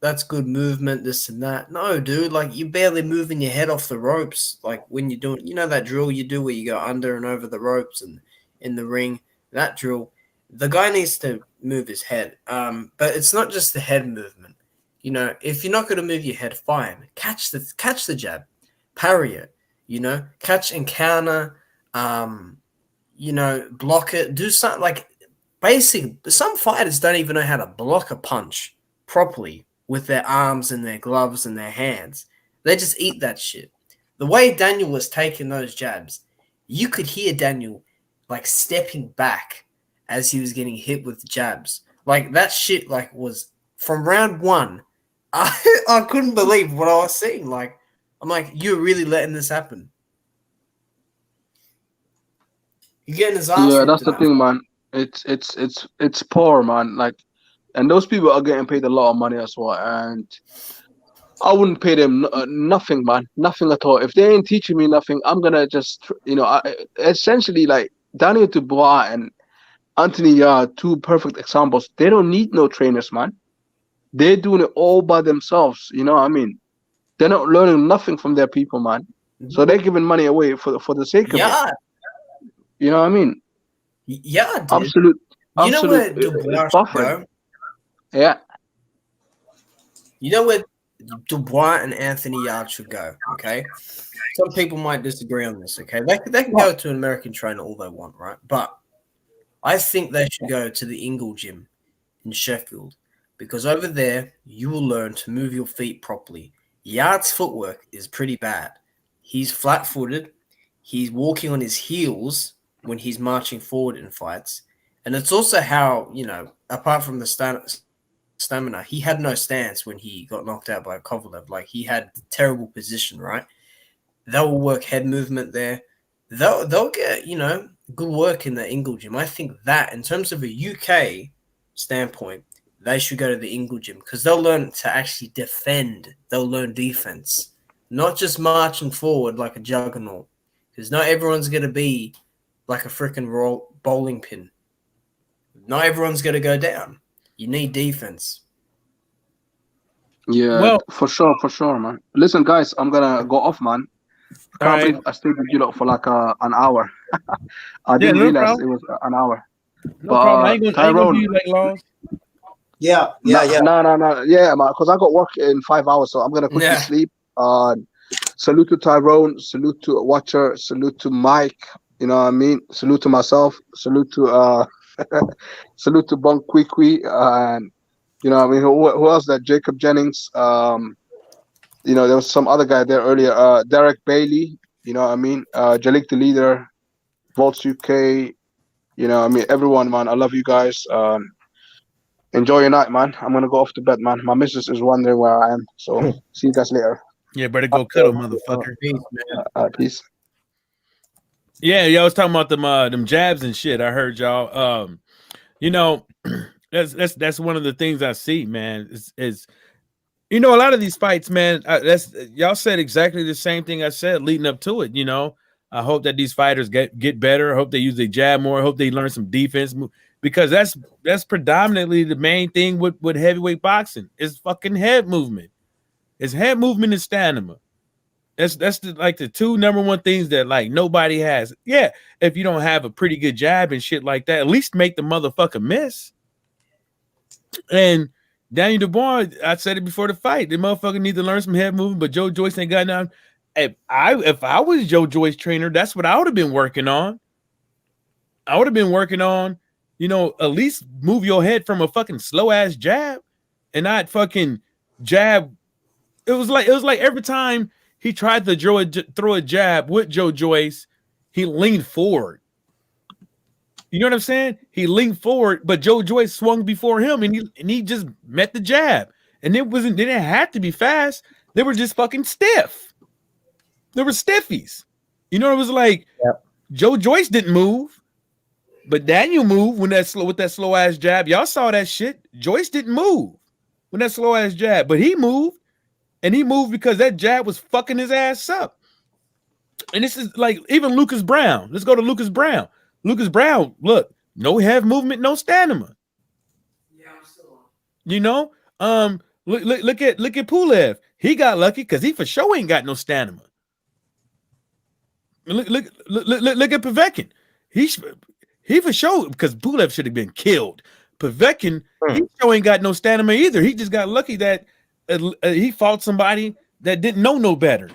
that's good movement, this and that. No, dude, like, you're barely moving your head off the ropes. Like, when you're doing, that drill you do where you go under and over the ropes and in the ring, that drill, the guy needs to move his head. But it's not just the head movement. If you're not going to move your head, fine. Catch the jab, parry it, catch and counter, block it, do something like basic. Some fighters don't even know how to block a punch properly with their arms and their gloves and their hands. They just eat that shit. The way Daniel was taking those jabs, you could hear Daniel like stepping back as he was getting hit with jabs. Like, that shit, like, was from round one. I couldn't believe what I was seeing. Like, I'm like, you're really letting this happen. You're getting his ass. Yeah, that's the thing, man. It's poor, man. Like, and those people are getting paid a lot of money as well. And I wouldn't pay them nothing, man. Nothing at all. If they ain't teaching me nothing, I'm gonna just, essentially, like, Daniel Dubois and Anthony Yard, two perfect examples. They don't need no trainers, man. They're doing it all by themselves. You know what I mean? They're not learning nothing from their people, man. So they're giving money away for the sake of it. You know what I mean? Yeah, dude. Absolute. You know where Dubois should go? Yeah. You know where Dubois and Anthony Yard should go, okay? Some people might disagree on this, okay? They can go to an American trainer all they want, right? But I think they should go to the Ingle Gym in Sheffield, because over there you will learn to move your feet properly. Yard's footwork is pretty bad. He's flat-footed. He's walking on his heels when he's marching forward in fights. And it's also how, apart from the stamina, he had no stance when he got knocked out by Kovalev. Like, he had terrible position, right? They'll work head movement there. They'll get, good work in the Ingle Gym. I think that, in terms of a UK standpoint, they should go to the Ingle Gym, because they'll learn to actually defend. They'll learn defense, not just marching forward like a juggernaut, because not everyone's going to be like a freaking bowling pin. Not everyone's going to go down. You need defense. Yeah, Well- for sure, man. Listen, guys, I'm gonna go off, man. I can't believe I stayed with you lot for like an hour. I didn't realize problem. it was an hour. No problem. I ain't gonna Tyrone, do you like laws. Yeah. No. Yeah, man, because I got work in 5 hours, so I'm gonna quickly sleep. Salute to Tyrone, salute to Watcher, salute to Mike. You know what I mean? Salute to myself, salute to salute to Bunk Kwikwi, and you know what I mean, who else? That Jacob Jennings. There was some other guy there earlier, Derek Bailey. You know what I mean? Jalik the leader, Volts UK. You know, I mean, everyone, man. I love you guys. Enjoy your night, man. I'm gonna go off to bed, man. My missus is wondering where I am, so see you guys later. Yeah, better go cuddle, motherfucker. Peace. Yeah, y'all was talking about them jabs and shit. I heard y'all. That's one of the things I see, man. Is a lot of these fights, man. Y'all said exactly the same thing I said leading up to it. I hope that these fighters get better. I hope they use their jab more. I hope they learn some defense, because that's predominantly the main thing with heavyweight boxing is fucking head movement. It's head movement and stamina. That's the two number one things that like nobody has. Yeah, if you don't have a pretty good jab and shit like that, at least make the motherfucker miss. And Daniel Dubois, I said it before the fight, the motherfucker need to learn some head movement, but Joe Joyce ain't got none. If I was Joe Joyce trainer, that's what I would have been working on. I would have been working on, at least move your head from a fucking slow ass jab and not fucking jab. It was like every time he tried to throw a jab with Joe Joyce, he leaned forward. You know what I'm saying? He leaned forward, but Joe Joyce swung before him, and he just met the jab. And they didn't have to be fast. They were just fucking stiff. They were stiffies. It was like Joe Joyce didn't move, but Daniel moved with that slow ass jab. Y'all saw that shit. Joyce didn't move with that slow ass jab, but he moved. And he moved because that jab was fucking his ass up. And this is like even Lucas Brown. Let's go to Lucas Brown. Lucas Brown, look, no head movement, no stamina. Yeah, I'm still on. Look at Pulev. He got lucky because he for sure ain't got no stamina. Look at Povetkin. He for sure, because Pulev should have been killed. Povetkin, he sure ain't got no stamina either. He just got lucky that he fought somebody that didn't know no better.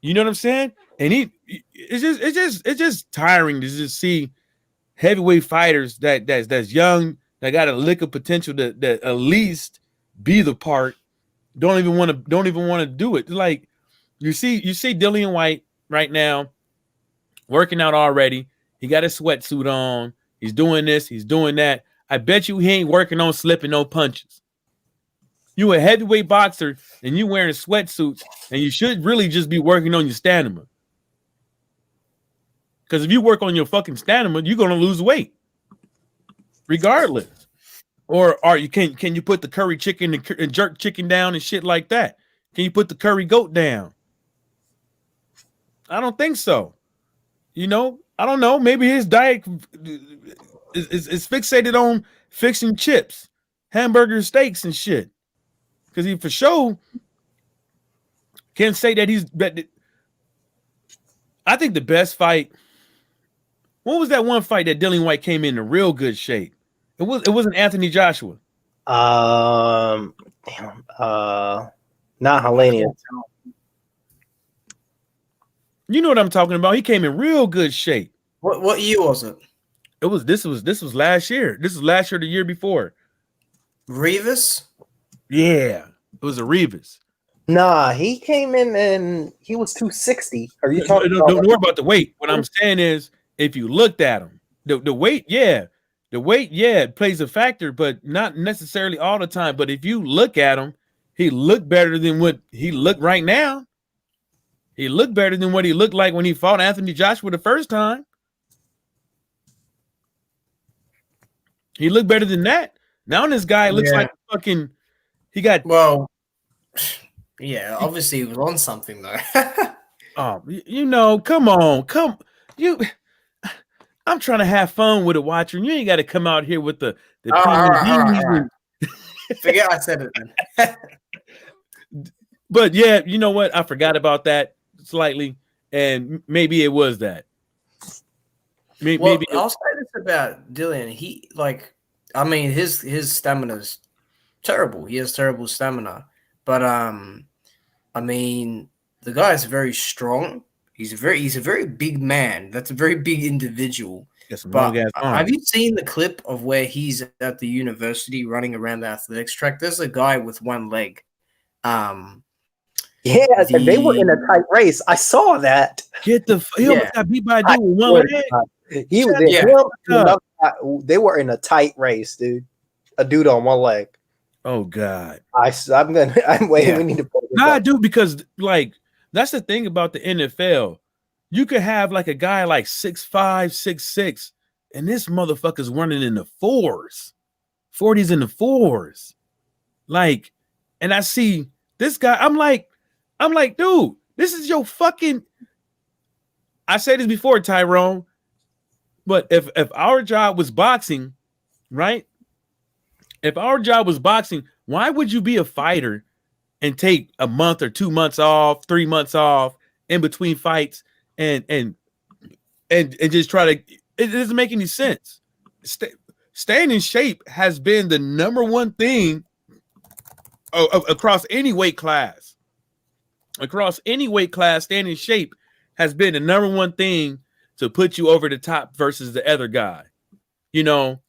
You know what I'm saying? And it's just tiring to just see heavyweight fighters that's young, that got a lick of potential that at least be the part. Don't even want to do it. Like you see Dillian White right now working out already. He got a sweatsuit on. He's doing this. He's doing that. I bet you he ain't working on slipping no punches. You a heavyweight boxer and you wearing sweatsuits, and you should really just be working on your stamina. Because if you work on your fucking stamina, you're gonna lose weight, regardless. Or can you put the curry chicken and jerk chicken down and shit like that? Can you put the curry goat down? I don't think so. I don't know. Maybe his diet is fixated on fixing chips, hamburger steaks, and shit. Because he for sure can't say that I think the best fight. What was that one fight that Dillian White came in real good shape? It wasn't Anthony Joshua. Not Helenius. You know what I'm talking about. He came in real good shape. What year was it? This was last year. This was last year, the year before. Revis? Yeah, it was a Revis. Nah, he came in and he was 260. Are you talking Don't worry about the weight. What I'm saying is, if you looked at him, the weight, it plays a factor, but not necessarily all the time. But if you look at him, he looked better than what he looked right now. He looked better than what he looked like when he fought Anthony Joshua the first time. He looked better than that. Now this guy looks like fucking. He got yeah. Obviously, he was on something though. Come on, you. I'm trying to have fun with a watcher, and you ain't got to come out here with the all right. Forget I said it then. But yeah, you know what? I forgot about that slightly, and maybe it was that. Maybe I'll say this about Dillian. He his stamina's terrible. He has terrible stamina, but the guy is very strong. He's a very big man. That's a very big individual. But have you seen the clip of where he's at the university running around the athletics track? There's a guy with one leg. They were in a tight race. I saw that. He almost got beat by a dude with one leg. They were in a tight race, dude. A dude on one leg. Oh God. I'm waiting. We need to put this up. Dude, because that's the thing about the NFL. You could have like a guy like 6'5", 6'6", and this motherfucker's running in the 4s, 40s in the 4s. And I see this guy. I'm like, dude, this is your fucking. I said this before, Tyrone, but if our job was boxing, right? If our job was boxing, why would you be a fighter and take a month or 2 months off, 3 months off in between fights and just try to? It doesn't make any sense. Staying in shape has been the number one thing across any weight class. Across any weight class, staying in shape has been the number one thing to put you over the top versus the other guy. And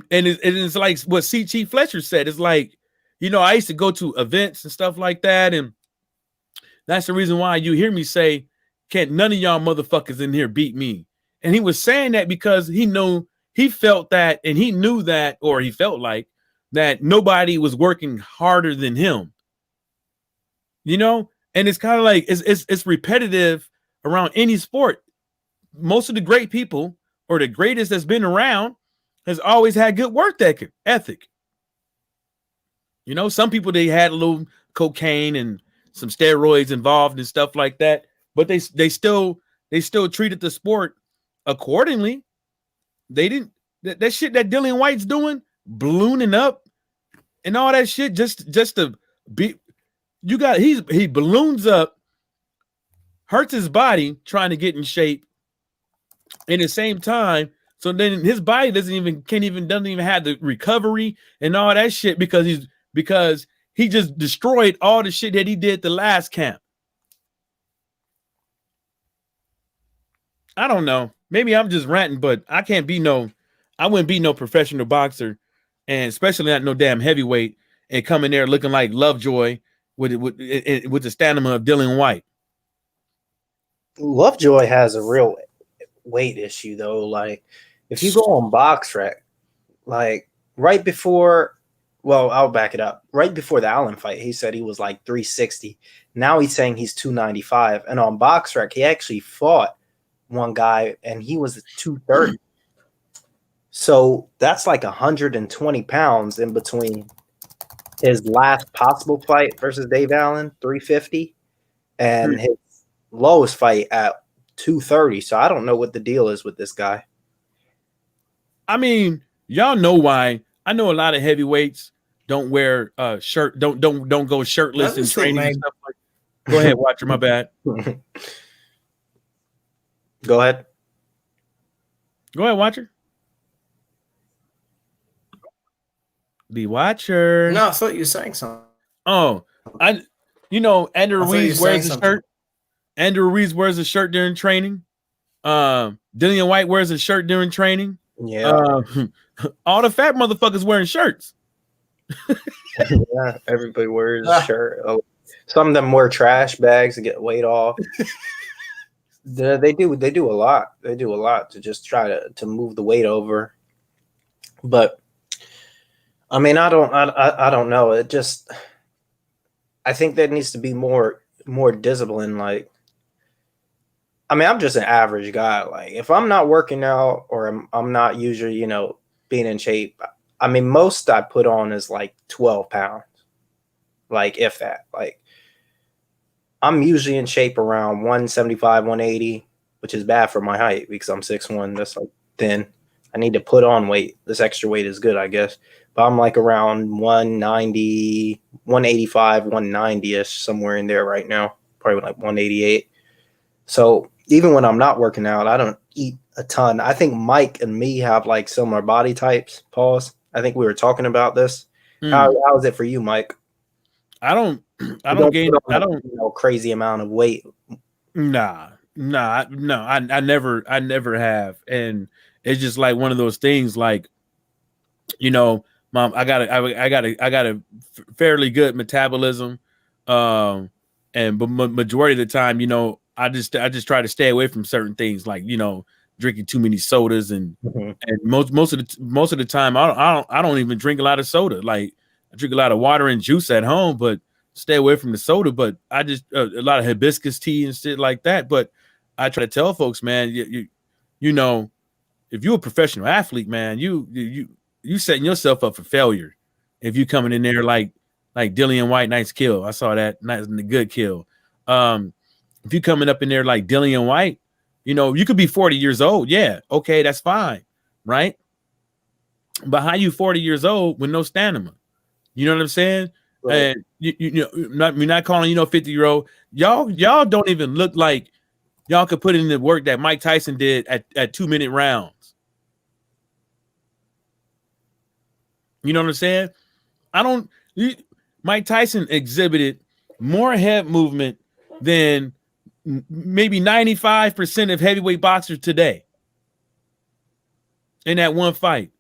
it's like what C.T. Fletcher said. It's like, I used to go to events and stuff like that, and that's the reason why you hear me say, can't none of y'all motherfuckers in here beat me. And he was saying that because he felt that, and he knew that, or he felt like that nobody was working harder than him. And it's kind of like it's repetitive around any sport. Most of the great people, or the greatest that's been around, has always had good work ethic. Some people, they had a little cocaine and some steroids involved and stuff like that, but they still treated the sport accordingly. They didn't that shit that Dillian White's doing, ballooning up and all that shit just to be. He balloons up, hurts his body trying to get in shape. In the same time, so then his body doesn't even have the recovery and all that shit because he just destroyed all the shit that he did the last camp. I don't know. Maybe I'm just ranting, but I wouldn't be no professional boxer, and especially not no damn heavyweight, and come in there looking like Lovejoy with the stamina of Dillian White. Lovejoy has a real weight issue though. Like if you go on BoxRec, like right before, I'll back it up. Right before the Allen fight, he said he was like 360. Now he's saying he's 295. And on BoxRec, he actually fought one guy and he was 230. So that's like 120 pounds in between his last possible fight versus Dave Allen, 350, and his lowest fight at 230. So I don't know what the deal is with this guy. I mean, y'all know why. I know a lot of heavyweights don't wear shirt, don't go shirtless in training and stuff like that. Go ahead, Watcher. My bad. Go ahead. Go ahead, Watcher. The Watcher. No, I thought you were saying something. Oh, Andrew Ruiz wears a shirt. Andrew Ruiz wears a shirt during training. Dillian White wears a shirt during training. Yeah. All the fat motherfuckers wearing shirts. Yeah, everybody wears a shirt. Oh, some of them wear trash bags to get weight off. They do a lot. They do a lot to just try to move the weight over. But I mean, I don't know. It just, I think there needs to be more discipline. Like, I mean, I'm just an average guy. Like, if I'm not working out or I'm not usually, being in shape, I mean, most I put on is like 12 pounds. Like, if that. Like, I'm usually in shape around 175, 180, which is bad for my height because I'm 6'1". That's like thin. I need to put on weight. This extra weight is good, I guess. But I'm like around 190, 185, 190-ish, somewhere in there right now. Probably like 188. So even when I'm not working out, I don't eat a ton. I think Mike and me have like similar body types. Pause. I think we were talking about this. How is it for you, Mike? I don't gain. I don't crazy amount of weight. Nah. I never have, and it's just like one of those things. Like, Mom, I got a fairly good metabolism, but majority of the time, I just try to stay away from certain things, like drinking too many sodas, and most of the time I don't even drink a lot of soda. Like, I drink a lot of water and juice at home, but stay away from the soda. But I just a lot of hibiscus tea and shit like that. But I try to tell folks, man, if you're a professional athlete, man, you setting yourself up for failure if you coming in there like Dillian White. Nice kill. I saw that. Nice and good kill. If you coming up in there like Dillian White, you could be 40 years old. Yeah, okay, that's fine, right? But how you 40 years old with no stamina? You know what I'm saying? Right. And we're not calling 50-year-old. Y'all don't even look like y'all could put in the work that Mike Tyson did at 2-minute rounds. You know what I'm saying? Mike Tyson exhibited more head movement than maybe 95% of heavyweight boxers today in that one fight.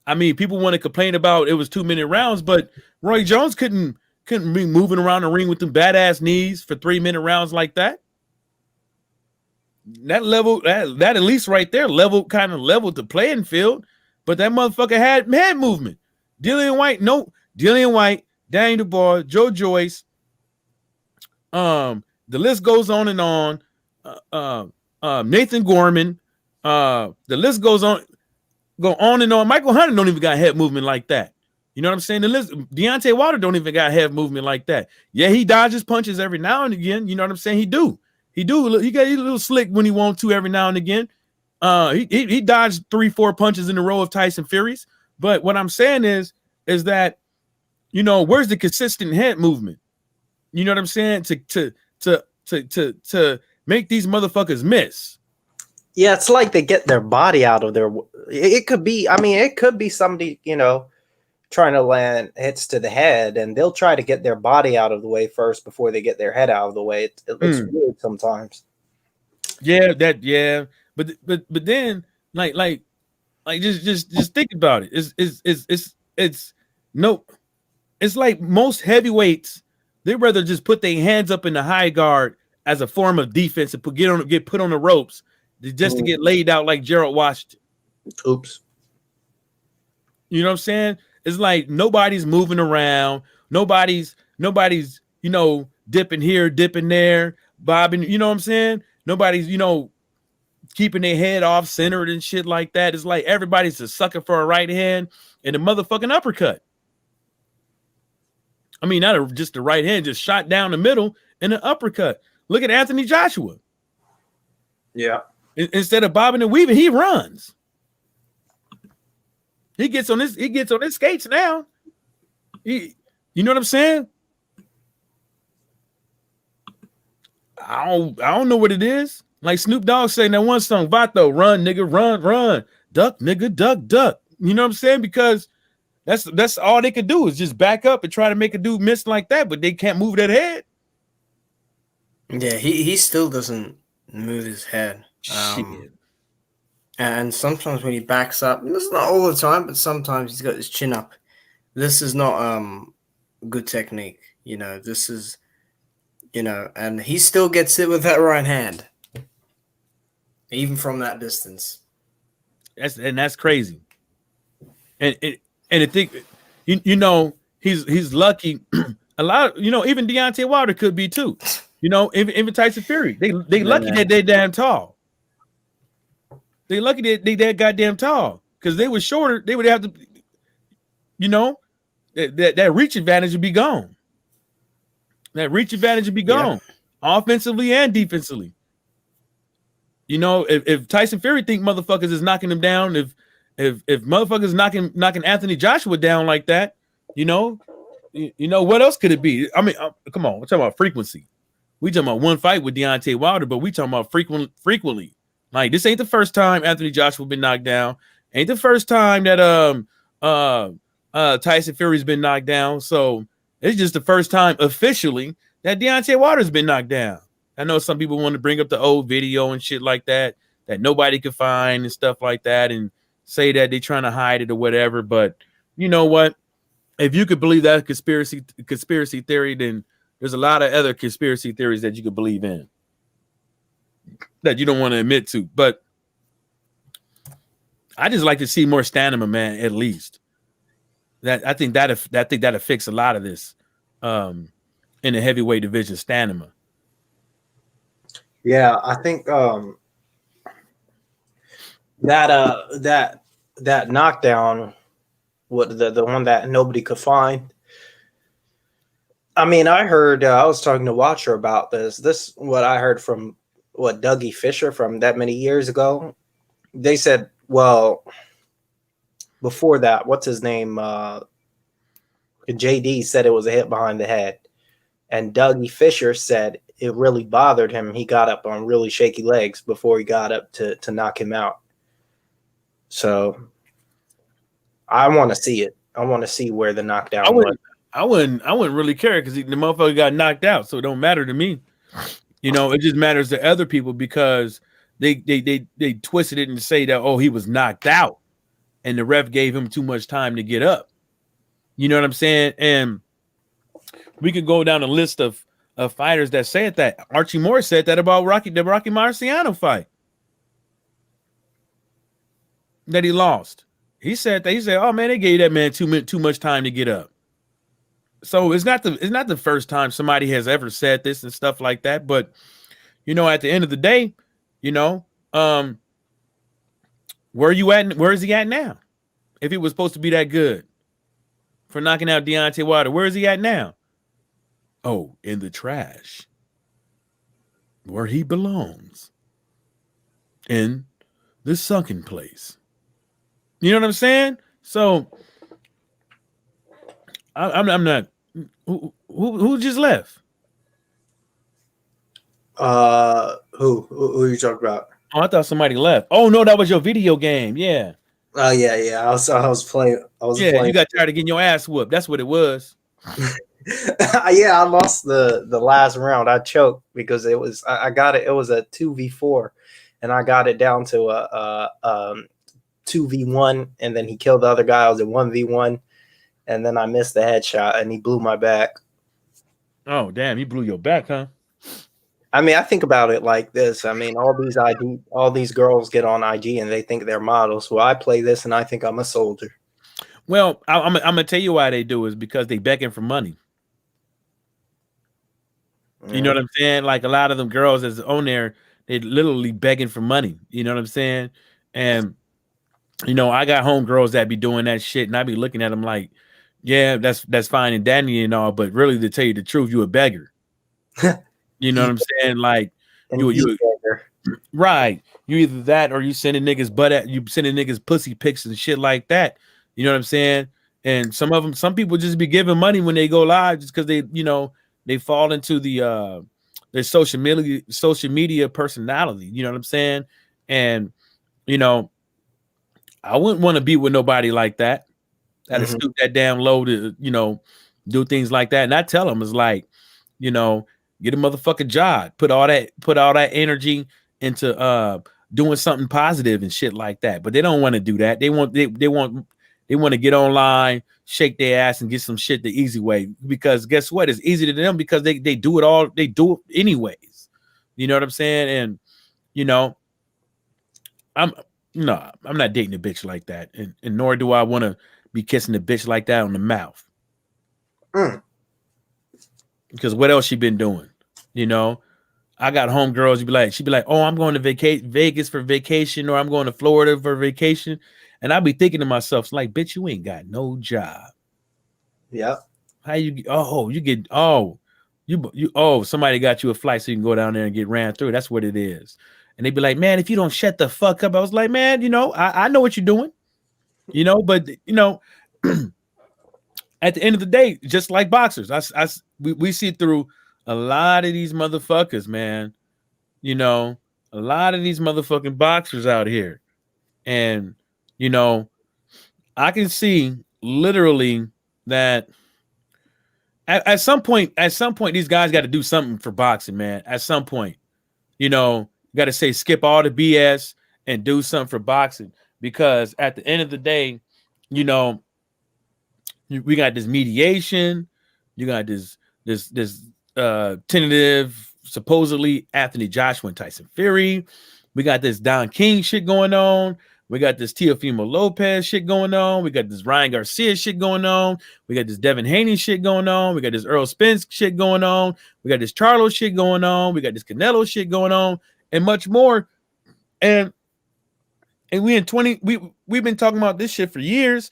I mean, people want to complain about it was 2-minute rounds, but Roy Jones couldn't be moving around the ring with them badass knees for 3-minute rounds like that. That level, that at least right there, leveled the playing field. But that motherfucker had head movement. Dillian White, Daniel Dubois, Joe Joyce. The list goes on and on. Nathan Gorman. The list goes on. Go on and on. Michael Hunter don't even got head movement like that. You know what I'm saying? The list, Deontay Wilder don't even got head movement like that. Yeah, he dodges punches every now and again. You know what I'm saying? He got a little slick when he wants to every now and again. He dodged 3-4 punches in a row of Tyson Fury's. But what I'm saying is that, where's the consistent head movement? You know what I'm saying? To make these motherfuckers miss. Yeah, it's like they get their body out of their. It could be. I mean, it could be somebody trying to land hits to the head, and they'll try to get their body out of the way first before they get their head out of the way. It looks weird sometimes. Yeah, but then like just think about it. It's like most heavyweights, they'd rather just put their hands up in the high guard as a form of defense and get put on the ropes just to get laid out like Gerald Washington. Oops. You know what I'm saying? It's like nobody's moving around. Nobody's dipping here, dipping there, bobbing. You know what I'm saying? Nobody's, keeping their head off centered and shit like that. It's like everybody's a sucker for a right hand and a motherfucking uppercut. I mean, not just the right hand, just shot down the middle and an uppercut. Look at Anthony Joshua. Yeah. Instead of bobbing and weaving, he runs. He gets on his skates now. You know what I'm saying? I don't know what it is. Like Snoop Dogg saying that one song, Vato, run, nigga, run. Duck, nigga, duck. You know what I'm saying? Because that's all they could do is just back up and try to make a dude miss like that, but they can't move that head. Yeah, he still doesn't move his head. Shit. And sometimes when he backs up, and it's not all the time, but sometimes he's got his chin up. This is not good technique. You know, this is, you know, and he still gets it with that right hand, even from that distance. That's crazy. And I think, you know, he's lucky. A lot of, you know, even Deontay Wilder could be too. You know, even Tyson Fury, they lucky that they damn tall. They lucky that they that goddamn tall, because they were shorter. They would have to, you know, that reach advantage would be gone. That reach advantage would be gone, offensively and defensively. You know, if Tyson Fury think motherfuckers is knocking him down, if motherfuckers knocking Anthony Joshua down like that, you know what else could it be? I mean, come on, we're talking about frequency. We talking about one fight with Deontay Wilder, but we talking about frequently. Like, this ain't the first time Anthony Joshua been knocked down. Ain't the first time that Tyson Fury's been knocked down. So it's just the first time officially that Deontay Wilder's been knocked down. I know some people want to bring up the old video and shit like that nobody could find and stuff like that, and say that they're trying to hide it or whatever. But you know what? If you could believe that conspiracy theory, then there's a lot of other conspiracy theories that you could believe in that you don't want to admit to. But I just like to see more stamina, man, at least. I think that'll fix a lot of this in the heavyweight division, stamina. Yeah, I think that knockdown, what the one that nobody could find. I mean, I heard I was talking to Watcher about this. This what I heard from Dougie Fisher from that many years ago. They said, well, before that, what's his name? JD said it was a hit behind the head, and Dougie Fisher said it really bothered him. He got up on really shaky legs before he got up to knock him out. So I want to see it. I want to see where the knockdown was. I wouldn't really care, because the motherfucker got knocked out, so it don't matter to me. You know, it just matters to other people because they twisted it and say that, oh, he was knocked out and the ref gave him too much time to get up. You know what I'm saying? And we could go down a list of fighters that said that. Archie Moore said that about the Rocky Marciano fight that he lost. He said that. He said, "Oh man, they gave that man too much time to get up." So it's not the first time somebody has ever said this and stuff like that. But you know, at the end of the day, you know, where are you at? Where is he at now? If he was supposed to be that good for knocking out Deontay Wilder, where is he at now? Oh, in the trash, where he belongs, in the sunken place. You know what I'm saying? So I'm not. Who just left? Who are you talking about? Oh, I thought somebody left. Oh no, that was your video game. Yeah. Oh yeah. I was playing. Yeah, you got tired of getting your ass whooped. That's what it was. Yeah, I lost the last round. I choked because it was I got it. It was a 2v4, and I got it down to a 2v1, and then he killed the other guy. I was at 1v1, and then I missed the headshot, and he blew my back. Oh damn, he blew your back, huh? I mean, I think about it like this. I mean, all these girls get on IG and they think they're models. Well, I play this and I think I'm a soldier. Well, I'm gonna tell you why they do is because they begging for money. You know what I'm saying? Like a lot of them girls that's on there, they literally begging for money. You know what I'm saying? And you know, I got homegirls that be doing that shit, and I be looking at them like, yeah, that's fine and dandy and all, but really, to tell you the truth, you a beggar. You know what I'm saying? Like you right. You either that or you sending niggas pussy pics and shit like that. You know what I'm saying? And some people just be giving money when they go live just because they, you know, they fall into their social media personality. You know what I'm saying? And you know, I wouldn't want to be with nobody like that. That'd stoop that damn low to, you know, do things like that. And I tell them, it's like, you know, get a motherfucking job, put all that energy into doing something positive and shit like that. But they don't want to do that. They want to get online, shake their ass, and get some shit the easy way. Because guess what? It's easy to them because they do it all. They do it anyways. You know what I'm saying? And you know, I'm not dating a bitch like that, and nor do I want to be kissing a bitch like that on the mouth. Because what else she been doing? You know, I got homegirls. She'd be like, oh, I'm going to Vegas for vacation, or I'm going to Florida for vacation, and I'd be thinking to myself, like, bitch, you ain't got no job. Yeah. How you? Somebody got you a flight so you can go down there and get ran through. That's what it is. And they'd be like, man, if you don't shut the fuck up. I was like, man, you know, I know what you're doing, you know, but you know, at the end of the day, just like boxers, we see through a lot of these motherfuckers, man. You know, a lot of these motherfucking boxers out here. And, you know, I can see literally that at some point, these guys got to do something for boxing, man. At some point, you know, you got to say skip all the BS and do something for boxing, because at the end of the day, you know, we got this mediation, you got this tentative, supposedly Anthony Joshua and Tyson Fury. We got this Don King shit going on. We got this Teofimo Lopez shit going on. We got this Ryan Garcia shit going on. We got this Devin Haney shit going on. We got this Earl Spence shit going on. We got this Charlo shit going on. We got this Canelo shit going on, and much more. And we've been talking about this shit for years,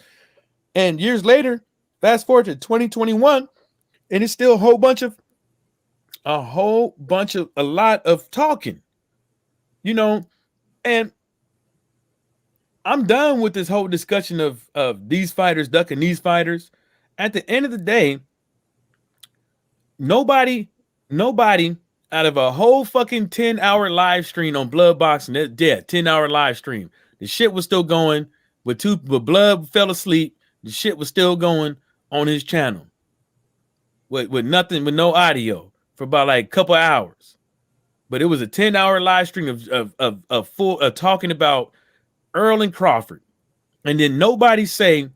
and years later, fast forward to 2021, and it's still a lot of talking, you know. And I'm done with this whole discussion of these fighters ducking these fighters. At the end of the day, nobody out of a whole fucking 10-hour live stream on Blood Boxing, 10-hour live stream, the shit was still going. But Blood fell asleep, the shit was still going on his channel with nothing, with no audio for about like a couple hours. But it was a 10-hour live stream of talking about Earl and Crawford. And then nobody say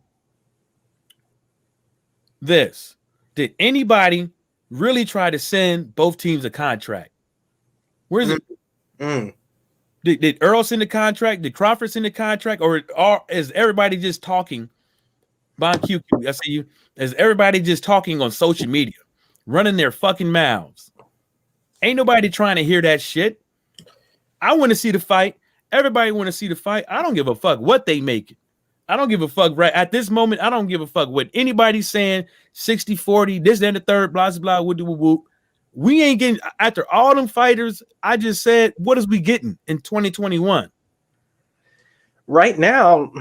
this. Did anybody really try to send both teams a contract? Where's it? Did Earl send the contract? Did Crawford send the contract? Or is everybody just talking? Bon QQ, I see you. Is everybody just talking on social media, running their fucking mouths? Ain't nobody trying to hear that shit. I want to see the fight. Everybody want to see the fight. I don't give a fuck what they make it. I don't give a fuck right at this moment. I don't give a fuck what anybody's saying. 60-40, this, that, and the third, blah, blah, blah, whoop, whoop. We ain't getting, after all them fighters I just said, what is we getting in 2021? Right now,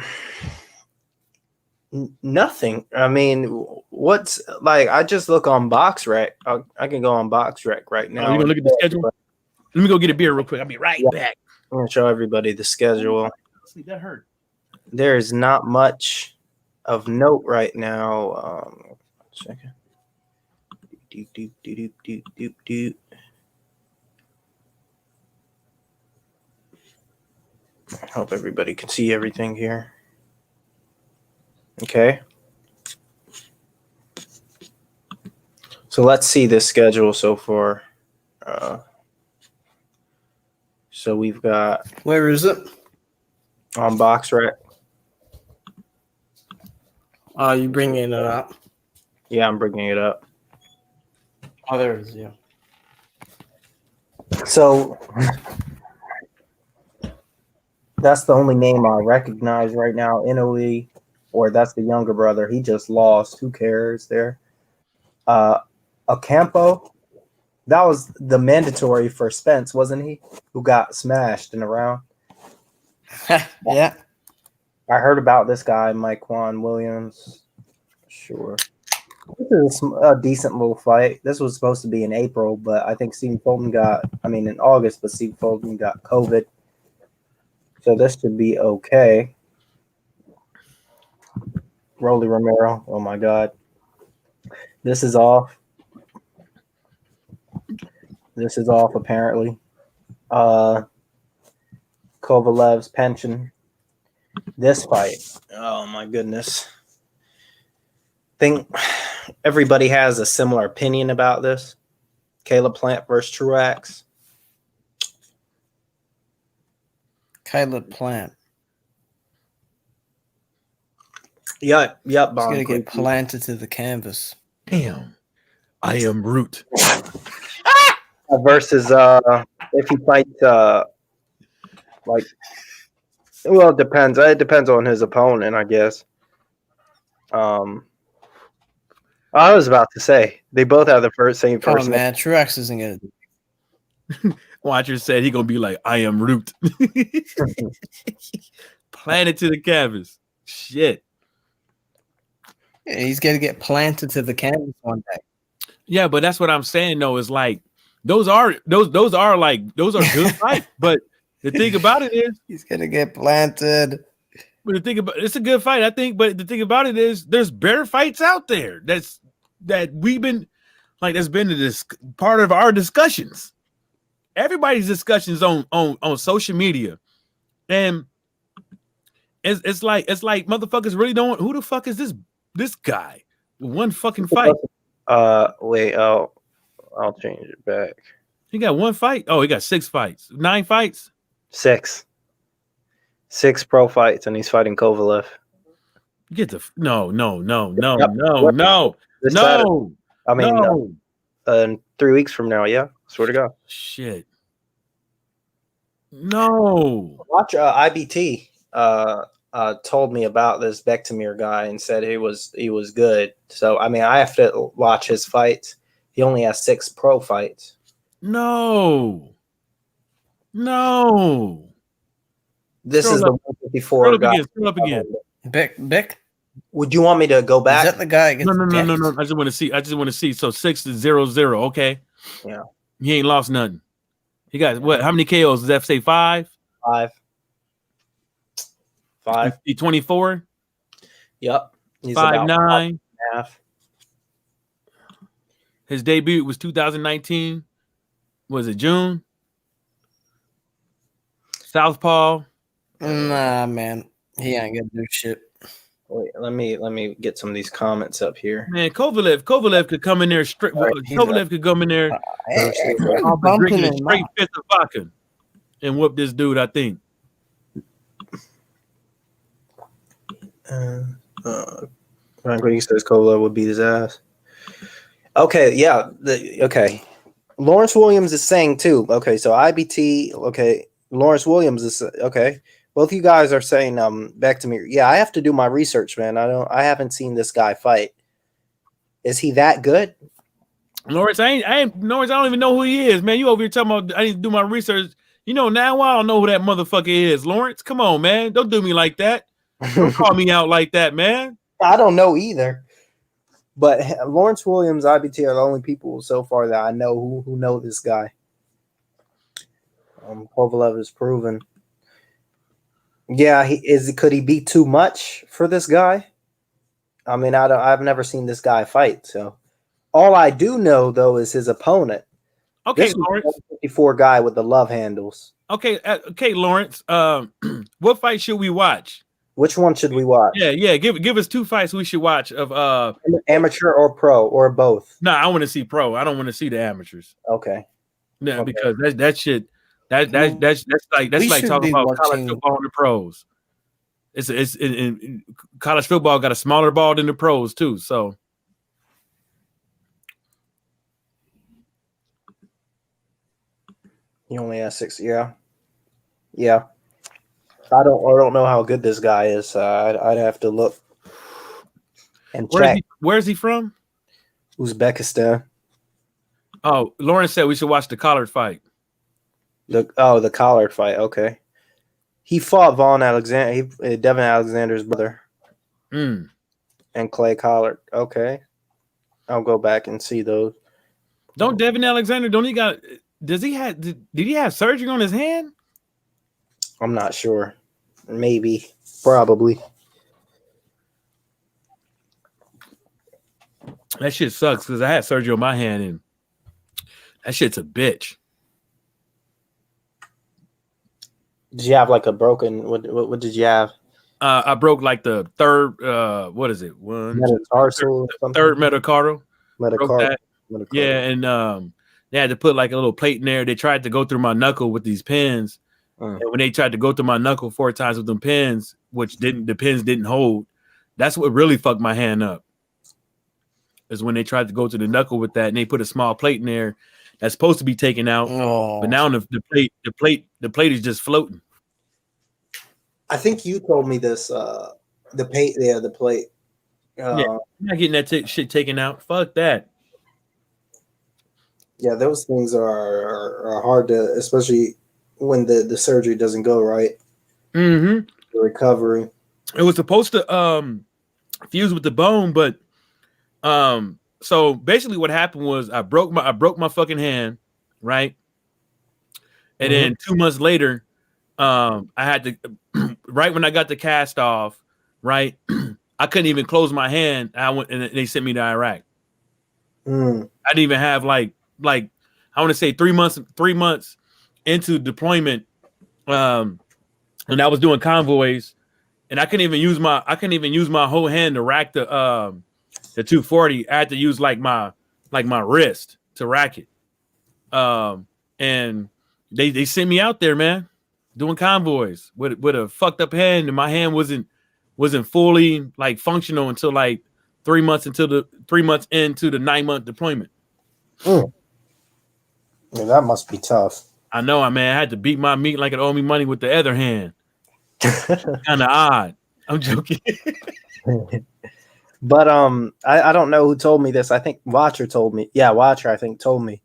nothing. I mean, what's like, I just look on BoxRec. I can go on BoxRec right now. You gonna look at the schedule? Let me go get a beer real quick. I'll be right back. I'm gonna show everybody the schedule. See, that hurt. There is not much of note right now. 1 second. I hope everybody can see everything here. Okay. So let's see this schedule so far. So we've got, Where is it? on BoxRec. Are you bringing it up? Yeah, I'm bringing it up. Oh, there it is. Yeah. So that's the only name I recognize right now. Inoue, or that's the younger brother. He just lost. Who cares there? Ocampo, that was the mandatory for Spence, wasn't he? Who got smashed in the round. Yeah. I heard about this guy, Mike Juan Williams. Sure. This is a decent little fight. This was supposed to be in April, but I think Stephen Fulton in August, but Stephen Fulton got COVID. So this should be okay. Rolly Romero. Oh my God. This is off. This is off apparently. Kovalev's pension. This fight, oh my goodness. Think everybody has a similar opinion about this. Caleb Plant versus Truax. Caleb Plant. Yep, He's going to Bon. get planted to the canvas. Damn. I am Root. Versus if he fights like, well, it depends. It depends on his opponent, I guess. I was about to say they both have the same Come first on, name. man. Truax isn't going to. Watcher said he gonna be like, I am Root. Planted to the canvas. Shit. Yeah, he's going to get planted to the canvas one day. Yeah, but that's what I'm saying though, is like those are good fights. But the thing about it is He's going to get planted. But the thing about it's a good fight, I think. But the thing about it is, there's better fights out there. That's been this part of our discussions. Everybody's discussions on social media, and it's like motherfuckers really don't. Who the fuck is this guy? One fucking fight. Wait, I'll change it back. He got one fight. Oh, he got 6 fights, 9 fights. 6 pro fights, and he's fighting Kovalev. Get the no. This Saturday. I mean, no. 3 weeks from now, yeah. Swear to God. Shit. No. Watch IBT told me about this Bektemir guy and said he was good. So I mean, I have to watch his fights. He only has 6 pro fights. No. This Scroll is up. the 154 guy. Scroll up again. Beck? Would you want me to go Is back? that the guy? No. I just want to see. So 6-0-0. Okay. Yeah. He ain't lost nothing. He got what? How many KOs? Does that say 5? 5. He 24. Yep. He's 5'9". half. His debut was 2019. Was it June? Southpaw. Nah, man. He ain't gonna do shit. Wait, let me get some of these comments up here. Man, Kovalev could come in there straight. Kovalev could come in there drinking a straight fifth of vodka and whoop this dude, I think. Frank says Kovalev would beat his ass. Okay, yeah. Okay. Lawrence Williams is saying too. Okay, so IBT. Okay, Lawrence Williams is okay. Both you guys are saying back to me. Yeah, I have to do my research, man. I haven't seen this guy fight. Is he that good? Lawrence, Lawrence, I don't even know who he is, man. You over here talking about I need to do my research. You know, now I don't know who that motherfucker is. Lawrence, come on, man. Don't do me like that. Don't call me out like that, man. I don't know either. But Lawrence Williams, IBT are the only people so far that I know who know this guy. Kovalev is proven. Yeah, could he be too much for this guy? I mean, I've never seen this guy fight. So all I do know though is his opponent. Okay, this Lawrence. 54 guy with the love handles. Okay, Lawrence. What fight should we watch? Which one should we watch? Yeah. Give us 2 fights we should watch of amateur or pro or both. No, I want to see pro. I don't want to see the amateurs. Okay. No, Okay. because that shit. That's like talking about college football and the pros. It's in college football got a smaller ball than the pros too. So he only has 6. Yeah. I don't know how good this guy is. I'd have to look and check. Where's he from? Uzbekistan. Oh, Lawrence said we should watch the Collard fight. The Collard fight. Okay. He fought Devin Alexander's brother. And Clay Collard. Okay. I'll go back and see those. Don't Devin Alexander, did he have surgery on his hand? I'm not sure. Maybe. Probably. That shit sucks because I had surgery on my hand and that shit's a bitch. Did you have like a broken? What did you have? I broke like the third. What is it? Metatarsal or something? Third metatarsal. Broke Metacarpal. that. Yeah, and they had to put like a little plate in there. They tried to go through my knuckle with these pins, and when they tried to go through my knuckle 4 times with them pins, the pins didn't hold. That's what really fucked my hand up. Is when they tried to go to the knuckle with that, and they put a small plate in there that's supposed to be taken out, but now the plate is just floating. I think you told me this. The plate. Yeah, the plate. Yeah, I'm not getting that shit taken out. Fuck that. Yeah, those things are hard to, especially when the surgery doesn't go right. Mm-hmm. The recovery. It was supposed to fuse with the bone, but so basically what happened was I broke my fucking hand, right? And then 2 months later, I had to right when I got the cast off, right? I couldn't even close my hand. I went and they sent me to Iraq. I didn't even have like I want to say 3 months into deployment, and I was doing convoys, and I couldn't even use my whole hand to rack the 240. I had to use like my wrist to rack it. And they sent me out there, man, doing convoys with a fucked up hand, and my hand wasn't fully like functional until like 3 months into the 9-month deployment. Yeah, that must be tough. I know, man. I had to beat my meat like it owed me money with the other hand. Kind of odd. I'm joking. But I don't know who told me this. I think Watcher told me. Yeah, Watcher, I think, told me.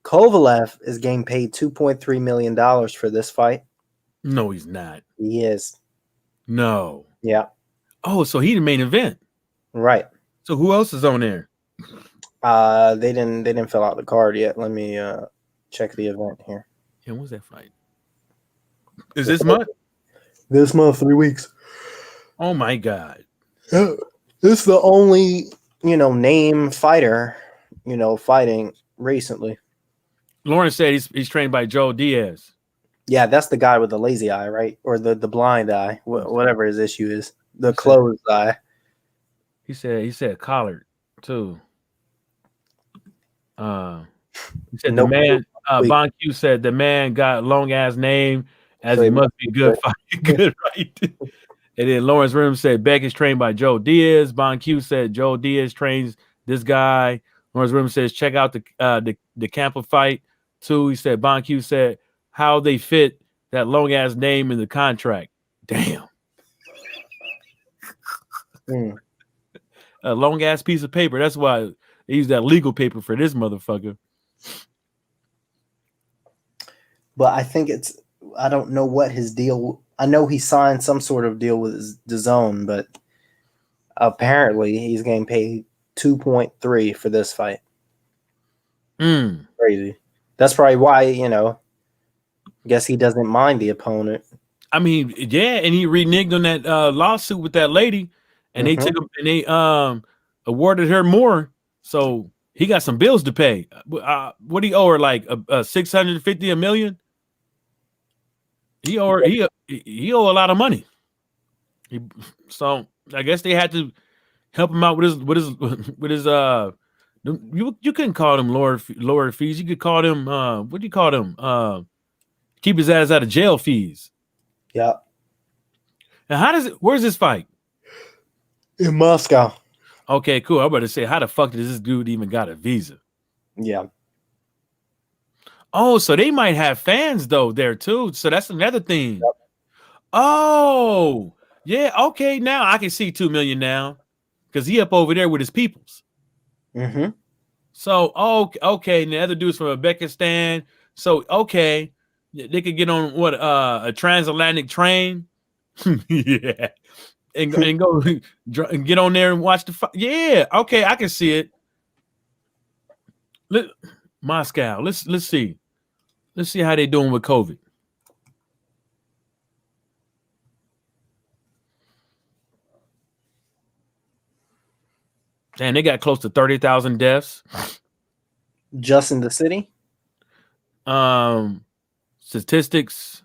Kovalev is getting paid $2.3 million for this fight. No, he's not. He is. No. Yeah. Oh, so he the main event. Right. So who else is on there? They didn't fill out the card yet. Let me check the event here. Yeah, when's that fight? Is this month? This month, 3 weeks. Oh my God. This is the only, name fighter, fighting recently. Lawrence said he's trained by Joe Diaz. Yeah, that's the guy with the lazy eye, right? Or the blind eye, whatever his issue is. The closed eye. He said Collard too. He said the man Bon Q said the man got long ass name as he must be good fight. Good, right? And then Lawrence Rim said Beck is trained by Joe Diaz. Bon Q said Joe Diaz trains this guy. Lawrence Rim says check out the Campa fight too. He said Bon Q said how they fit that long ass name in the contract. Damn. A long ass piece of paper. That's why they use that legal paper for this motherfucker. But I think I don't know what his deal. I know he signed some sort of deal with DAZN, but apparently he's getting paid 2.3 for this fight. Crazy. That's probably why, guess he doesn't mind the opponent. I mean, yeah, and he reneged on that lawsuit with that lady, and they took him and they awarded her more. So he got some bills to pay. What do you owe her? Like a 650, $1 million? He owe a lot of money. So I guess they had to help him out with his you couldn't call them lower fees. You could call them what do you call them? Keep his ass out of jail fees. Yeah. And where's this fight? In Moscow. Okay, cool. I'm about to say, how the fuck does this dude even got a visa? Yeah. Oh, so they might have fans though there too. So that's another thing. Yep. Oh, yeah. Okay, now I can see 2 million now because he up over there with his peoples. So okay, and the other dude's from Uzbekistan. So okay, they could get on a transatlantic train. Yeah. And go and get on there and watch the fight. Yeah, okay, I can see it. Moscow. Let's see. Let's see how they doing with COVID. And they got close to 30,000 deaths. Just in the city? Statistics.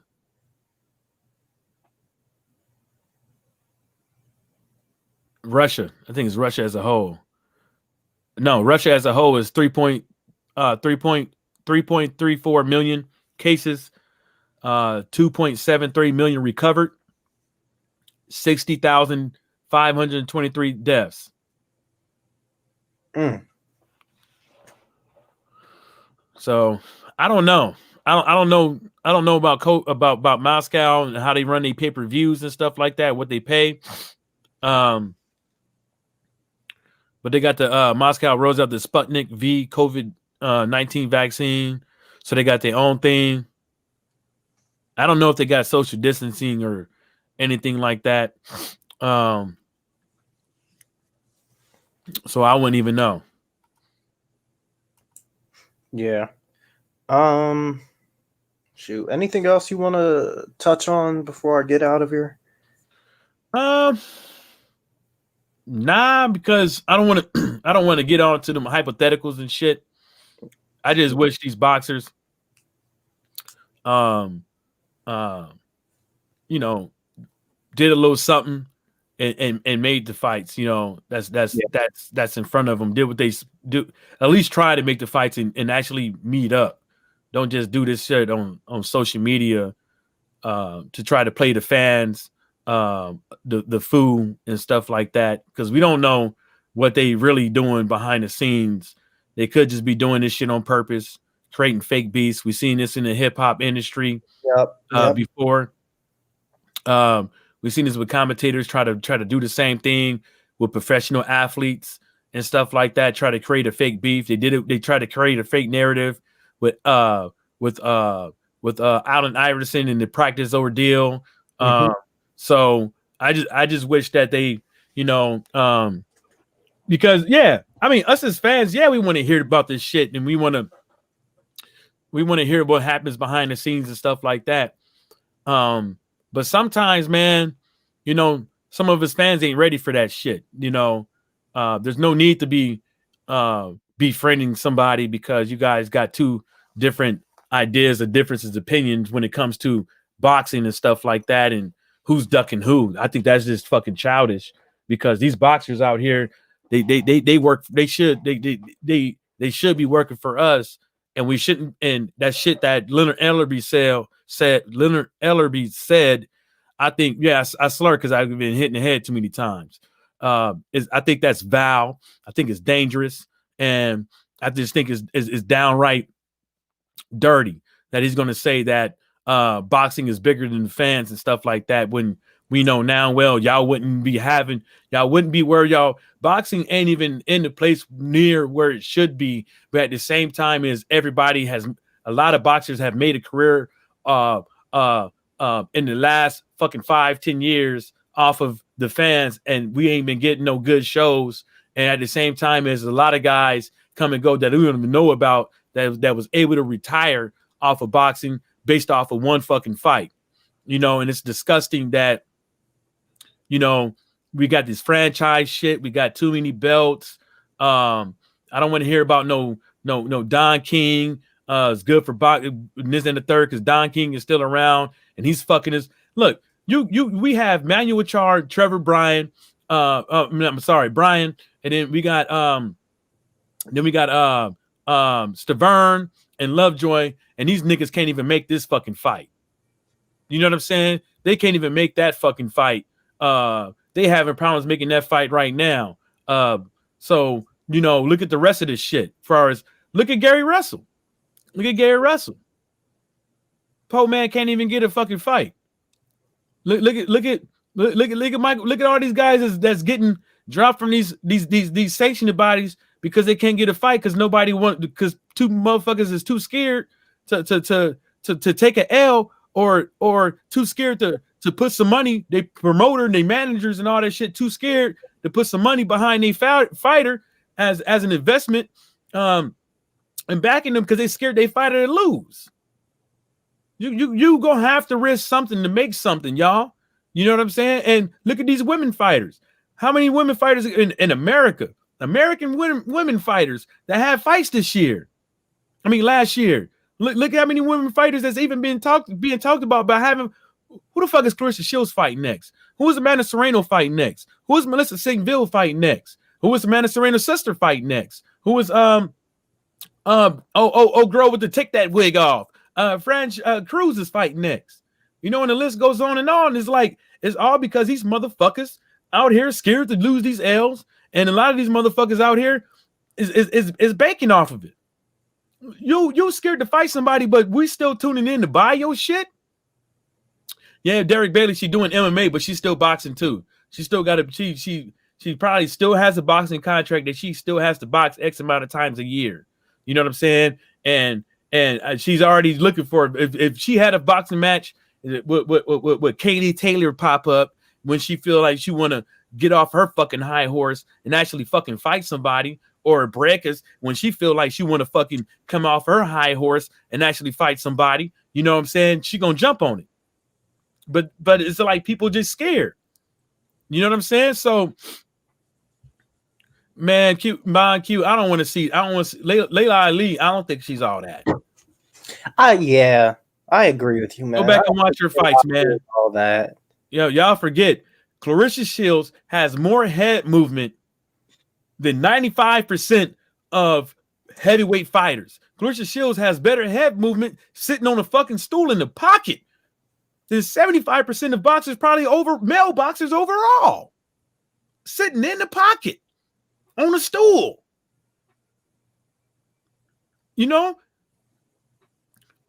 Russia. I think it's Russia as a whole. No, Russia as a whole is 3.34 million cases, 2.73 million recovered, 60,523 deaths. So I don't know. I don't know about Moscow and how they run their pay-per-views and stuff like that, what they pay. But they got the Moscow rolls out the Sputnik V COVID-19 vaccine, so they got their own thing. I don't know if they got social distancing or anything like that. So I wouldn't even know. Yeah. Shoot. Anything else you want to touch on before I get out of here? Nah, because I don't want to. I don't want to get on to them hypotheticals and shit. I just wish these boxers, you know, did a little something and made the fights. You know, that's in front of them. Did what they do. At least try to make the fights and actually meet up. Don't just do this shit on social media to try to play the fans. The food and stuff like that, because we don't know what they really doing behind the scenes. They could just be doing this shit on purpose, creating fake beasts. We've seen this in the hip hop industry before. We've seen this with commentators try to do the same thing with professional athletes and stuff like that. Try to create a fake beef. They did it. They tried to create a fake narrative with Allen Iverson in the practice ordeal. So I just wish that they, you know, because I mean, us as fans, we want to hear about this shit, and we want to hear what happens behind the scenes and stuff like that. But sometimes, man, you know, some of us fans ain't ready for that shit. You know, there's no need to be befriending somebody because you guys got two different ideas or differences, opinions when it comes to boxing and stuff like that, and who's ducking who. I think that's just fucking childish because these boxers out here, they work. They should be working for us, and we shouldn't. And that shit that Leonard Ellerby said. I think I slur because I've been hitting the head too many times. I think that's foul. I think it's dangerous, and I just think it's downright dirty that he's going to say that boxing is bigger than the fans and stuff like that, when we know now y'all wouldn't be where y'all boxing ain't even in the place near where it should be. But at the same time, as everybody has, a lot of boxers have made a career in the last fucking 5-10 years off of the fans, and we ain't been getting no good shows. And at the same time, as a lot of guys come and go that we don't even know about that was able to retire off of boxing based off of one fucking fight, you know. And it's disgusting that, you know, we got this franchise shit. We got too many belts. I don't want to hear about no Don King. It's good for boxing this and the third because Don King is still around and he's fucking us. Look, we have Manuel Charr, Trevor Bryan, Bryan, and then we got Stavern and Lovejoy, and these niggas can't even make this fucking fight. You know what I'm saying? They can't even make that fucking fight. They having problems making that fight right now. So, you know, look at the rest of this shit. Look at Gary Russell. Poe man can't even get a fucking fight. Look at Michael. Look at all these guys that's getting dropped from these sanctioned bodies because they can't get a fight because because two motherfuckers is too scared to take an L or too scared to put some money. They promoter and they managers and all that shit too scared to put some money behind a fighter as an investment and backing them because they scared they fighter to lose. You gonna have to risk something to make something, y'all. You know what I'm saying? And look at these women fighters. How many women fighters in America? American women fighters that had fights this year. I mean, last year. Look how many women fighters that's even being talked about by having Who the fuck is Clarissa Shields fighting next? Who is Amanda Serrano fighting next? Who is Melissa Singville fighting next? Who is Amanda Serrano's sister fighting next? Who is girl with the take that wig off? French Cruz is fighting next. You know, and the list goes on and on. It's like it's all because these motherfuckers out here scared to lose these L's, and a lot of these motherfuckers out here is banking off of it. You scared to fight somebody, but we still tuning in to buy your shit. Yeah, Derek Bailey, she doing MMA, but she's still boxing too. She still got a she probably still has a boxing contract that she still has to box X amount of times a year. You know what I'm saying? And she's already looking for if she had a boxing match with Katie Taylor pop up when she feel like she want to get off her fucking high horse and actually fucking fight somebody, or Breakers when she feel like she want to fucking come off her high horse and actually fight somebody. You know what I'm saying? She gonna jump on it. But it's like people just scared. You know what I'm saying? So, man, Q, I don't want to see Layla Ali. I don't think she's all that. Yeah, I agree with you, man. Go back and watch her fights, man. All that. Yo, y'all forget Clarissa Shields has more head movement than 95% of heavyweight fighters. Clarissa Shields has better head movement sitting on a fucking stool in the pocket than 75% of boxers, probably male boxers overall, sitting in the pocket on a stool. You know,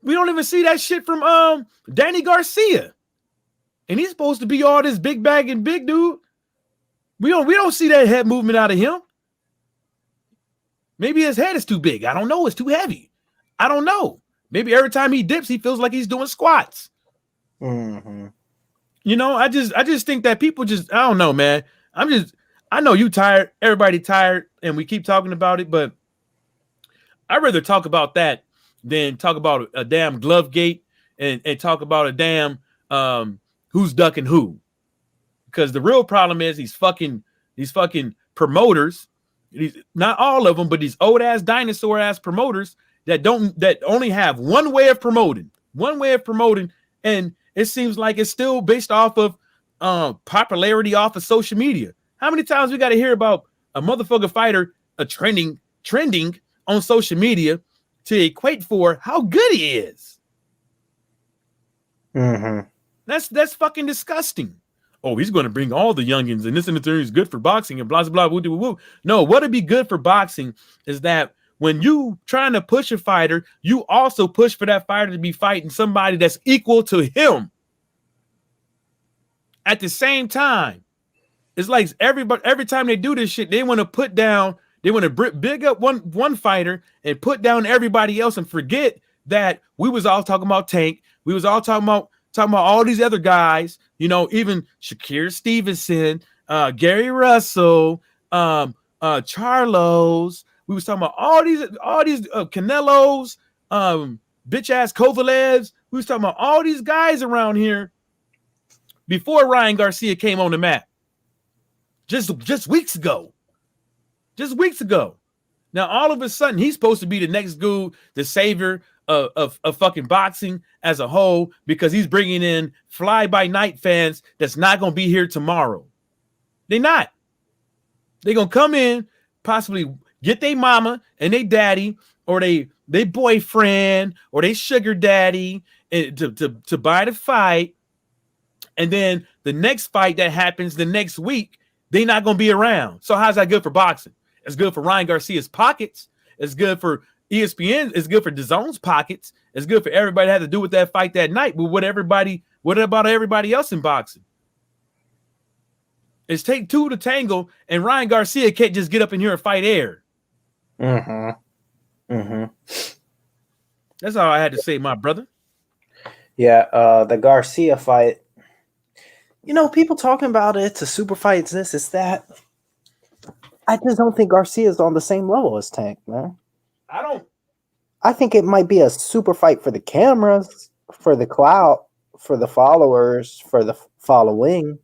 we don't even see that shit from Danny Garcia, and he's supposed to be all this big bag and big dude. We don't see that head movement out of him. Maybe his head is too big. I don't know. It's too heavy. I don't know. Maybe every time he dips, he feels like he's doing squats. Mm-hmm. You know, I just think that people just, I don't know, man. I know you tired, everybody tired, and we keep talking about it, but I'd rather talk about that than talk about a damn glove gate and talk about a damn who's ducking who. Because the real problem is these fucking promoters, not all of them, but these old ass dinosaur ass promoters that only have one way of promoting, and it seems like it's still based off of popularity off of social media. How many times we got to hear about a motherfucker fighter trending on social media to equate for how good he is? Mm-hmm. That's fucking disgusting. Oh, he's going to bring all the youngins, and this interview is good for boxing and blah blah blah. Woo, woo, woo. No, what'd be good for boxing is that when you trying to push a fighter, you also push for that fighter to be fighting somebody that's equal to him. At the same time, it's like every time they do this shit, they want to put down, they want to big up one fighter and put down everybody else and forget that we was all talking about Tank. We was all talking about all these other guys, you know, even Shakir Stevenson, Gary Russell, Charlos. We was talking about all these Canelos, bitch ass Kovalevs. We was talking about all these guys around here before Ryan Garcia came on the map. Just weeks ago. Now all of a sudden he's supposed to be the next dude, the savior of fucking boxing as a whole, because he's bringing in fly by night fans that's not gonna be here tomorrow. They're not. They're gonna come in, possibly get their mama and their daddy, or they boyfriend, or they sugar daddy, and to buy the fight, and then the next fight that happens the next week, they're not gonna be around. So how's that good for boxing? It's good for Ryan Garcia's pockets. It's good for ESPN. It's good for DAZN's pockets. It's good for everybody that had to do with that fight that night. But what about everybody else in boxing? It's take two to tango, and Ryan Garcia can't just get up in here and fight air. Mm-hmm. Mm-hmm. That's all I had to say, my brother. Yeah, the Garcia fight. You know, people talking about it's a super fight, it's this, it's that. I just don't think Garcia's on the same level as Tank, man. I think it might be a super fight for the cameras, for the clout, for the followers, for the following,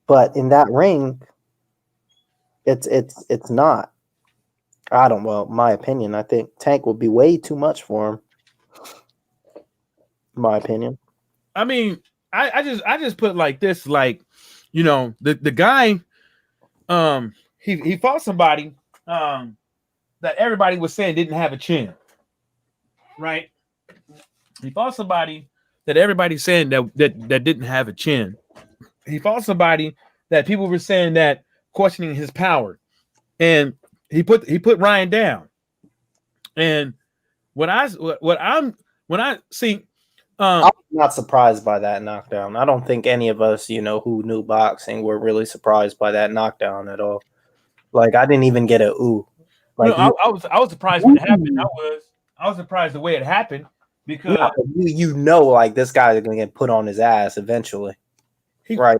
but in that ring, it's not. Well, my opinion, I think Tank will be way too much for him. My opinion. I mean, I just put like this, like, you know, the guy, he fought somebody that everybody was saying didn't have a chin, right? He fought somebody that everybody's saying that didn't have a chin. He fought somebody that people were saying that questioning his power, and he put Ryan down. And when I see, I'm not surprised by that knockdown. I don't think any of us, you know, who knew boxing were really surprised by that knockdown at all. Like, I didn't even get a ooh. Like, I was surprised when it happened. I was surprised the way it happened because you know, like, this guy's gonna get put on his ass eventually, right?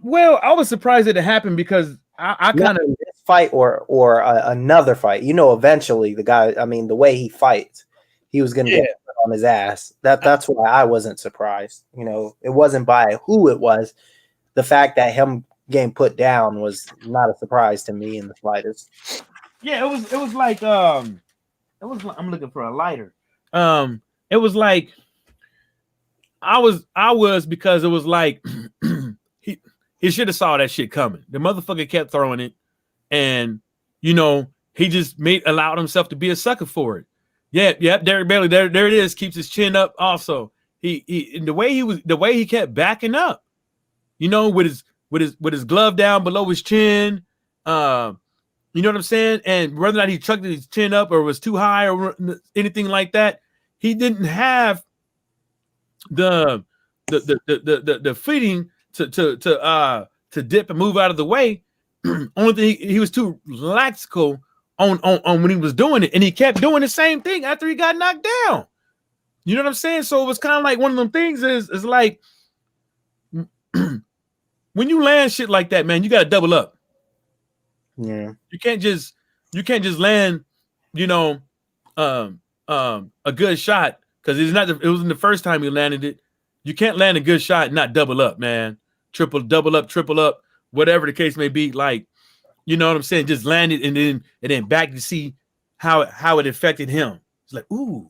Well, I was surprised that it happened because I kind of this fight or another fight. You know, eventually the guy. I mean, the way he fights, he was gonna get put on his ass. That's why I wasn't surprised. You know, it wasn't by who it was. The fact that him getting put down was not a surprise to me in the slightest. Yeah, it was like I'm looking for a lighter. It was like I was because it was like he should have saw that shit coming. The motherfucker kept throwing it, and you know, he just allowed himself to be a sucker for it. Yeah, Derek Bailey, there it is, keeps his chin up. Also, the way he kept backing up, you know, with his glove down below his chin. You know what I'm saying? And whether or not he chucked his chin up or was too high or anything like that, he didn't have the feeding to dip and move out of the way. Only thing he was too laxical on when he was doing it, and he kept doing the same thing after he got knocked down. You know what I'm saying? So it was kind of like one of them things is like when you land shit like that, man, you got to double up. Yeah, you can't just land, you know, a good shot because it wasn't the first time you landed it. You can't land a good shot and not double up, man. Double up, whatever the case may be. Like, you know what I'm saying? Just land it and then back to see how it affected him. It's like, ooh,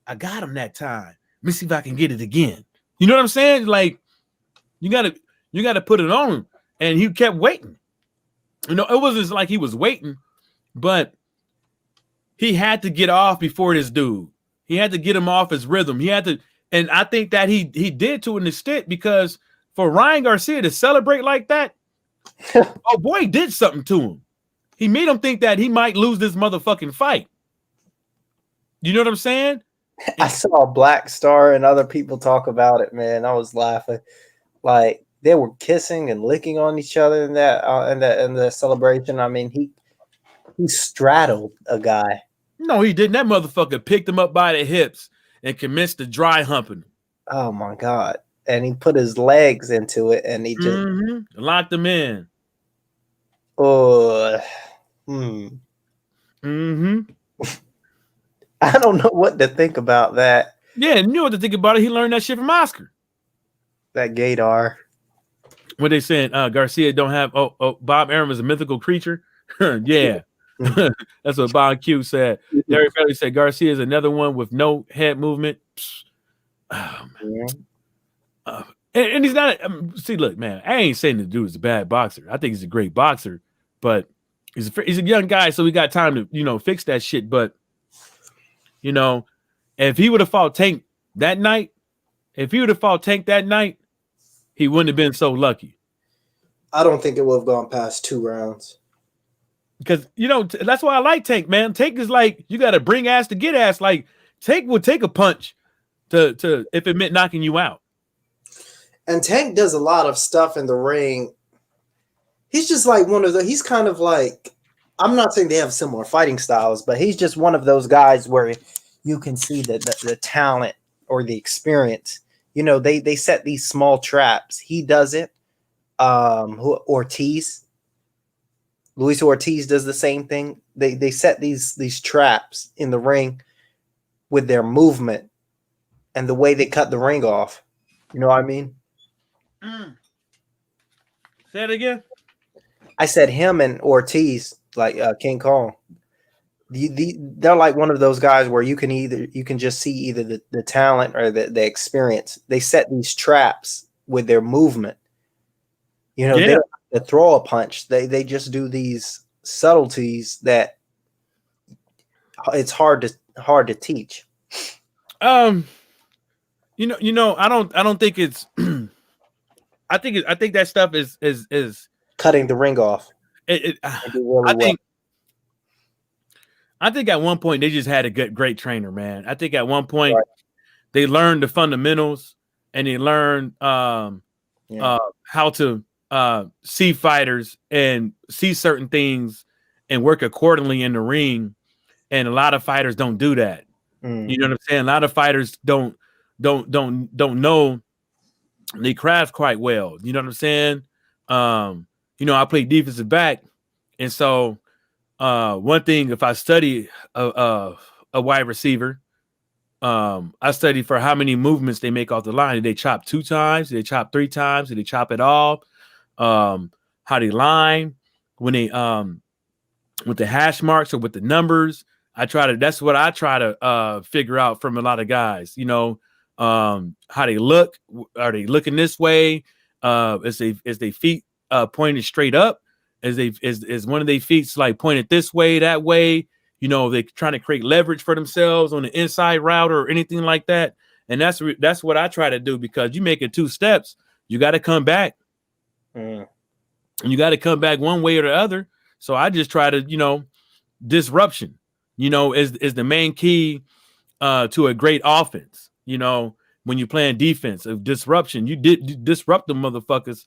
I got him that time. Let me see if I can get it again. You know what I'm saying? Like, you gotta put it on him, and he kept waiting. You know, it wasn't like he was waiting, but he had to get off before this dude. He had to get him off his rhythm. He had to, and I think that he did to an extent because for Ryan Garcia to celebrate like that, oh boy, he did something to him. He made him think that he might lose this motherfucking fight. You know what I'm saying? I saw Black Star and other people talk about it, man. I was laughing. Like, they were kissing and licking on each other in the celebration. I mean, he straddled a guy. No, he didn't. That motherfucker picked him up by the hips and commenced to dry humping. Oh my God. And he put his legs into it and he just locked him in. I don't know what to think about that. Yeah, you know what to think about it. He learned that shit from Oscar. That gaydar. What they saying? Garcia don't have. Bob Arum is a mythical creature. Yeah, that's what Bob Q said. Derek Bailey said Garcia is another one with no head movement. Oh, man. And he's not. See, look, man. I ain't saying the dude is a bad boxer. I think he's a great boxer, but he's a young guy, so we got time to fix that shit. But if he would have fought Tank that night, he wouldn't have been so lucky. I don't think it would have gone past 2 rounds. Because, that's why I like Tank, man. Tank is like, you got to bring ass to get ass. Like, Tank would take a punch to if it meant knocking you out. And Tank does a lot of stuff in the ring. He's just like he's kind of like, I'm not saying they have similar fighting styles, but he's just one of those guys where you can see the talent or the experience. They set these small traps. He does it. Luis Ortiz does the same thing. They set these traps in the ring with their movement and the way they cut the ring off. You know what I mean? Say it again. I said him and Ortiz, like King Kong. they're like one of those guys where you can just see either the talent or the experience. They set these traps with their movement. You know, they don't have to throw a punch. They just do these subtleties that it's hard to teach. I don't think it's I think that stuff is cutting the ring off. I think at one point they just had a great trainer, man. I think at one point they learned the fundamentals and they learned how to see fighters and see certain things and work accordingly in the ring. And a lot of fighters don't do that. You know what I'm saying? A lot of fighters don't know they craft quite well. You know what I'm saying? I play defensive back, and so one thing, if I study a wide receiver, I study for how many movements they make off the line. Did they chop 2 times? Did they chop 3 times? Did they chop it all? How they line when they with the hash marks or with the numbers. That's what I try to figure out from a lot of guys. How they look. Are they looking this way? Is they feet pointed straight up? Is one of their feet like pointed this way, that way? They trying to create leverage for themselves on the inside route or anything like that. And that's what I try to do, because you make it 2 steps, you got to come back. And you got to come back one way or the other. So I just try to, disruption, is the main key to a great offense. When you're playing defense, of disruption, you disrupt the motherfuckers.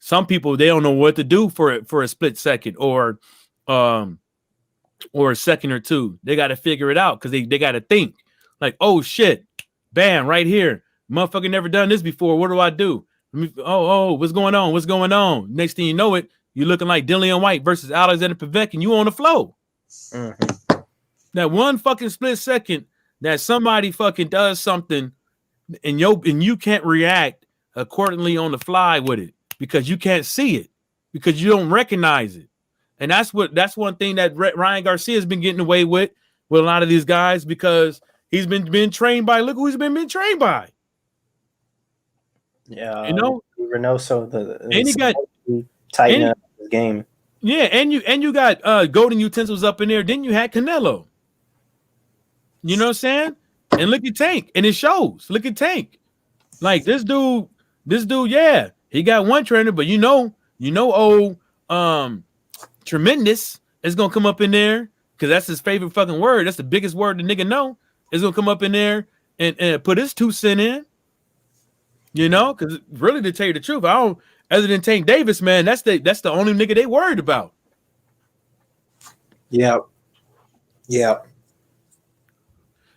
Some people, they don't know what to do for a split second or a second or 2. They got to figure it out, because they got to think like, oh shit, bam, right here, motherfucker never done this before. What do I do? What's going on? What's going on? Next thing you know it, you're looking like Dillian White versus Alexander Pavek, and you on the flow. That one fucking split second that somebody fucking does something, and you can't react accordingly on the fly with it, because you can't see it, because you don't recognize it. And that's one thing that Ryan Garcia has been getting away with a lot of these guys, because he's been trained by, look who he's been trained by. Yeah, Reynoso, and he got tighten up his game. Yeah, and you got golden utensils up in there. Then you had Canelo. You know what I'm saying? And look at Tank, and it shows. Look at Tank. Like this dude, yeah, he got one trainer, but Tremendous is gonna come up in there, because that's his favorite fucking word. That's the biggest word the nigga know. Is gonna come up in there and put his 2 cents in. Because really, to tell you the truth, I don't. Other than Tank Davis, man, that's the only nigga they worried about. Yeah.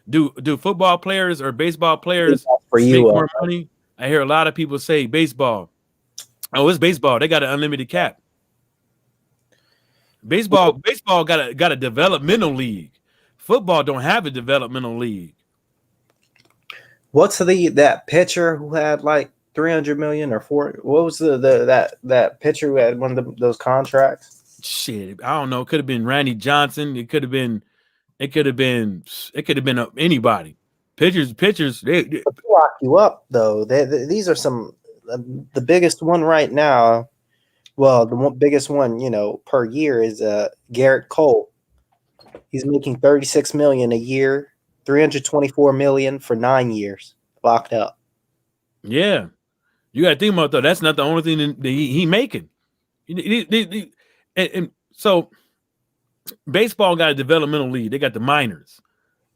Do football players or baseball players make more money? I hear a lot of people say baseball. Oh, it's baseball. They got an unlimited cap. Baseball got a developmental league. Football don't have a developmental league. What's that pitcher who had like 300 million or 4? What was that pitcher who had one of those contracts? Shit, I don't know. It could have been Randy Johnson. It could have been anybody. Pitchers. They lock you up though. These are some the biggest one right now. Well, the biggest one, per year is Garrett Cole. He's making 36 million a year, 324 million for 9 years, locked up. Yeah, you got to think about though. That's not the only thing that he making. And so, baseball got a developmental league. They got the minors.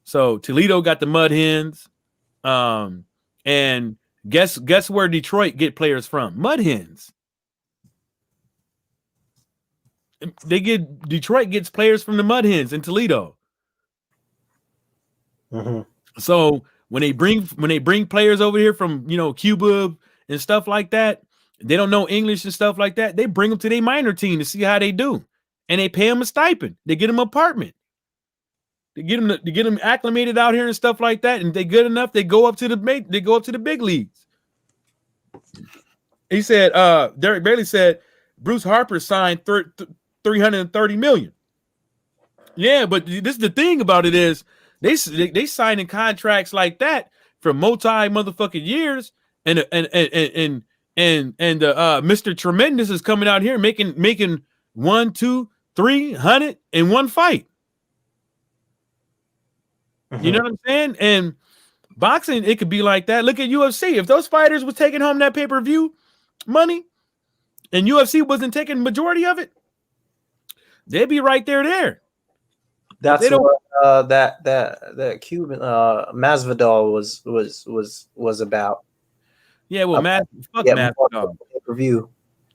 So Toledo got the Mud Hens, and guess where Detroit get players from? Mud Hens. Detroit gets players from the Mud Hens in Toledo. Mm-hmm. So when they bring players over here from Cuba and stuff like that, they don't know English and stuff like that. They bring them to their minor team to see how they do, and they pay them a stipend. They get them an apartment. They get them acclimated out here and stuff like that. And if they good enough, they go up to the big leagues. He said, Derek Bailey said Bruce Harper signed $330 million. Yeah, but this is the thing about it is they signing contracts like that for multi motherfucking years, and Mr. Tremendous is coming out here making 1, 2, 300 in one fight. You know what I'm saying? And boxing, it could be like that. Look at UFC. If those fighters was taking home that pay-per-view money, and UFC wasn't taking the majority of it, they'd be right there. That's what that Cuban Masvidal was about. Yeah, well, fuck Masvidal. Pay-per-view.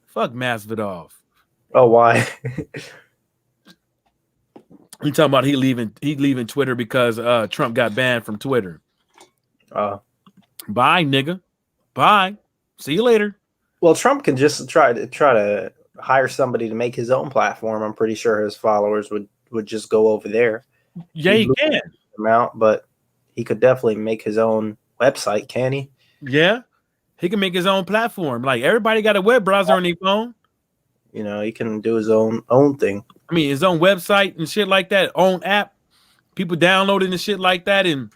Fuck Masvidal. Oh, why? You talking about he leaving Twitter because Trump got banned from Twitter. Bye, nigga. Bye. See you later. Well, Trump can just try to hire somebody to make his own platform. I'm pretty sure his followers would just go over there. Yeah, he can. But he could definitely make his own website, can he? Yeah, he can make his own platform. Like everybody got a web browser on their phone. You know, he can do his own thing. I mean, his own website and shit like that, own app. People downloading and shit like that, and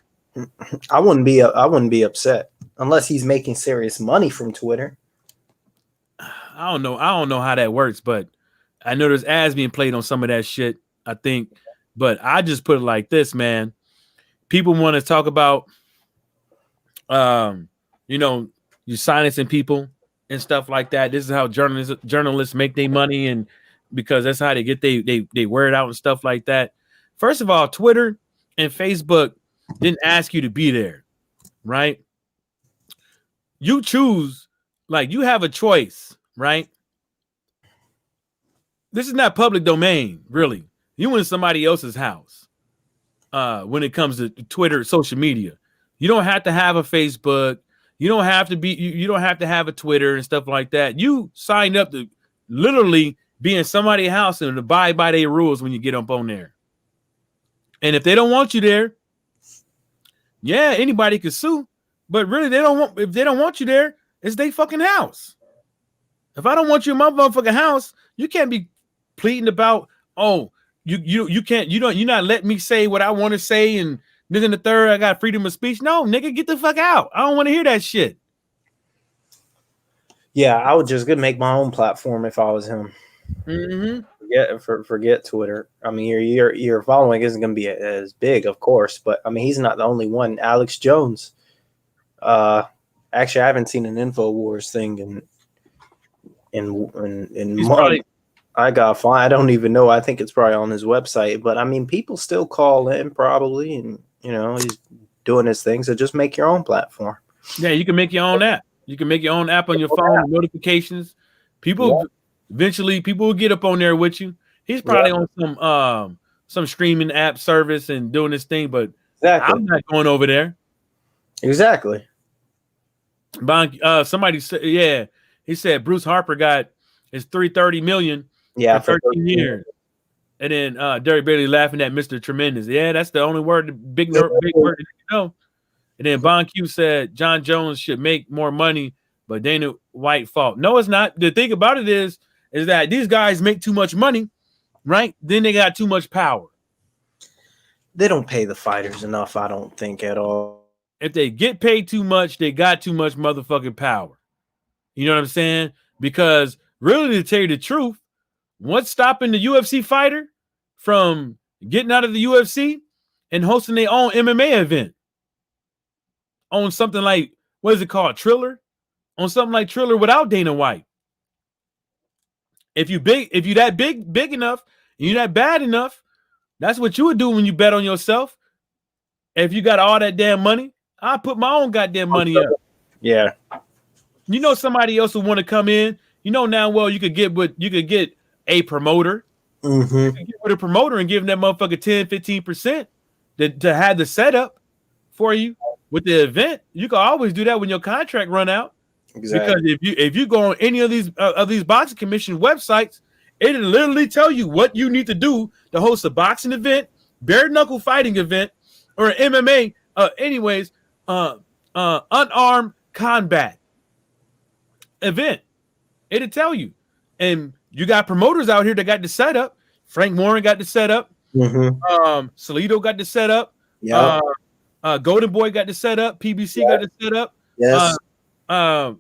I wouldn't be upset unless he's making serious money from Twitter. I don't know how that works, but I know there's ads being played on some of that shit, I think. But I just put it like this, man. People want to talk about you silencing people and stuff like that. This is how journalists make their money, and because that's how they get they word out and stuff like that. First of all, Twitter and Facebook didn't ask you to be there, right? You choose, like you have a choice, right? This is not public domain, really. You in somebody else's house when it comes to Twitter, social media. You don't have to have a Facebook. You don't have to be. You don't have to have a Twitter and stuff like that. You signed up to literally be in somebody's house and abide by their rules when you get up on there. And if they don't want you there, yeah, anybody could sue. But really, if they don't want you there, it's their fucking house. If I don't want you in my motherfucking house, you can't be pleading about, oh, you can't, you're not letting me say what I want to say, and this and the third, I got freedom of speech. No, nigga, get the fuck out. I don't want to hear that shit. Yeah, I would just make my own platform if I was him. Mm-hmm. Forget Twitter. I mean, your following isn't going to be as big, of course, but I mean, he's not the only one. Alex Jones. Actually, I haven't seen an InfoWars thing in months. I got fine. I don't even know. I think it's probably on his website, but I mean, people still call in probably, and you know, he's doing his thing. So just make your own platform. Yeah, you can make your own app. You can make your own app on your phone, notifications. Eventually, people will get up on there with you. He's probably on some streaming app service and doing this thing, but I'm not going over there. Exactly. Somebody said, yeah, he said Bruce Harper got his $330 million for 13 years. And then Derek Bailey laughing at Mr. Tremendous. Yeah, that's the only word, big word that you know. And then Bon Q said John Jones should make more money, but Dana White fault. No, it's not. The thing about it is that these guys make too much money, right? Then they got too much power. They don't pay the fighters enough, I don't think, at all. If they get paid too much, they got too much motherfucking power. You know what I'm saying? Because really, to tell you the truth, what's stopping the UFC fighter from getting out of the UFC and hosting their own MMA event on something like, what is it called? Triller? On something like Triller without Dana White. If you that big enough, and you're that bad enough, that's what you would do when you bet on yourself. If you got all that damn money, I put my own goddamn money up. Yeah. You know somebody else will want to come in. You know now, well, you could get a promoter. Mm-hmm. You could get with a promoter and give them that motherfucker 10, 15% to have the setup for you with the event. You can always do that when your contract run out. Exactly. Because if you go on any of these boxing commission websites, it'll literally tell you what you need to do to host a boxing event, bare knuckle fighting event, or an MMA. Unarmed combat event. It'll tell you. And you got promoters out here that got the setup. Frank Warren got the setup. Salido got the setup. Yeah. Golden Boy got the setup. PBC got the setup. Yes. A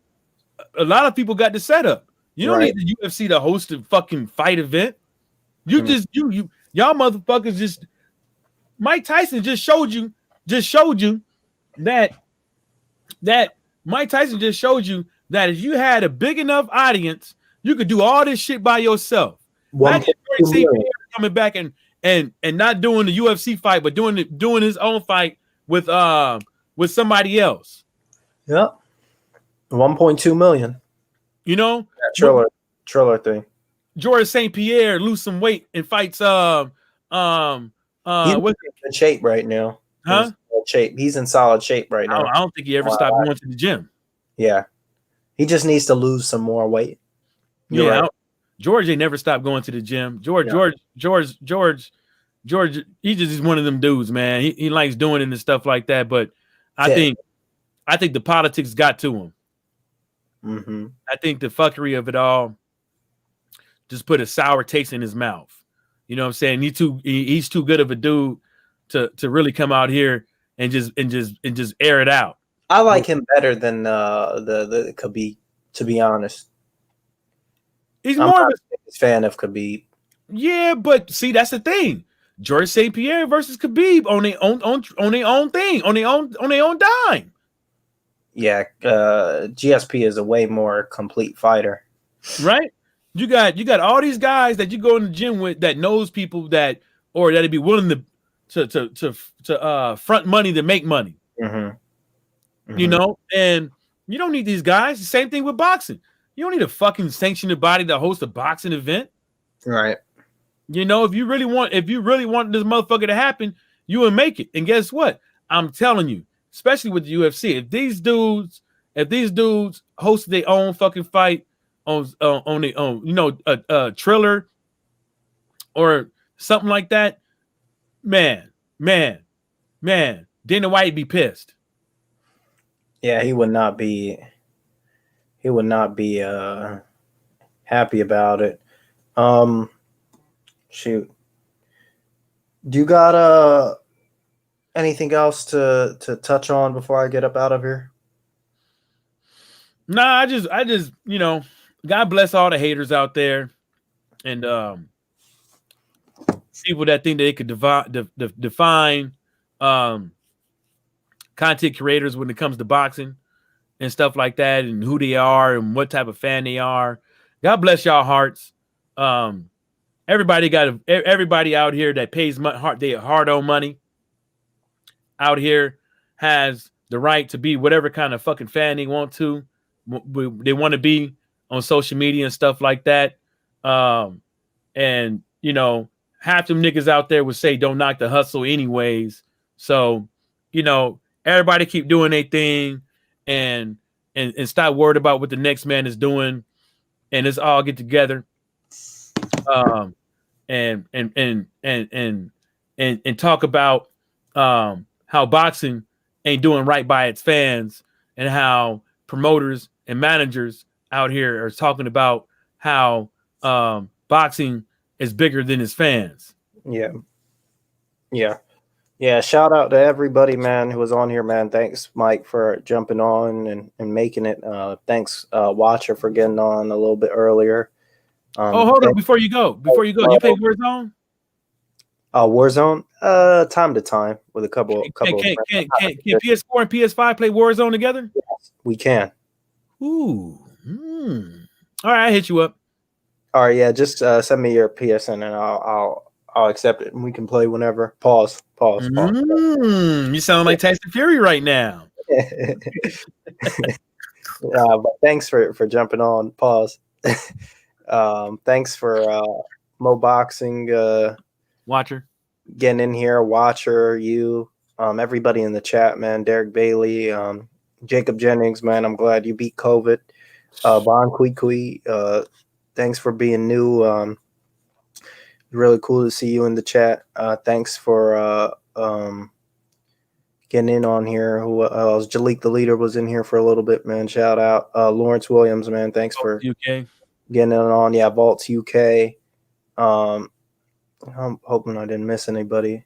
lot of people got the setup. You don't Right. need the UFC to host a fucking fight event. You just y'all motherfuckers just Mike Tyson just showed you that Mike Tyson just showed you that if you had a big enough audience, you could do all this shit by yourself. Imagine St. Pierre coming back and not doing the UFC fight, but doing his own fight with somebody else. Yep. 1.2 million. You know, Triller thing. George St. Pierre lose some weight and fights He's in good shape right now. Huh? He's in solid shape right now. I don't think he ever stopped going to the gym. Yeah. He just needs to lose some more weight. You're right. George ain't never stopped going to the gym. George, he just is one of them dudes, man. He likes doing it and stuff like that. But I think the politics got to him. Mm-hmm. I think the fuckery of it all just put a sour taste in his mouth. You know what I'm saying? He's too good of a dude to really come out here and just air it out. I like him better than the Khabib, to be honest. He's more of a fan of Khabib. Yeah, but see, that's the thing. George St. Pierre versus Khabib on their own thing, on their own dime. Yeah, GSP is a way more complete fighter. Right? You got all these guys that you go in the gym with that knows people that'd be willing to front money to make money. Mm-hmm. Mm-hmm. You know, and you don't need these guys. The same thing with boxing. You don't need a fucking sanctioned body to host a boxing event. Right. You know, if you really want this motherfucker to happen, you will make it. And guess what? I'm telling you, especially with the UFC, if these dudes host their own fucking fight on Triller or something like that, man, Dana White be pissed. Yeah, he would not be happy about it. Shoot. Do you got anything else to touch on before I get up out of here? Nah, I just God bless all the haters out there and people that think they could define content creators when it comes to boxing and stuff like that, and who they are and what type of fan they are. God bless y'all hearts. Everybody out here that pays their hard-earned money out here has the right to be whatever kind of fucking fan they want to. They want to be on social media and stuff like that. And you know, half them niggas out there would say don't knock the hustle anyways. So, you know, everybody keep doing their thing and stop worried about what the next man is doing, and let's all get together. And talk about how boxing ain't doing right by its fans, and how promoters and managers out here are talking about how boxing is bigger than its fans. Yeah. Shout out to everybody, man, who was on here, man. Thanks, Mike, for jumping on and making it. Thanks, Watcher, for getting on a little bit earlier. Hold on, before you go, you play Warzone? Warzone, time to time with a couple. Can PS4 and PS5 play Warzone together? Yes, we can. Ooh. All right, I hit you up. All right, yeah. Just send me your PSN and I'll accept it and we can play whenever. Pause. You sound like Tyson Fury right now. But thanks for jumping on. Pause. Thanks for Mo Boxing Watcher getting in here. Watcher, you, everybody in the chat, man. Derek Bailey, Jacob Jennings, man. I'm glad you beat COVID. Bon Kui, thanks for being new. Really cool to see you in the chat. Thanks for getting in on here. Who else? Jalik the Leader was in here for a little bit, man. Shout out. Lawrence Williams, man. Thanks for UK getting in on. Yeah, Vaults UK. I'm hoping I didn't miss anybody.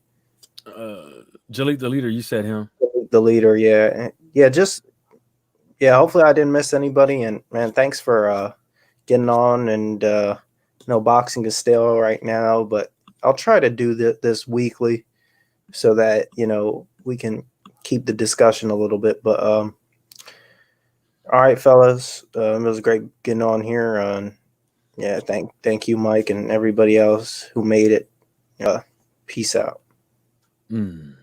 Jalik the leader, you said him. The leader, yeah. Hopefully I didn't miss anybody. And man, thanks for getting on. And boxing is stale right now, but I'll try to do this weekly so that we can keep the discussion a little bit. But all right, fellas, it was great getting on here. Yeah, thank you, Mike, and everybody else who made it. Peace out. Mm.